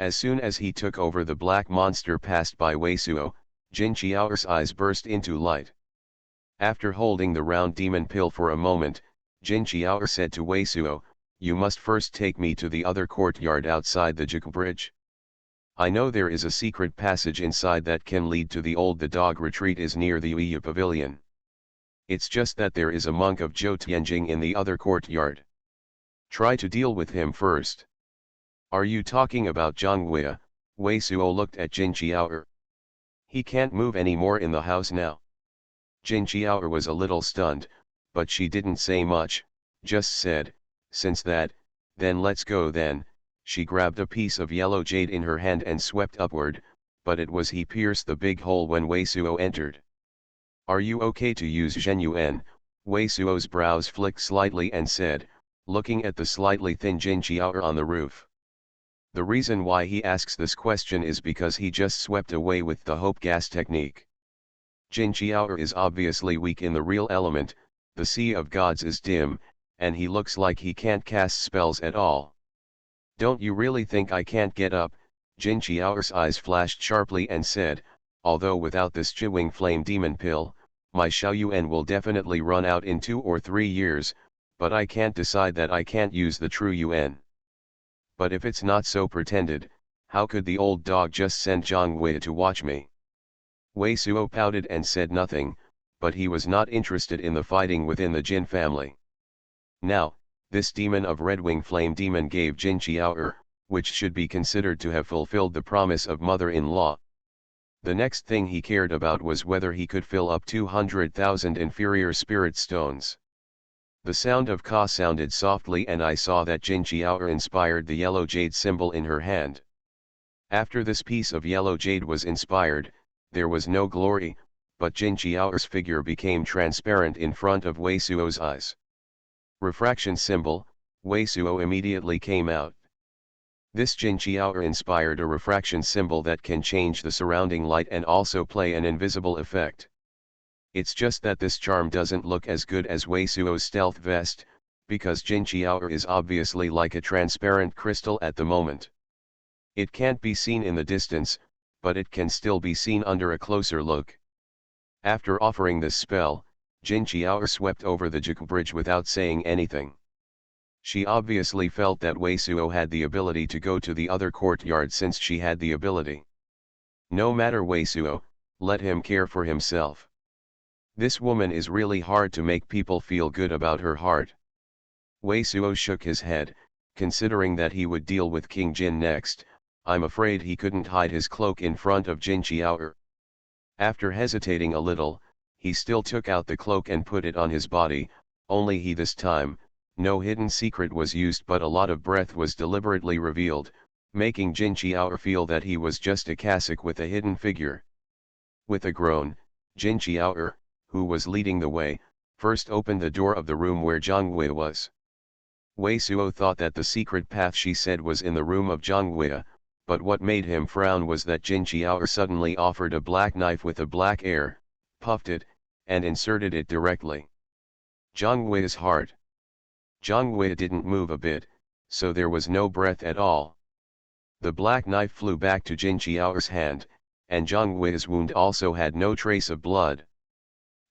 As soon as he took over, the black monster passed by Wei Suo. Jin Qiao's eyes burst into light. After holding the round demon pill for a moment, Jin Qiao said to Wei Suo, you must first take me to the other courtyard outside the Jiku Bridge. I know there is a secret passage inside that can lead to the dog retreat is near the Yuya Pavilion. It's just that there is a monk of Zhou Tianjing in the other courtyard. Try to deal with him first. Are you talking about Zhang Wei? Wei Suo looked at Jin Qiao. He can't move anymore in the house now. Jin Qiao was a little stunned, but she didn't say much, just said, since that, then let's go then. She grabbed a piece of yellow jade in her hand and swept upward, but it was he pierced the big hole when Wei Suo entered. Are you okay to use Xuanhuan? Wei Suo's brows flicked slightly and said, looking at the slightly thin Jin Qiao on the roof. The reason why he asks this question is because he just swept away with the hope gas technique. Jin Qiao is obviously weak in the real element, the Sea of Gods is dim, and he looks like he can't cast spells at all. Don't you really think I can't get up? Jin Qiao's eyes flashed sharply and said, although without this Chiwing Flame Demon pill, my Xiaoyuan will definitely run out in 2 or 3 years, but I can't decide that I can't use the true Yuan. But if it's not so pretended, how could the old dog just send Zhang Wei to watch me? Wei Suo pouted and said nothing, but he was not interested in the fighting within the Jin family. Now, this demon of Redwing Flame Demon gave Jin Qiao, which should be considered to have fulfilled the promise of mother-in-law. The next thing he cared about was whether he could fill up 200,000 inferior spirit stones. The sound of Ka sounded softly and I saw that Jin Qiao inspired the yellow jade symbol in her hand. After this piece of yellow jade was inspired, there was no glory, but Jin Qiao's figure became transparent in front of Wei Suo's eyes. Refraction symbol, Wei Suo immediately came out. This Jin Qiao inspired a refraction symbol that can change the surrounding light and also play an invisible effect. It's just that this charm doesn't look as good as Wei Suo's stealth vest, because Jin Qiao is obviously like a transparent crystal at the moment. It can't be seen in the distance, but it can still be seen under a closer look. After offering this spell, Jin Qiao swept over the Jiku bridge without saying anything. She obviously felt that Wei Suo had the ability to go to the other courtyard since she had the ability. No matter Wei Suo, let him care for himself. This woman is really hard to make people feel good about her heart. Wei Suo shook his head, considering that he would deal with King Jin next. I'm afraid he couldn't hide his cloak in front of Jin Qiao. After hesitating a little, he still took out the cloak and put it on his body, only this time, no hidden secret was used but a lot of breath was deliberately revealed, making Jin Qiao feel that he was just a cassock with a hidden figure. With a groan, Jin Qiao, who was leading the way, first opened the door of the room where Zhang Wei was. Wei Suo thought that the secret path she said was in the room of Zhang Wei, but what made him frown was that Jin Qiao suddenly offered a black knife with a black air, puffed it, and inserted it directly. Zhang Wei's heart. Zhang Wei didn't move a bit, so there was no breath at all. The black knife flew back to Jin Qiao's hand, and Zhang Wei's wound also had no trace of blood.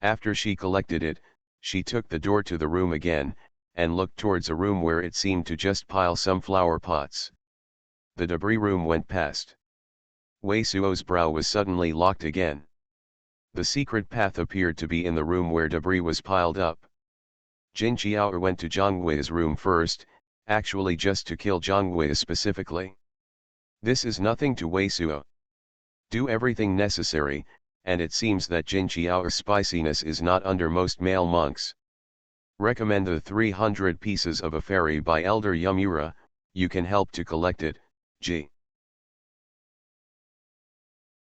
After she collected it, she took the door to the room again, and looked towards a room where it seemed to just pile some flower pots. The debris room went past. Wei Suo's brow was suddenly locked again. The secret path appeared to be in the room where debris was piled up. Jin Qiao went to Zhang Wei's room first, actually just to kill Zhang Wei specifically. This is nothing to Wei Suo. Do everything necessary, and it seems that Jin Qiao's spiciness is not under most male monks. Recommend the 300 Pieces of a Fairy by Elder Yumura. You can help to collect it, G.